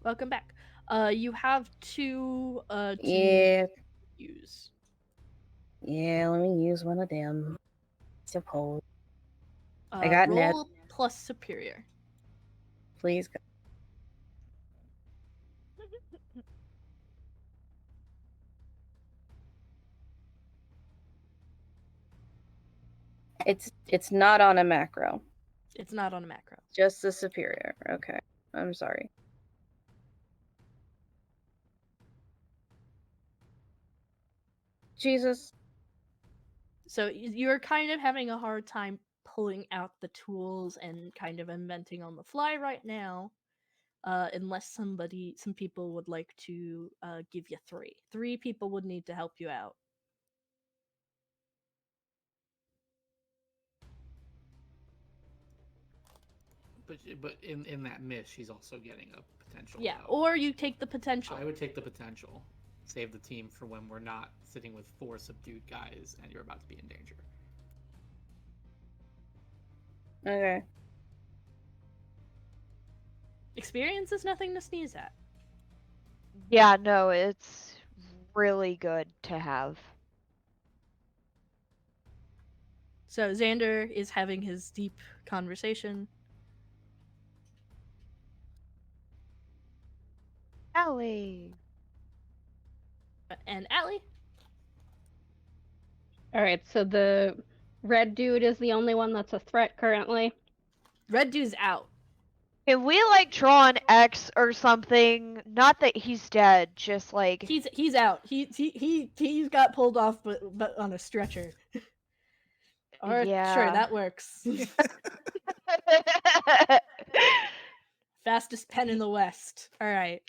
Welcome back. You have two to Yeah. use. Yeah, let me use one of them. Suppose. I got net. Roll plus superior. Please. It's not on a macro. It's not on a macro. Just the superior. Okay. I'm sorry. Jesus. So you're kind of having a hard time pulling out the tools and kind of inventing on the fly right now. Unless some people would like to give you 3. 3 people would need to help you out. But in that miss, she's also getting a potential. Yeah, though. or you take the potential. I would take the potential. Save the team for when we're not sitting with 4 subdued guys and you're about to be in danger. Okay. Experience is nothing to sneeze at. Yeah, no, it's really good to have. So Zander is having his deep conversation. Allie. And Allie? Alright, so the red dude is the only one that's a threat currently. Red dude's out. Can we like draw an X or something? Not that he's dead, just like He's out. He got pulled off but on a stretcher. Alright, yeah. sure, that works. Fastest pen in the West. Alright.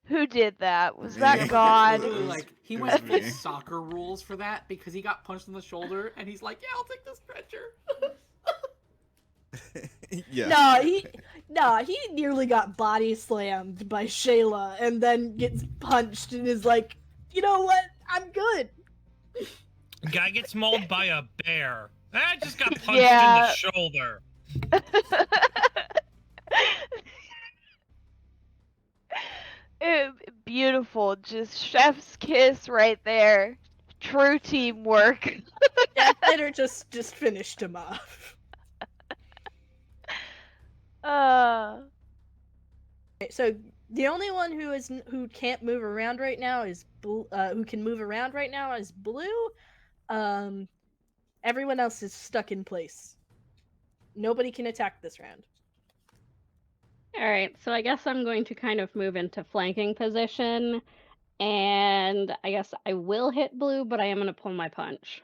Who did that? Was Me. that God? Literally, like he It went was full me. soccer rules for that because he got punched in the shoulder and he's like, "Yeah, I'll take the stretcher." Yeah. He nearly got body slammed by Shayla and then gets punched and is like, you know what? I'm good. Guy gets mauled by a bear. I just got punched Yeah. in the shoulder. Beautiful, just chef's kiss right there. True teamwork. Gaslighter just finished him off. So the only one who can't move around right now is who can move around right now is Blue. Everyone else is stuck in place. Nobody can attack this round. Alright, so I guess I'm going to kind of move into flanking position, and I guess I will hit blue, but I am going to pull my punch.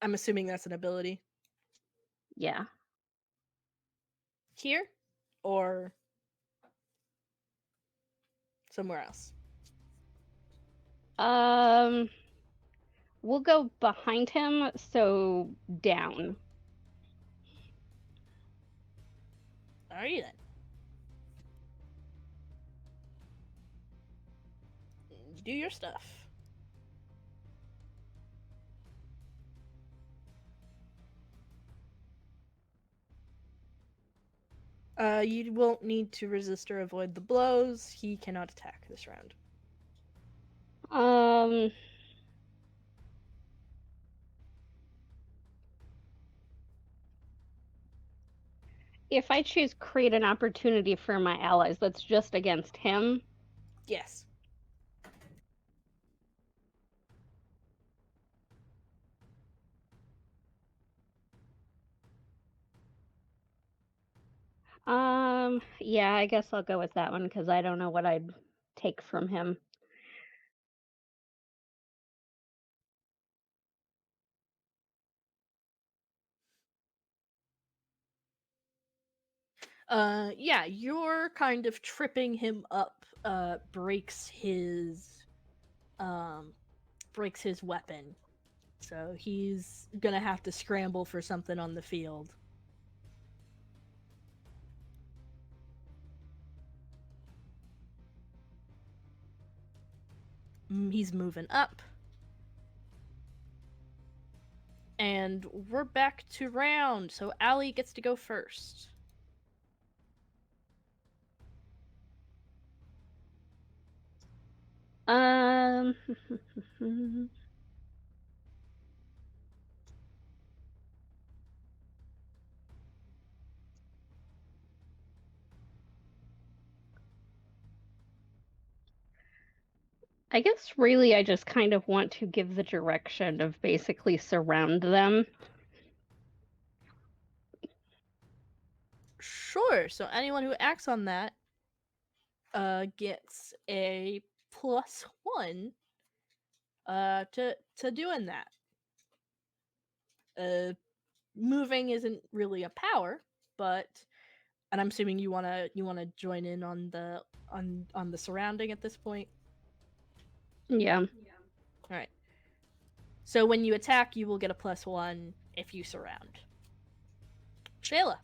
I'm assuming that's an ability. Yeah. Here? Or somewhere else? We'll go behind him, so down. Alright then. Do your stuff. You won't need to resist or avoid the blows. He cannot attack this round. If I choose create an opportunity for my allies, that's just against him. Yes. Yeah, I guess I'll go with that one because I don't know what I'd take from him. Yeah, you're kind of tripping him up, breaks his weapon. So he's gonna have to scramble for something on the field. He's moving up. And we're back to round, so Allie gets to go first. Um, I guess really I just kind of want to give the direction of basically surround them. Sure. So anyone who acts on that gets a +1 to doing that. Moving isn't really a power, but and I'm assuming you wanna join in on the surrounding at this point. Yeah. All right. So when you attack, you will get a +1 if you surround. Shayla.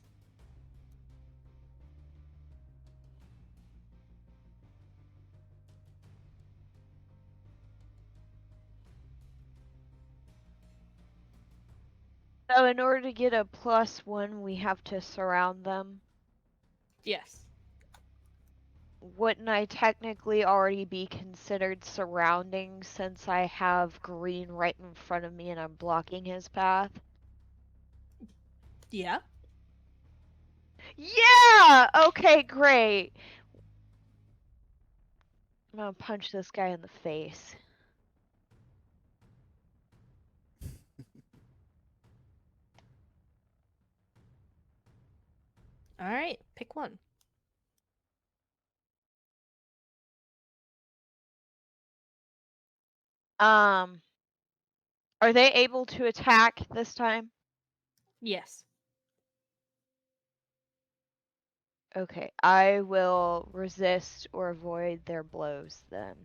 So in order to get a +1, we have to surround them. Yes. Wouldn't I technically already be considered surrounding since I have green right in front of me and I'm blocking his path? Yeah. Yeah! Okay, great. I'm gonna punch this guy in the face. All right. Pick one. Are they able to attack this time? Yes. Okay, I will resist or avoid their blows then.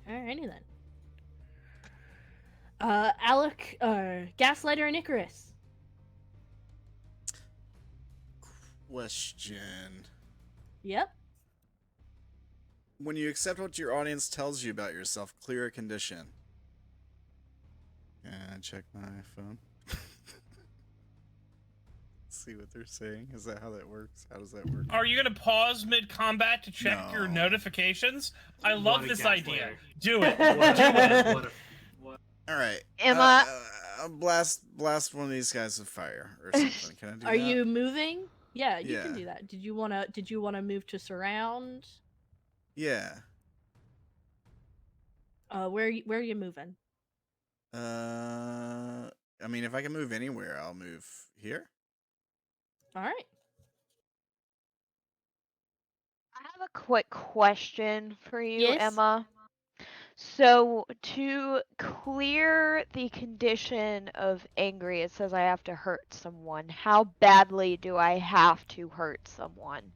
Alrighty then. Alec, Gaslighter, and Icarus. Question. Yep. When you accept what your audience tells you about yourself, clear a condition. And check my phone. See what they're saying. Is that how that works? How does that work? Are you gonna pause mid-combat to check your No. notifications? I love What a this gaslighter. idea. Do it. All right. Emma. I'll blast one of these guys with fire or something. Can I do that? Are you moving? Yeah, you Yeah. can do that. Did you wanna move to surround? Yeah. Where are you moving? I mean, if I can move anywhere, I'll move here. All right. I have a quick question for you, Yes? Emma. So to clear the condition of angry, it says I have to hurt someone. How badly do I have to hurt someone?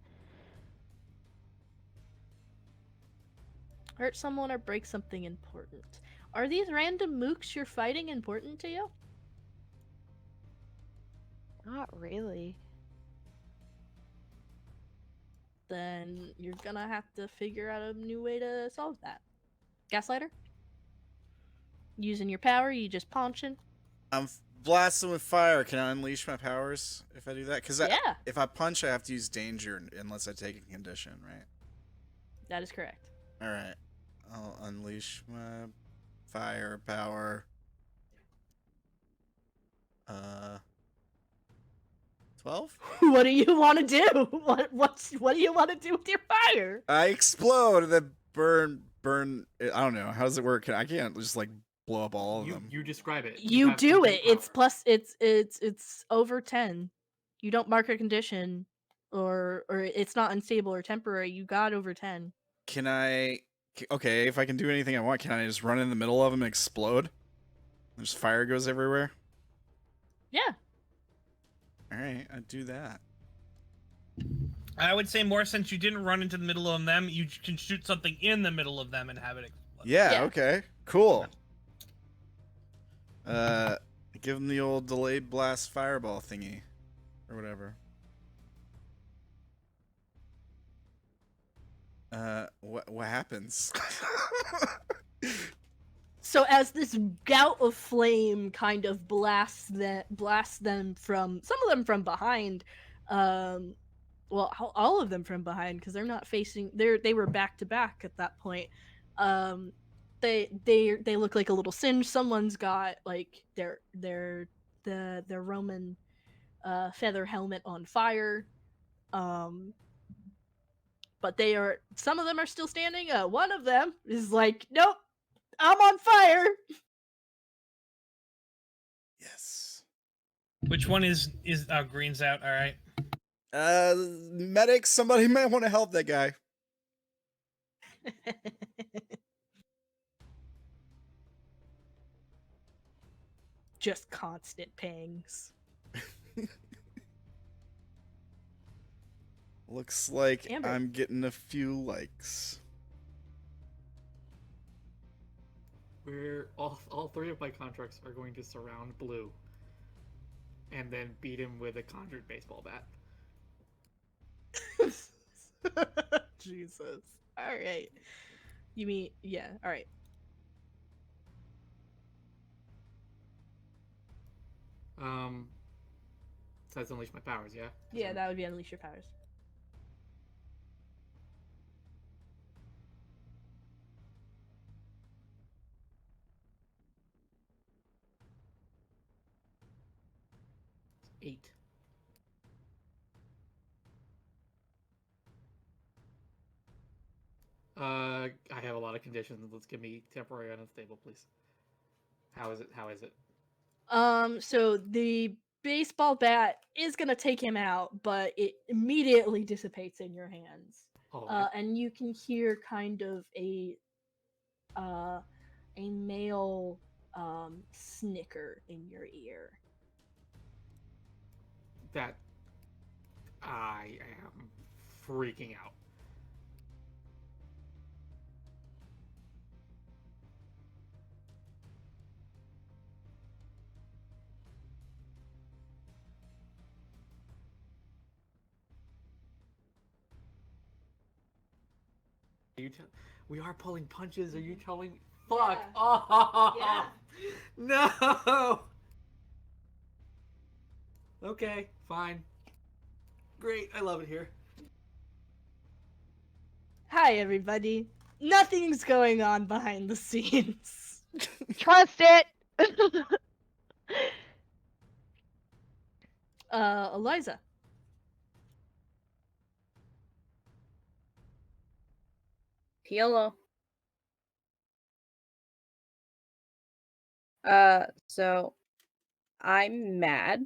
Hurt someone or break something important. Are these random mooks you're fighting important to you? Not really. Then you're gonna have to figure out a new way to solve that. Gaslighter? Using your power, you just punching? I'm blasting with fire. Can I unleash my powers if I do that? Because Yeah. if I punch, I have to use danger unless I take a condition, right? That is correct. All right. I'll unleash my fire power. 12? What do you want to do? What do you want to do with your fire? I explode and then burn burn? I don't know. How does it work? I can't just like blow up all of them. You describe it. You have do complete it. It's power. plus. It's over 10. You don't mark a condition, or it's not unstable or temporary. You got over 10. Can I? Okay, if I can do anything I want, can I just run in the middle of them and explode? There's fire goes everywhere. Yeah. All right, I'd do that. I would say more since you didn't run into the middle of them, you can shoot something in the middle of them and have it explode. Yeah. Yeah. Okay. Cool. Give them the old delayed blast fireball thingy, or whatever. What happens? So as this gout of flame kind of blasts them from, some of them from behind, well, all of them from behind, because they're not facing. They were back to back at that point. They look like a little singe. Someone's got like their Roman feather helmet on fire. But some of them are still standing. One of them is like, nope, I'm on fire. Yes. Which one is green's out? All right. Medic, somebody might want to help that guy. Just constant pangs. Looks like Amber. I'm getting a few likes. All three of my contracts are going to surround Blue, and then beat him with a conjured baseball bat. Jesus. All right. You mean, yeah, all right. So that's unleash my powers, yeah? Yeah, that would be unleash your powers. Eight. I have a lot of conditions. Let's give me temporary unstable, please. How is it? How is it? So the baseball bat is gonna take him out, but it immediately dissipates in your hands. Oh, And you can hear kind of a male snicker in your ear. that I am freaking out. We are pulling punches. Are you telling? Fuck! Yeah. Oh Yeah. no! Okay, fine. Great, I love it here. Hi, everybody. Nothing's going on behind the scenes. Trust it. Eliza. Hello. So I'm mad.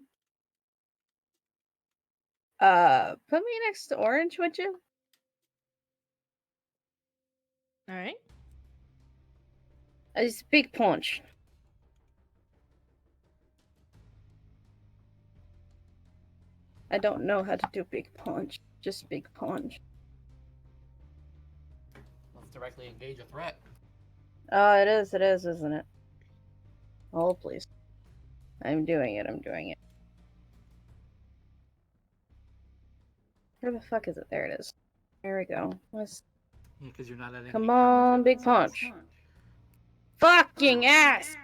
Put me next to Orange, would you? All right. It's big punch. I don't know how to do big punch. Just big punch. Let's directly engage a threat. Oh, it is, isn't it? Oh, please. I'm doing it. Where the fuck is it? There it is. There we go. Let's... Yeah, because you're not at any Come power on, to big it. punch. Fucking ass!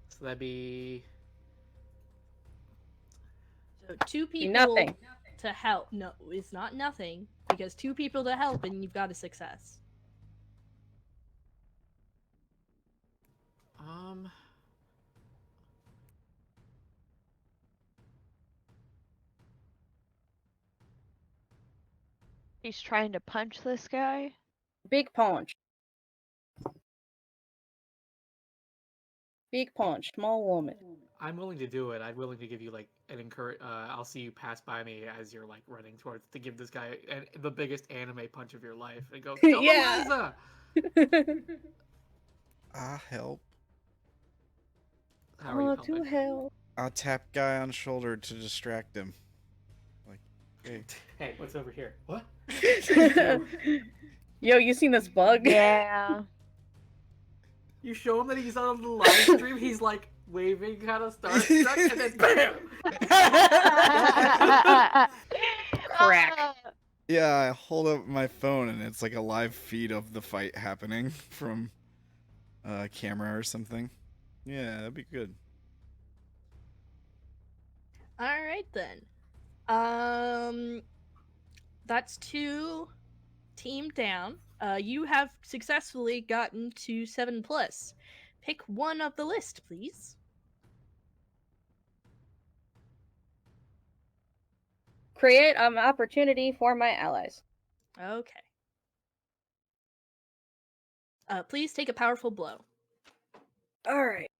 So that'd be So two people Nothing. to help. No, it's not nothing, because two people to help and you've got a success. He's trying to punch this guy. Big punch. Big punch, small woman. I'm willing to do it. I'm willing to give you like an encourage. I'll see you pass by me as you're like running towards to give this guy the biggest anime punch of your life and go, "Go, Yeah. Eliza!" Help. How are you Oh, helping? to hell. I'll tap guy on shoulder to distract him. Like, hey. Hey, what's over here? What? Yo, you seen this bug? Yeah. You show him that he's on the live stream. He's like waving, kind of starstruck, and then bam! Crack. Yeah, I hold up my phone and it's like a live feed of the fight happening from a camera or something. Yeah, that'd be good. All right then. That's 2 team down. You have successfully gotten to 7+. Pick one of the list, please. Create an opportunity for my allies. Okay. Please take a powerful blow. Alright.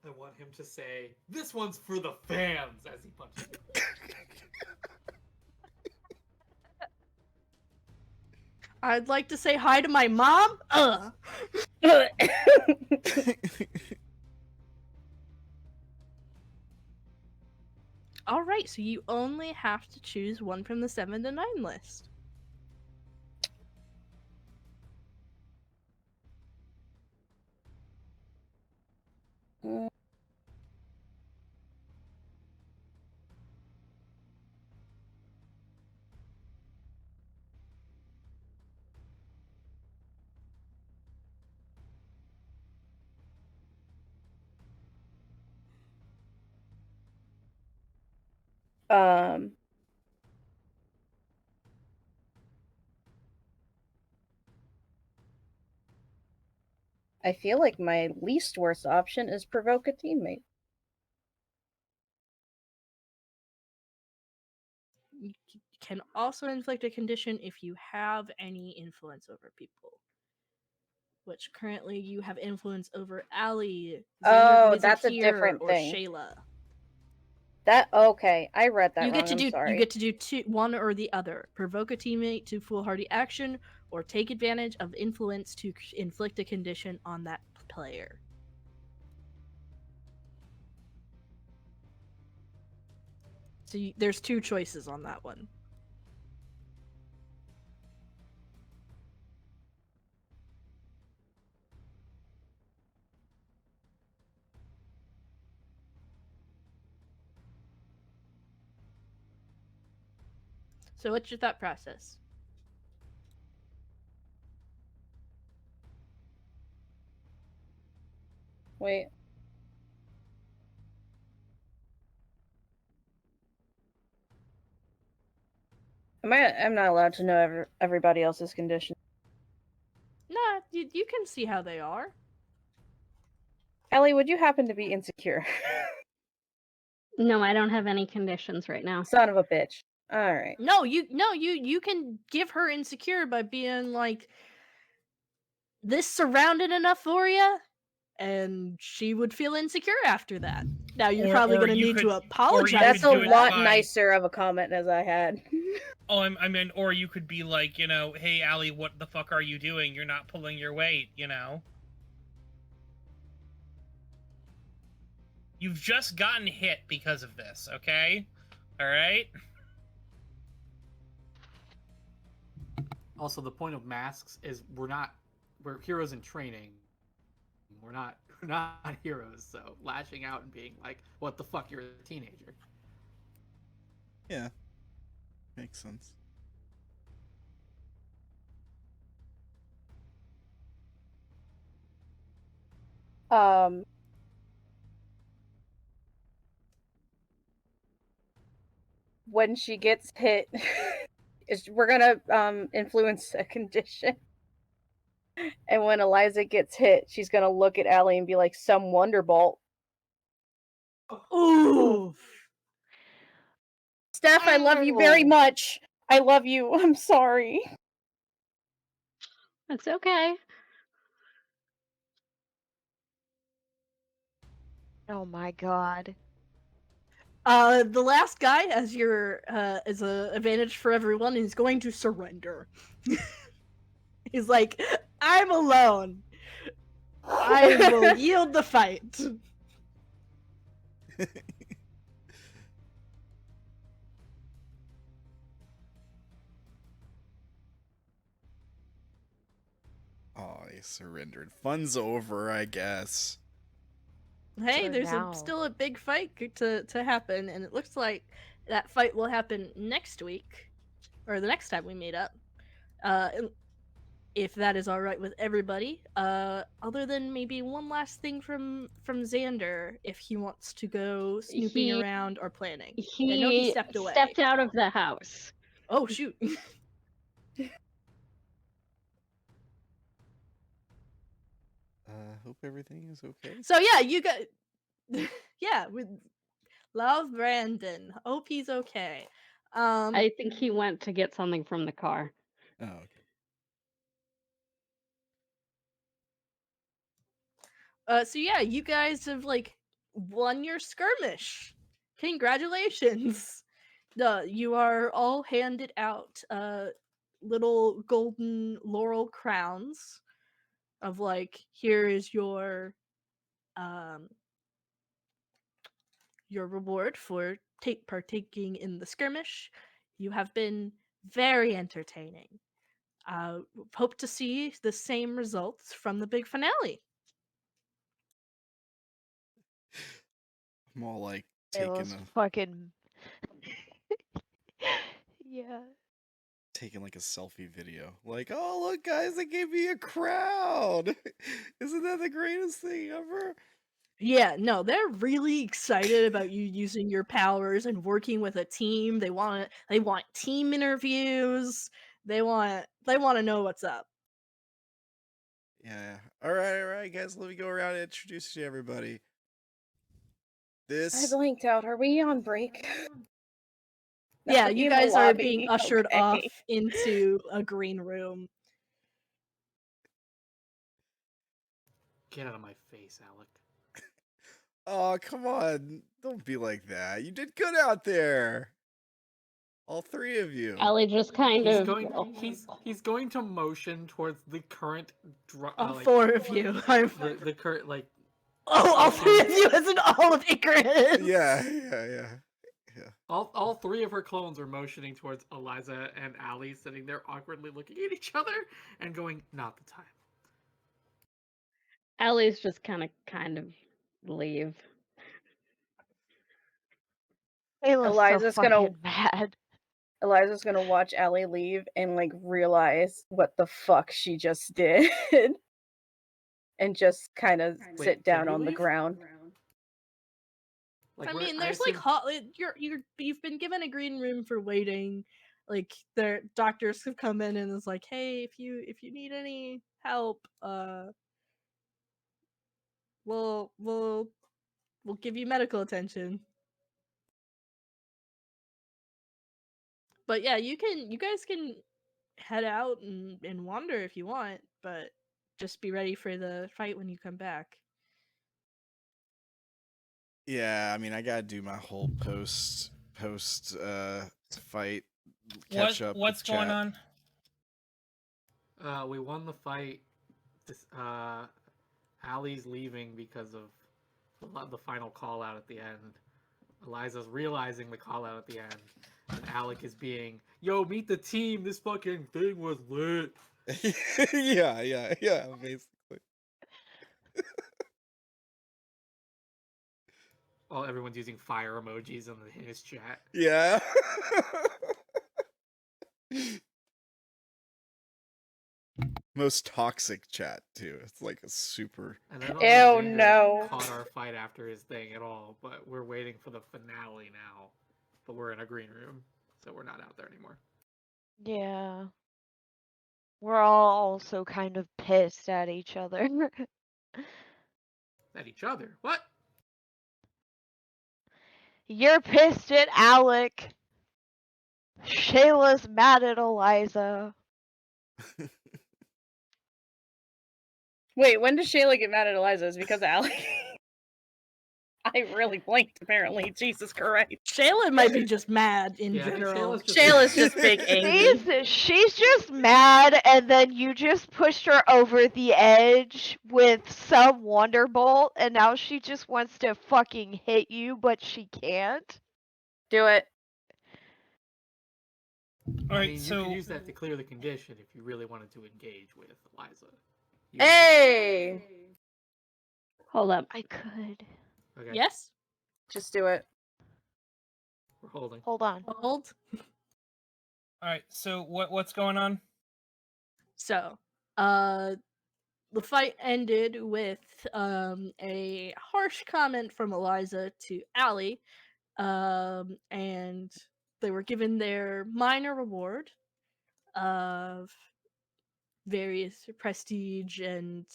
I want him to say, "This one's for the fans," as he punches you. I'd like to say hi to my mom. All right, so you only have to choose one from the 7 to 9 list. I feel like my least worst option is provoke a teammate. You can also inflict a condition if you have any influence over people. Which currently you have influence over Allie, Oh, Zander, that's a here, different or thing. Shayla. That okay, I read that You wrong. get to I'm do sorry. you get to do one or the other. Provoke a teammate to foolhardy action, or take advantage of influence to inflict a condition on that player. So there's 2 choices on that one. So what's your thought process? Wait. I'm not allowed to know everybody else's condition. Nah, you can see how they are. Allie, would you happen to be insecure? No, I don't have any conditions right now. Son of a bitch. Alright. No, you can give her insecure by being like, this surrounded enough for you, and she would feel insecure after that. Now you're probably going to need to apologize. That's a do it lot by- nicer of a comment as I had. Oh, I mean, or you could be like, you know, "Hey, Allie, what the fuck are you doing? You're not pulling your weight," you know? You've just gotten hit because of this, okay? Alright? Also, the point of masks is we're heroes in training. We're not heroes, so lashing out and being like, "What the fuck, you're a teenager." Yeah. Makes sense. When she gets hit, we're gonna influence a condition. And when Eliza gets hit, she's gonna look at Allie and be like, "Some wonderbolt." Ooh. Steph, I love you very much. I love you. I'm sorry. It's okay. Oh my god. The last guy, as your as a advantage for everyone, is going to surrender. He's like, I'm alone. I will yield the fight. Oh, he surrendered. Fun's over, I guess. Hey, For there's now. still a big fight to happen, and it looks like that fight will happen next week, or the next time we meet up. If that is all right with everybody. Other than maybe one last thing from Zander, if he wants to go snooping around or planning. I know he stepped away. Stepped out of the house. Oh shoot. Hope everything is okay. So yeah, you got yeah, with love Brandon. Hope he's okay. I think he went to get something from the car. Oh, okay. So yeah, you guys have like won your skirmish. Congratulations. You are all handed out little golden laurel crowns of like, here is your reward for partaking in the skirmish. You have been very entertaining. Hope to see the same results from the big finale. I'm all like It taking was a fucking. Yeah. taking like a selfie video. Like, oh look guys, they gave me a crown. Isn't that the greatest thing ever? Yeah, no, they're really excited about you using your powers and working with a team. They want team interviews. They want to know what's up. Yeah. All right, guys. Let me go around and introduce you to everybody. I This. blinked out. Are we on break? Yeah, Are we you in the guys are lobby? being ushered Okay. off into a green room. Get out of my face, Alec. Oh, come on. Don't be like that. You did good out there. All three of you. Ellie just kind He's of. going. He's going to motion towards the current. All Like, four of you. the current like. Oh, all three of you as an all of Icarus. Yeah. All three of her clones are motioning towards Eliza and Allie, sitting there awkwardly looking at each other and going, "Not the time." Ellie's just kind of leave. Eliza's so fucking mad. Eliza's gonna watch Allie leave and like realize what the fuck she just did, and just kind of sit down on the ground. Like, I mean, there's like you've been given a green room for waiting. Like their doctors have come in and is like, hey, if you need any help, we'll give you medical attention. But yeah, you guys can head out and wander if you want, but just be ready for the fight when you come back. Yeah, I mean, I gotta do my whole post fight catch up. What's going on? We won the fight. Allie's leaving because of the final call out at the end. Eliza's realizing the call out at the end. And Alec is being, yo, meet the team. This fucking thing was lit. yeah, basically. Everyone's using fire emojis in his chat. Yeah. Most toxic chat too. It's like a super. And I don't know if Zander no. caught our fight after his thing at all, but we're waiting for the finale now. But we're in a green room, so we're not out there anymore. Yeah. We're all also kind of pissed at each other. At each other? What? You're pissed at Alec. Shayla's mad at Eliza. Wait, when does Shayla get mad at Eliza? Is it because of Alec? I really blinked, apparently. Jesus Christ. Shayla might be just mad in Yeah, I think general. Shayla's just big angry. She's just mad, and then you just pushed her over the edge with some Wonderbolt, and now she just wants to fucking hit you, but she can't. Do it. All I right, mean, you so could use that to clear the condition if you really wanted to engage with Eliza. Hey! Hold up. I could. Okay, Yes? Just do it. we're holding. Hold on. Hold. all right, so what's going on? So, the fight ended with a harsh comment from Eliza to Allie, and they were given their minor reward of various prestige and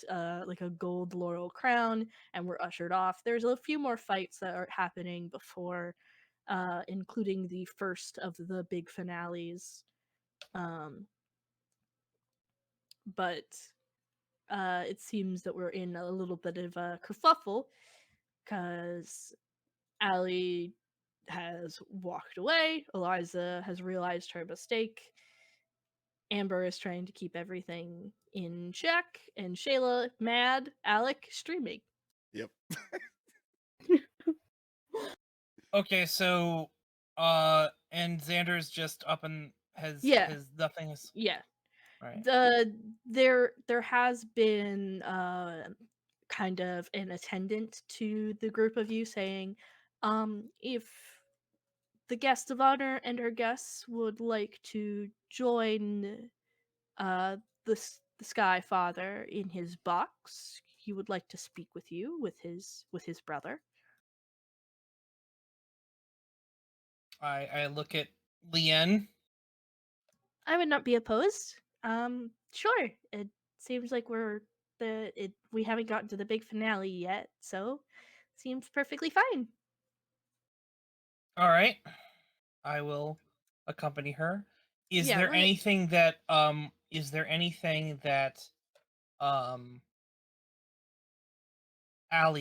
like a gold laurel crown, and were ushered off. There's a few more fights that are happening before, including the first of the big finales. But it seems that we're in a little bit of a kerfuffle because Allie has walked away, Eliza has realized her mistake, Amber is trying to keep everything in check, and Shayla mad, Alec streaming. Yep. Okay, so and Xander's just up and has nothing is Yeah. all right. There has been kind of an attendant to the group of you saying, if the guest of honor and her guests would like to join the Sky Father in his box, he would like to speak with you with his brother. I look at Lien. I would not be opposed. Sure. It seems like we haven't gotten to the big finale yet, so seems perfectly fine. All right, I will accompany her. Is Yeah, there anything that Allie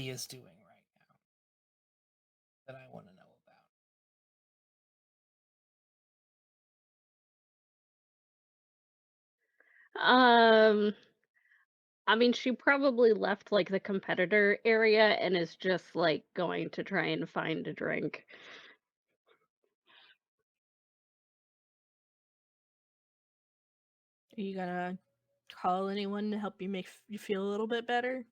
is doing right now that I want to know about? I mean, she probably left like the competitor area and is just like going to try and find a drink. Are you gonna call anyone to help you make you feel a little bit better?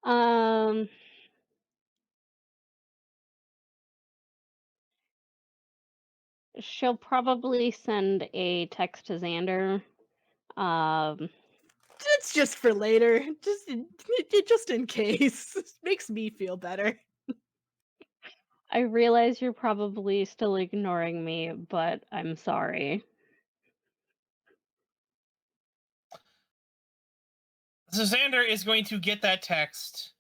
Um, she'll probably send a text to Xander. It's just for later. Just in case. It makes me feel better. I realize you're probably still ignoring me, but I'm sorry. So Xander is going to get that text,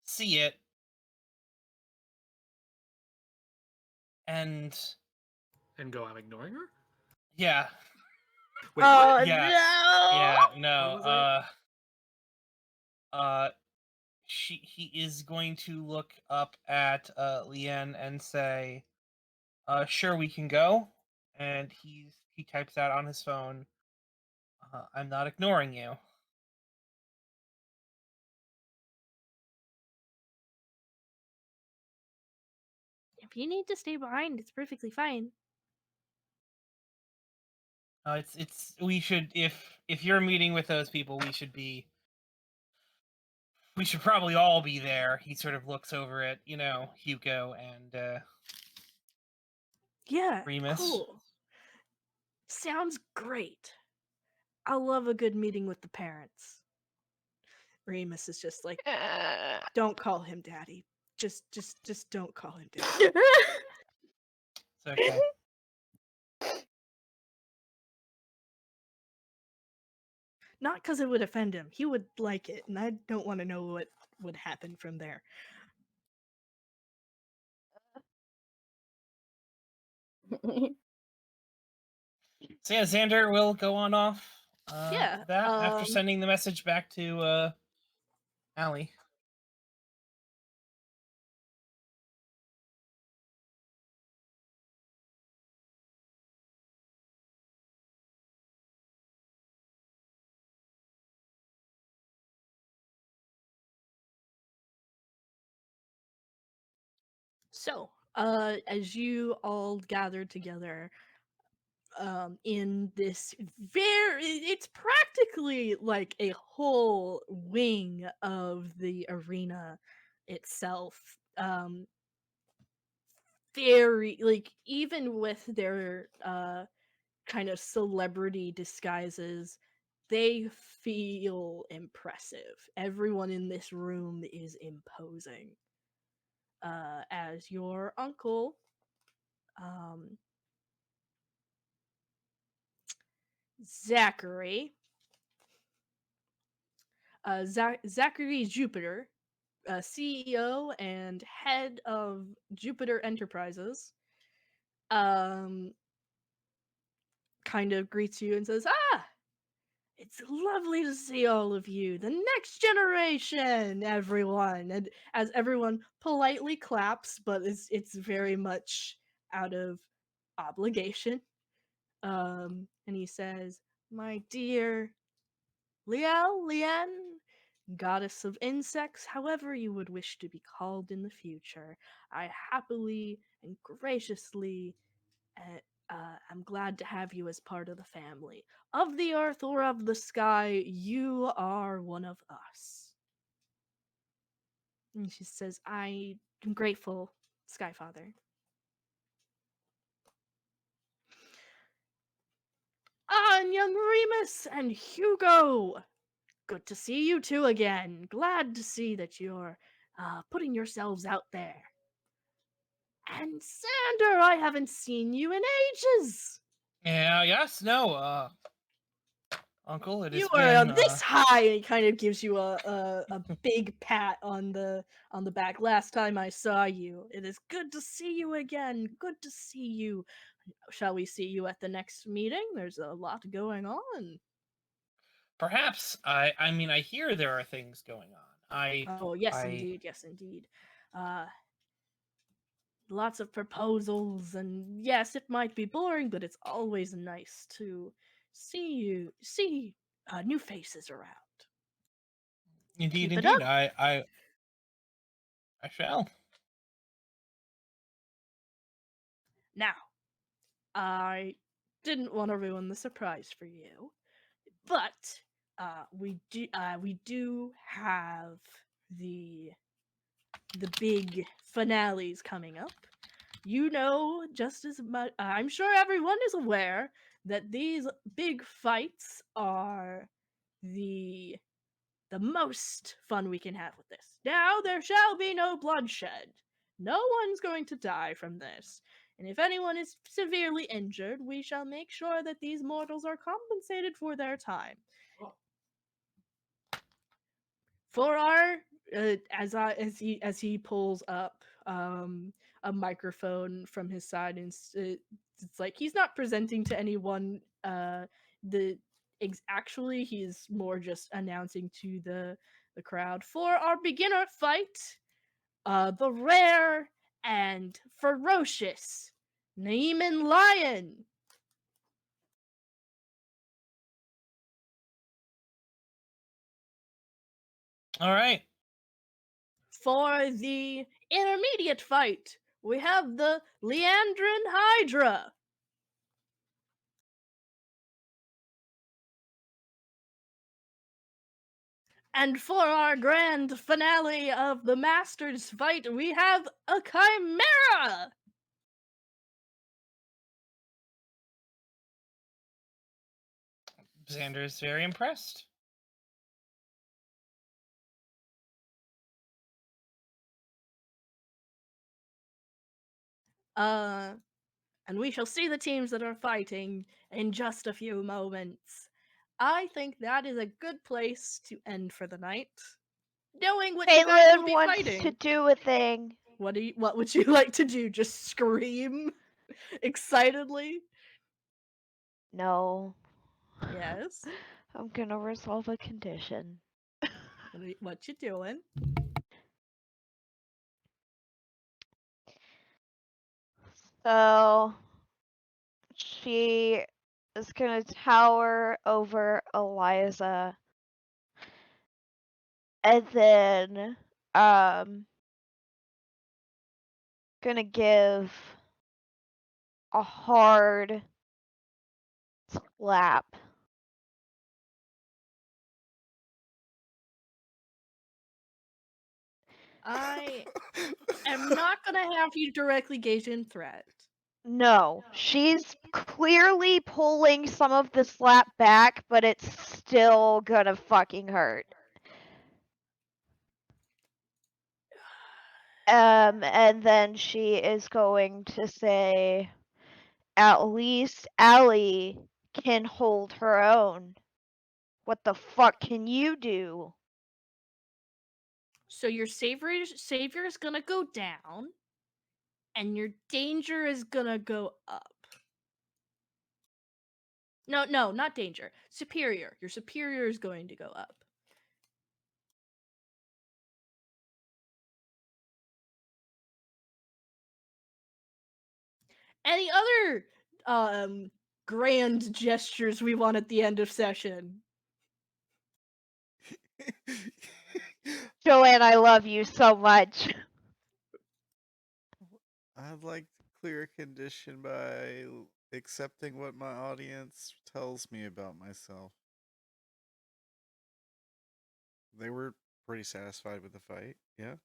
see it, and go, I'm ignoring her? yeah. Wait, Oh what? Yeah. no! Yeah, What no. was He is going to look up at Lien and say, sure, we can go. And he types out on his phone, I'm not ignoring you. If you need to stay behind, it's perfectly fine. We should, if you're meeting with those people, we should probably all be there. He sort of looks over at, Hugo and Yeah, Remus. cool. Sounds great. I love a good meeting with the parents. Remus is just like, don't call him daddy. Just don't call him daddy. It's okay. Not because it would offend him. He would like it, and I don't want to know what would happen from there. So yeah, Zander will go on off. Yeah, To that after sending the message back to Allie. So, as you all gathered together, in this it's practically like a whole wing of the arena itself. Very, like, even with their kind of celebrity disguises, they feel impressive. Everyone in this room is imposing. As your uncle, Zachary, Zachary Jupiter, CEO and head of Jupiter Enterprises, kind of greets you and says, "Ah, it's lovely to see all of you. The next generation, everyone." And as everyone politely claps, but it's very much out of obligation. And he says, "My dear Leanne, goddess of insects, however you would wish to be called in the future, I happily and graciously am glad to have you as part of the family. Of the earth or of the sky, you are one of us." And she says, "I am grateful, Skyfather." "Ah, and young Remus and Hugo! Good to see you two again. Glad to see that you're putting yourselves out there. And Zander, I haven't seen you in ages. Yeah, yes, no, Uncle, it has You are been this high." And he kind of gives you a big pat on the back. "Last time I saw you, it is good to see you again. Good to see you. Shall we see you at the next meeting? There's a lot going on." perhaps I mean I hear there are things going on. Oh, yes, indeed. Yes, indeed. Lots of proposals, and yes, it might be boring, but it's always nice to see new faces around. Indeed, Keep it indeed. up. I shall. Now, I didn't want to ruin the surprise for you, but we do have the big finales coming up. You know just as much. I'm sure everyone is aware that these big fights are the most fun we can have with this. Now, there shall be no bloodshed. No one's going to die from this. And if anyone is severely injured, we shall make sure that these mortals are compensated for their time. For our as he pulls up a microphone from his side, and it's like he's not presenting to anyone. Actually, he's more just announcing to the crowd. For our beginner fight, the rare and ferocious Neiman Lion. All right. For the intermediate fight, we have the Leandrin Hydra. And for our grand finale of the Masters fight, we have a Chimera! Xander is very impressed. And we shall see the teams that are fighting in just a few moments. I think that is a good place to end for the night. Knowing what you guys will Caitlin be wants fighting. to do a thing. What would you like to do? Just scream excitedly? No. Yes. I'm gonna resolve a condition. What you doing? So she is gonna tower over Eliza, and then gonna give a hard slap. I am not gonna have you directly gauge in threat. No, she's clearly pulling some of the slap back, but it's still gonna fucking hurt. And then she is going to say, at least Allie can hold her own. What the fuck can you do? So your savior is gonna go down, and your danger is gonna go up. No, not danger. Superior. Your superior is going to go up. Any other grand gestures we want at the end of session? Joeann, I love you so much. I'd like to clear a condition by accepting what my audience tells me about myself. They were pretty satisfied with the fight, yeah?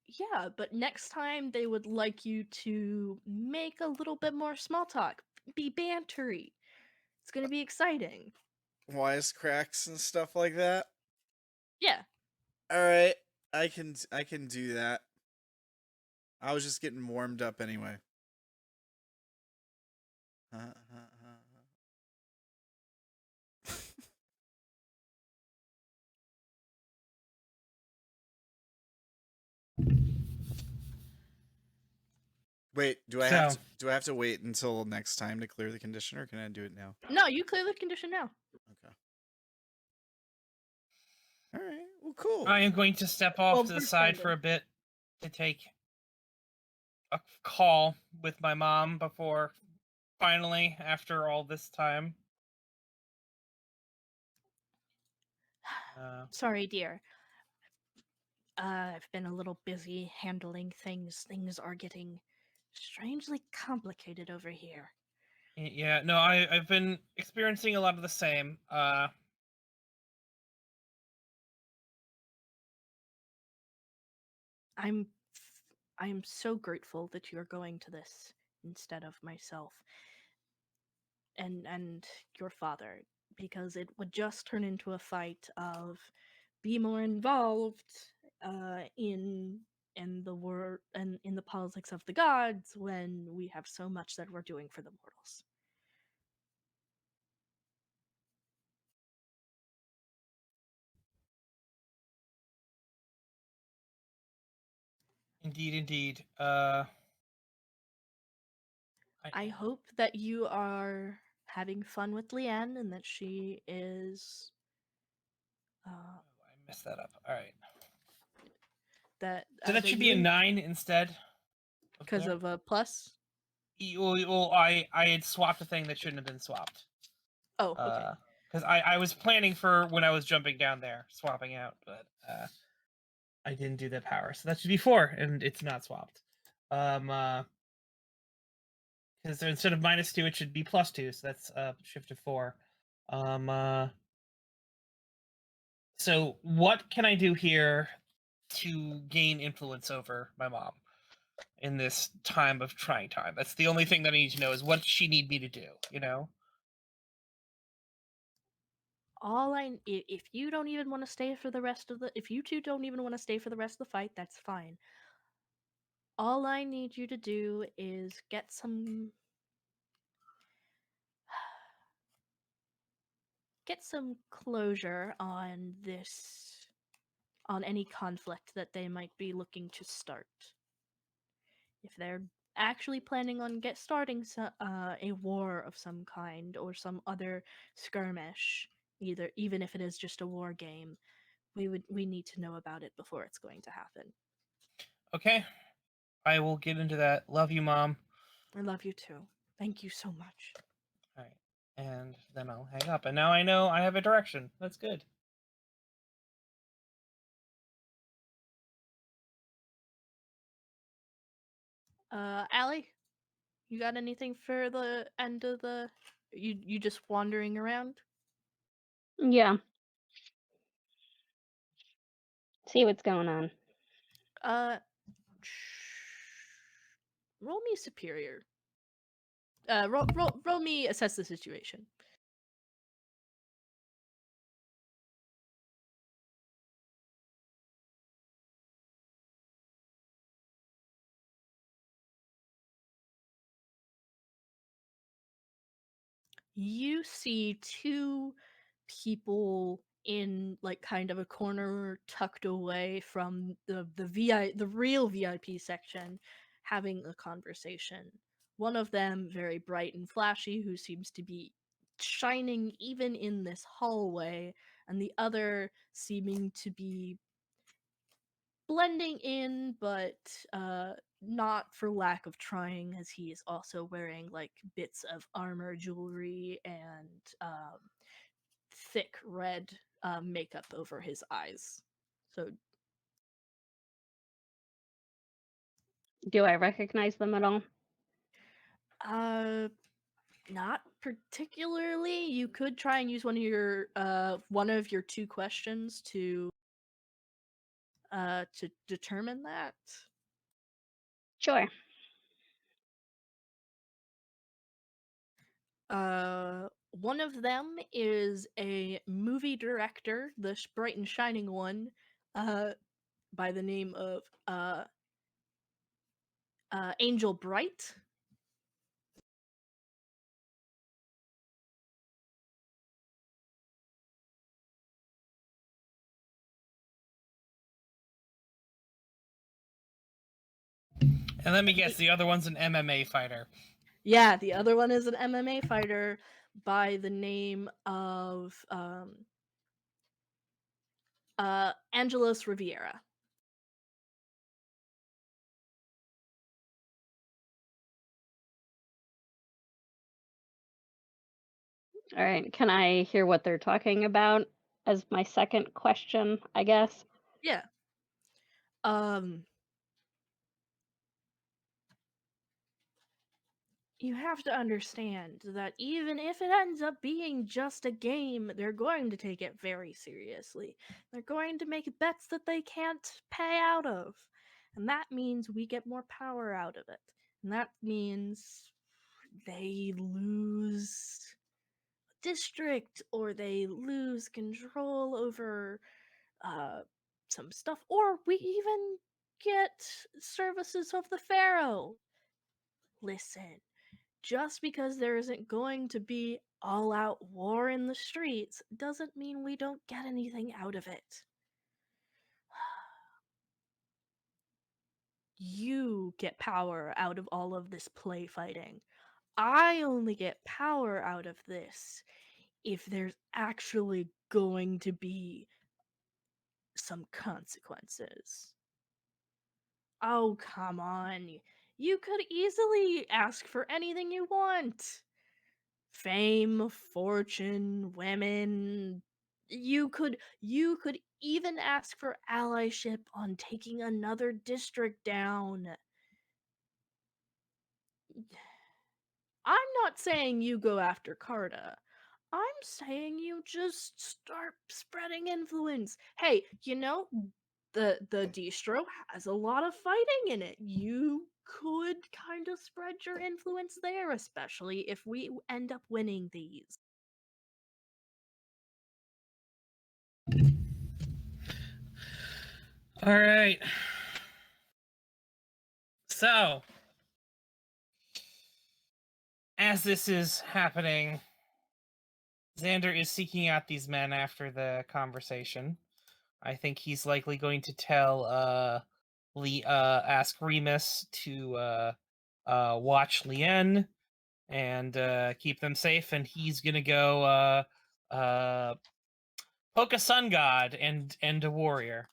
Yeah, but next time they would like you to make a little bit more small talk. Be bantery. It's gonna be exciting. Wisecracks and stuff like that? Yeah. Alright, I can do that. I was just getting warmed up anyway. Wait, do I have to wait until next time to clear the condition, or can I do it now? No, you clear the condition now. Okay. All right. Well, cool. I am going to step off to the side for a bit to take a call with my mom before finally, after all this time. Sorry, dear. I've been a little busy handling things. Things are getting strangely complicated over here. Yeah, no, I've been experiencing a lot of the same. I am so grateful that you are going to this instead of myself and your father, because it would just turn into a fight of be more involved in the war and in the politics of the gods when we have so much that we're doing for the mortals. Indeed. I hope that you are having fun with Leanne and that she is. I messed that up. All right. So that should be a 9 instead. Because of a plus? Well, I had swapped a thing that shouldn't have been swapped. Oh, okay. Because I was planning for when I was jumping down there, swapping out, but I didn't do that power. So that should be 4, and it's not swapped. Because instead of -2, it should be +2, so that's shift to 4. So what can I do here to gain influence over my mom in this time of trying time? That's the only thing that I need to know is what does she need me to do, you know? If you don't even want to stay for the rest of the if you two don't even want to stay for the rest of the fight, that's fine. All I need you to do is get some get some closure on this, on any conflict that they might be looking to start. If they're actually planning on starting a war of some kind or some other skirmish, even if it is just a war game, we need to know about it before it's going to happen. Okay, I will get into that. Love you, Mom. I love you too. Thank you so much. All right, and then I'll hang up. And now I know I have a direction. That's good. Allie, you got anything for the end of the? You just wandering around? Yeah. See what's going on. Roll me superior. Roll me assess the situation. You see two people in like kind of a corner tucked away from the real VIP section having a conversation. One of them very bright and flashy who seems to be shining even in this hallway, and the other seeming to be blending in but not for lack of trying, as he is also wearing like bits of armor, jewelry, and thick red makeup over his eyes. So, Do I recognize them at all? not particularly. You could try and use one of your two questions to determine that. Sure. One of them is a movie director, the bright and shining one, by the name of Angel Bright. And let me guess, the other one's an MMA fighter. Yeah, the other one is an MMA fighter by the name of Angelos Riviera. All right. Can I hear what they're talking about as my second question, I guess? Yeah. You have to understand that even if it ends up being just a game, they're going to take it very seriously. They're going to make bets that they can't pay out of. And that means we get more power out of it. And that means they lose a district, or they lose control over some stuff, or we even get services of the Pharaoh. Listen, just because there isn't going to be all-out war in the streets doesn't mean we don't get anything out of it. You get power out of all of this play fighting. I only get power out of this if there's actually going to be some consequences. Oh, come on. You could easily ask for anything you want. Fame, fortune, women. You could even ask for allyship on taking another district down. I'm not saying you go after Carta. I'm saying you just start spreading influence. Hey, the distro has a lot of fighting in it. You could kind of spread your influence there, especially if we end up winning these. All right. So, as this is happening, Zander is seeking out these men after the conversation. I think he's likely going to tell ask Remus to watch Lien and keep them safe, and he's gonna go poke a sun god and a warrior.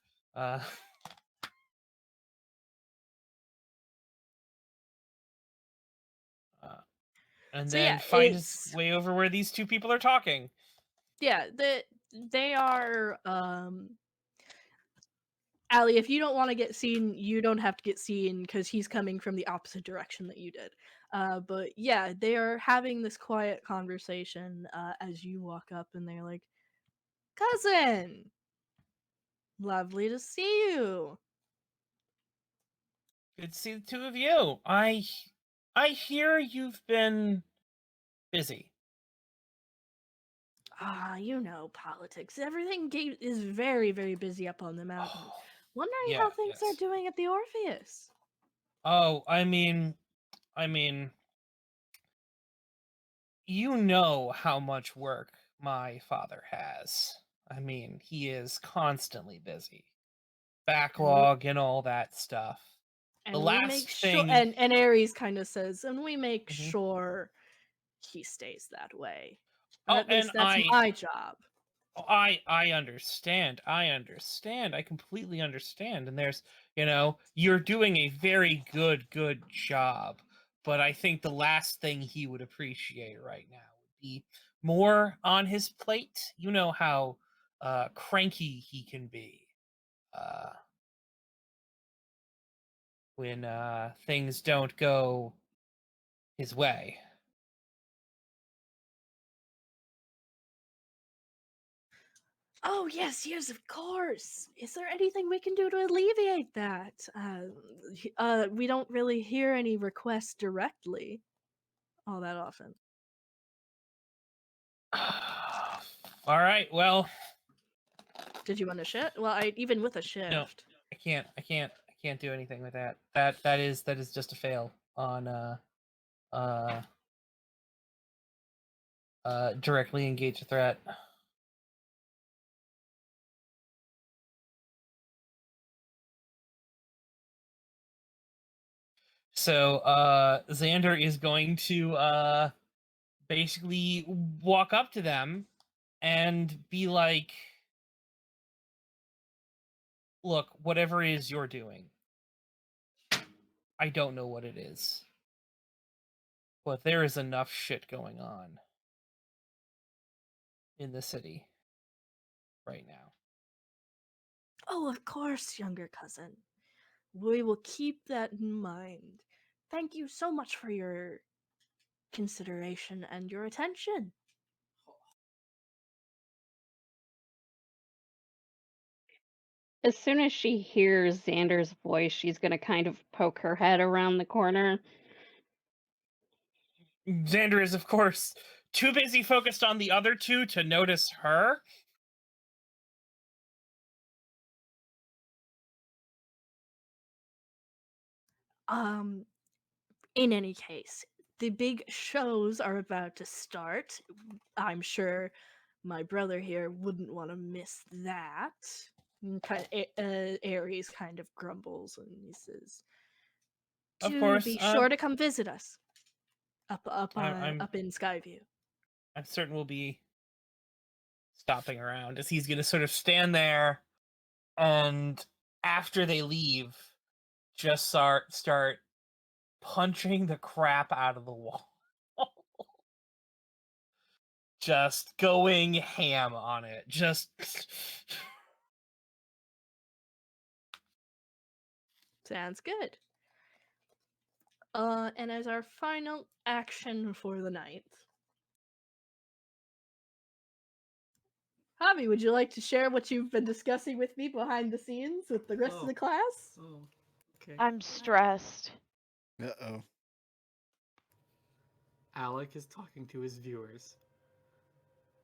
And So then yeah, find his it's way over where these two people are talking. yeah, they are Allie, if you don't want to get seen, you don't have to get seen because he's coming from the opposite direction that you did. But yeah, they are having this quiet conversation as you walk up, and they're like, "Cousin, lovely to see you." Good to see the two of you. I hear you've been busy. You know, politics. Everything is very, very busy up on the mountain. Wondering Yeah, how things are yes. doing at the Orpheus. Oh, I mean, you know how much work my father has. I mean, he is constantly busy. Backlog and all that stuff. The And we make last sure, thing. and Ares kind of says, and we make Mhm. sure he stays that way. Or Oh, at least and that's my job. I understand. I completely understand. And there's, you're doing a very good job. But I think the last thing he would appreciate right now would be more on his plate. You know how cranky he can be when things don't go his way. Oh yes, of course. Is there anything we can do to alleviate that? We don't really hear any requests directly all that often. All right, well, Did you want to shift? Well, even with a shift. no, I can't do anything with that. That is just a fail on directly engage a threat. So Zander is going to basically walk up to them and be like, look, whatever it is you're doing, I don't know what it is, but there is enough shit going on in the city right now. Oh, of course, younger cousin. We will keep that in mind. Thank you so much for your consideration and your attention. As soon as she hears Xander's voice, she's going to kind of poke her head around the corner. Zander is, of course, too busy focused on the other two to notice her. In any case, the big shows are about to start. I'm sure my brother here wouldn't want to miss that. Ares kind of grumbles and he says, Of "To course, be sure to come visit us up I'm in Skyview." certain we'll be stopping around, as he's going to sort of stand there and after they leave, just start punching the crap out of the wall. Just going ham on it. Just Sounds good. And as our final action for the night, Javi, would you like to share what you've been discussing with me behind the scenes with the rest of the class? Oh, okay. I'm stressed. Uh-oh. Alec is talking to his viewers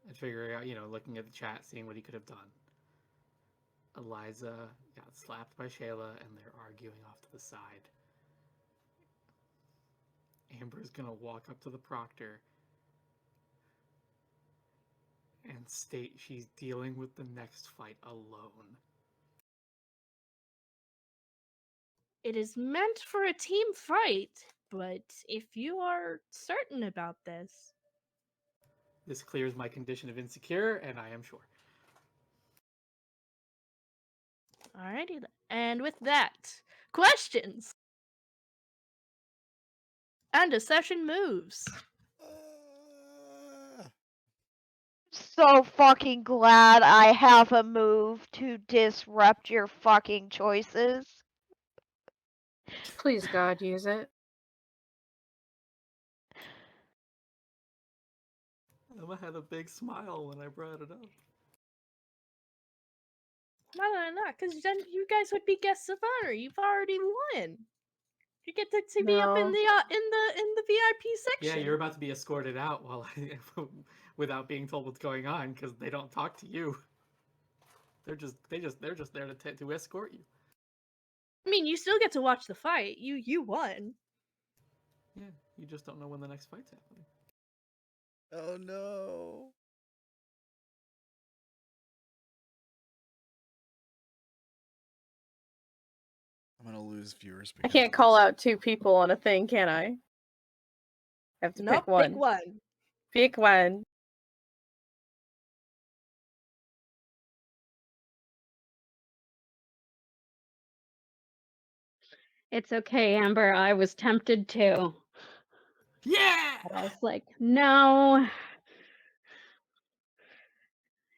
and figuring out, looking at the chat, seeing what he could have done. Eliza got slapped by Shayla and they're arguing off to the side. Amber's gonna walk up to the proctor and state she's dealing with the next fight alone. It is meant for a team fight, but if you are certain about this, This clears my condition of insecure, and I am sure. alrighty then. And with that, questions and a session moves. So fucking glad I have a move to disrupt your fucking choices. Please, God, use it. Emma had a big smile when I brought it up. No, because then you guys would be guests of honor. You've already won. You get to be up in No. the VIP Yeah, section. you're about to be escorted out while without being told what's going on because they don't talk to you. They're just there to escort you. I mean, you still get to watch the fight. You won. Yeah, you just don't know when the next fight's happening. Oh no. I'm gonna lose viewers. I because can't of call this. out two people on a thing, can I? I have to Nope, pick one. pick one. Pick one. It's okay, Amber. I was tempted too. Yeah! But I was like, no.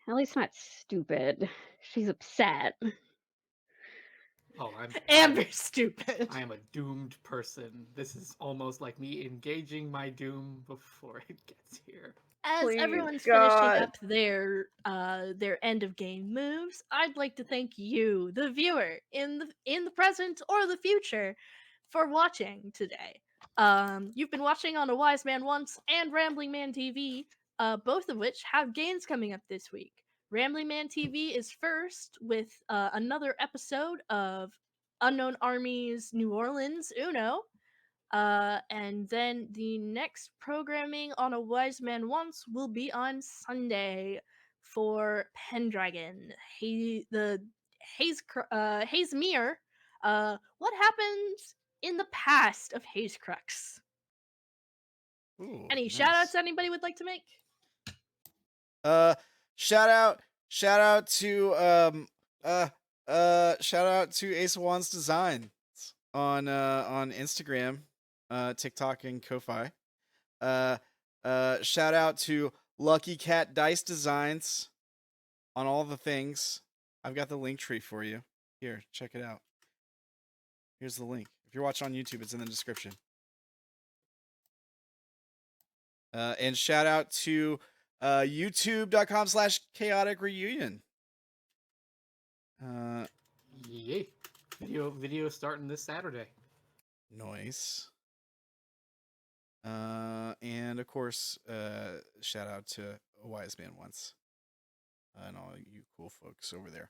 Ellie's not stupid. She's upset. Oh, Amber's stupid. I am a doomed person. This is almost like me engaging my doom before it gets here. As Please, everyone's God. finishing up their end of game moves, I'd like to thank you, the viewer, in the present or the future, for watching today. You've been watching on AWiseManOnce and RamblinManTV, both of which have games coming up this week. RamblinManTV is first with another episode of Unknown Armies New Orleans Uno. And then the next programming on AWiseManOnce will be on Sunday for Pendragon. Hazemere. What happens in the past of Hazecrux? Ooh, Any nice. shout outs anybody would like to make? Shout out to AceofWandsDesigns on Instagram, TikTok, and Ko-Fi. Shout out to Lucky Cat Dice Designs on all the things. I've got the link tree for you. Here, check it out. Here's the link. If you're watching on YouTube, it's in the description. And shout out to youtube.com/ChaoticReunion. Yay. Video starting this Saturday. Noise. And of course, shout out to AWiseManOnce and all you cool folks over there.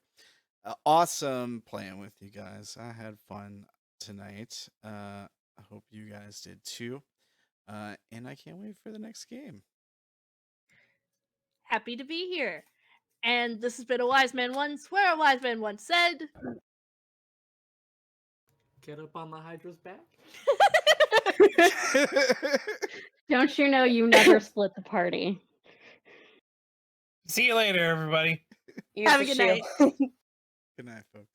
Awesome playing with you guys. I had fun tonight. I hope you guys did too. And I can't wait for the next game. Happy to be here. And this has been AWiseManOnce, where AWiseManOnce said, Get up on the Hydra's back. Don't you know you never split the party? See you later, everybody. Use Have a the good shield. night. Good night, folks.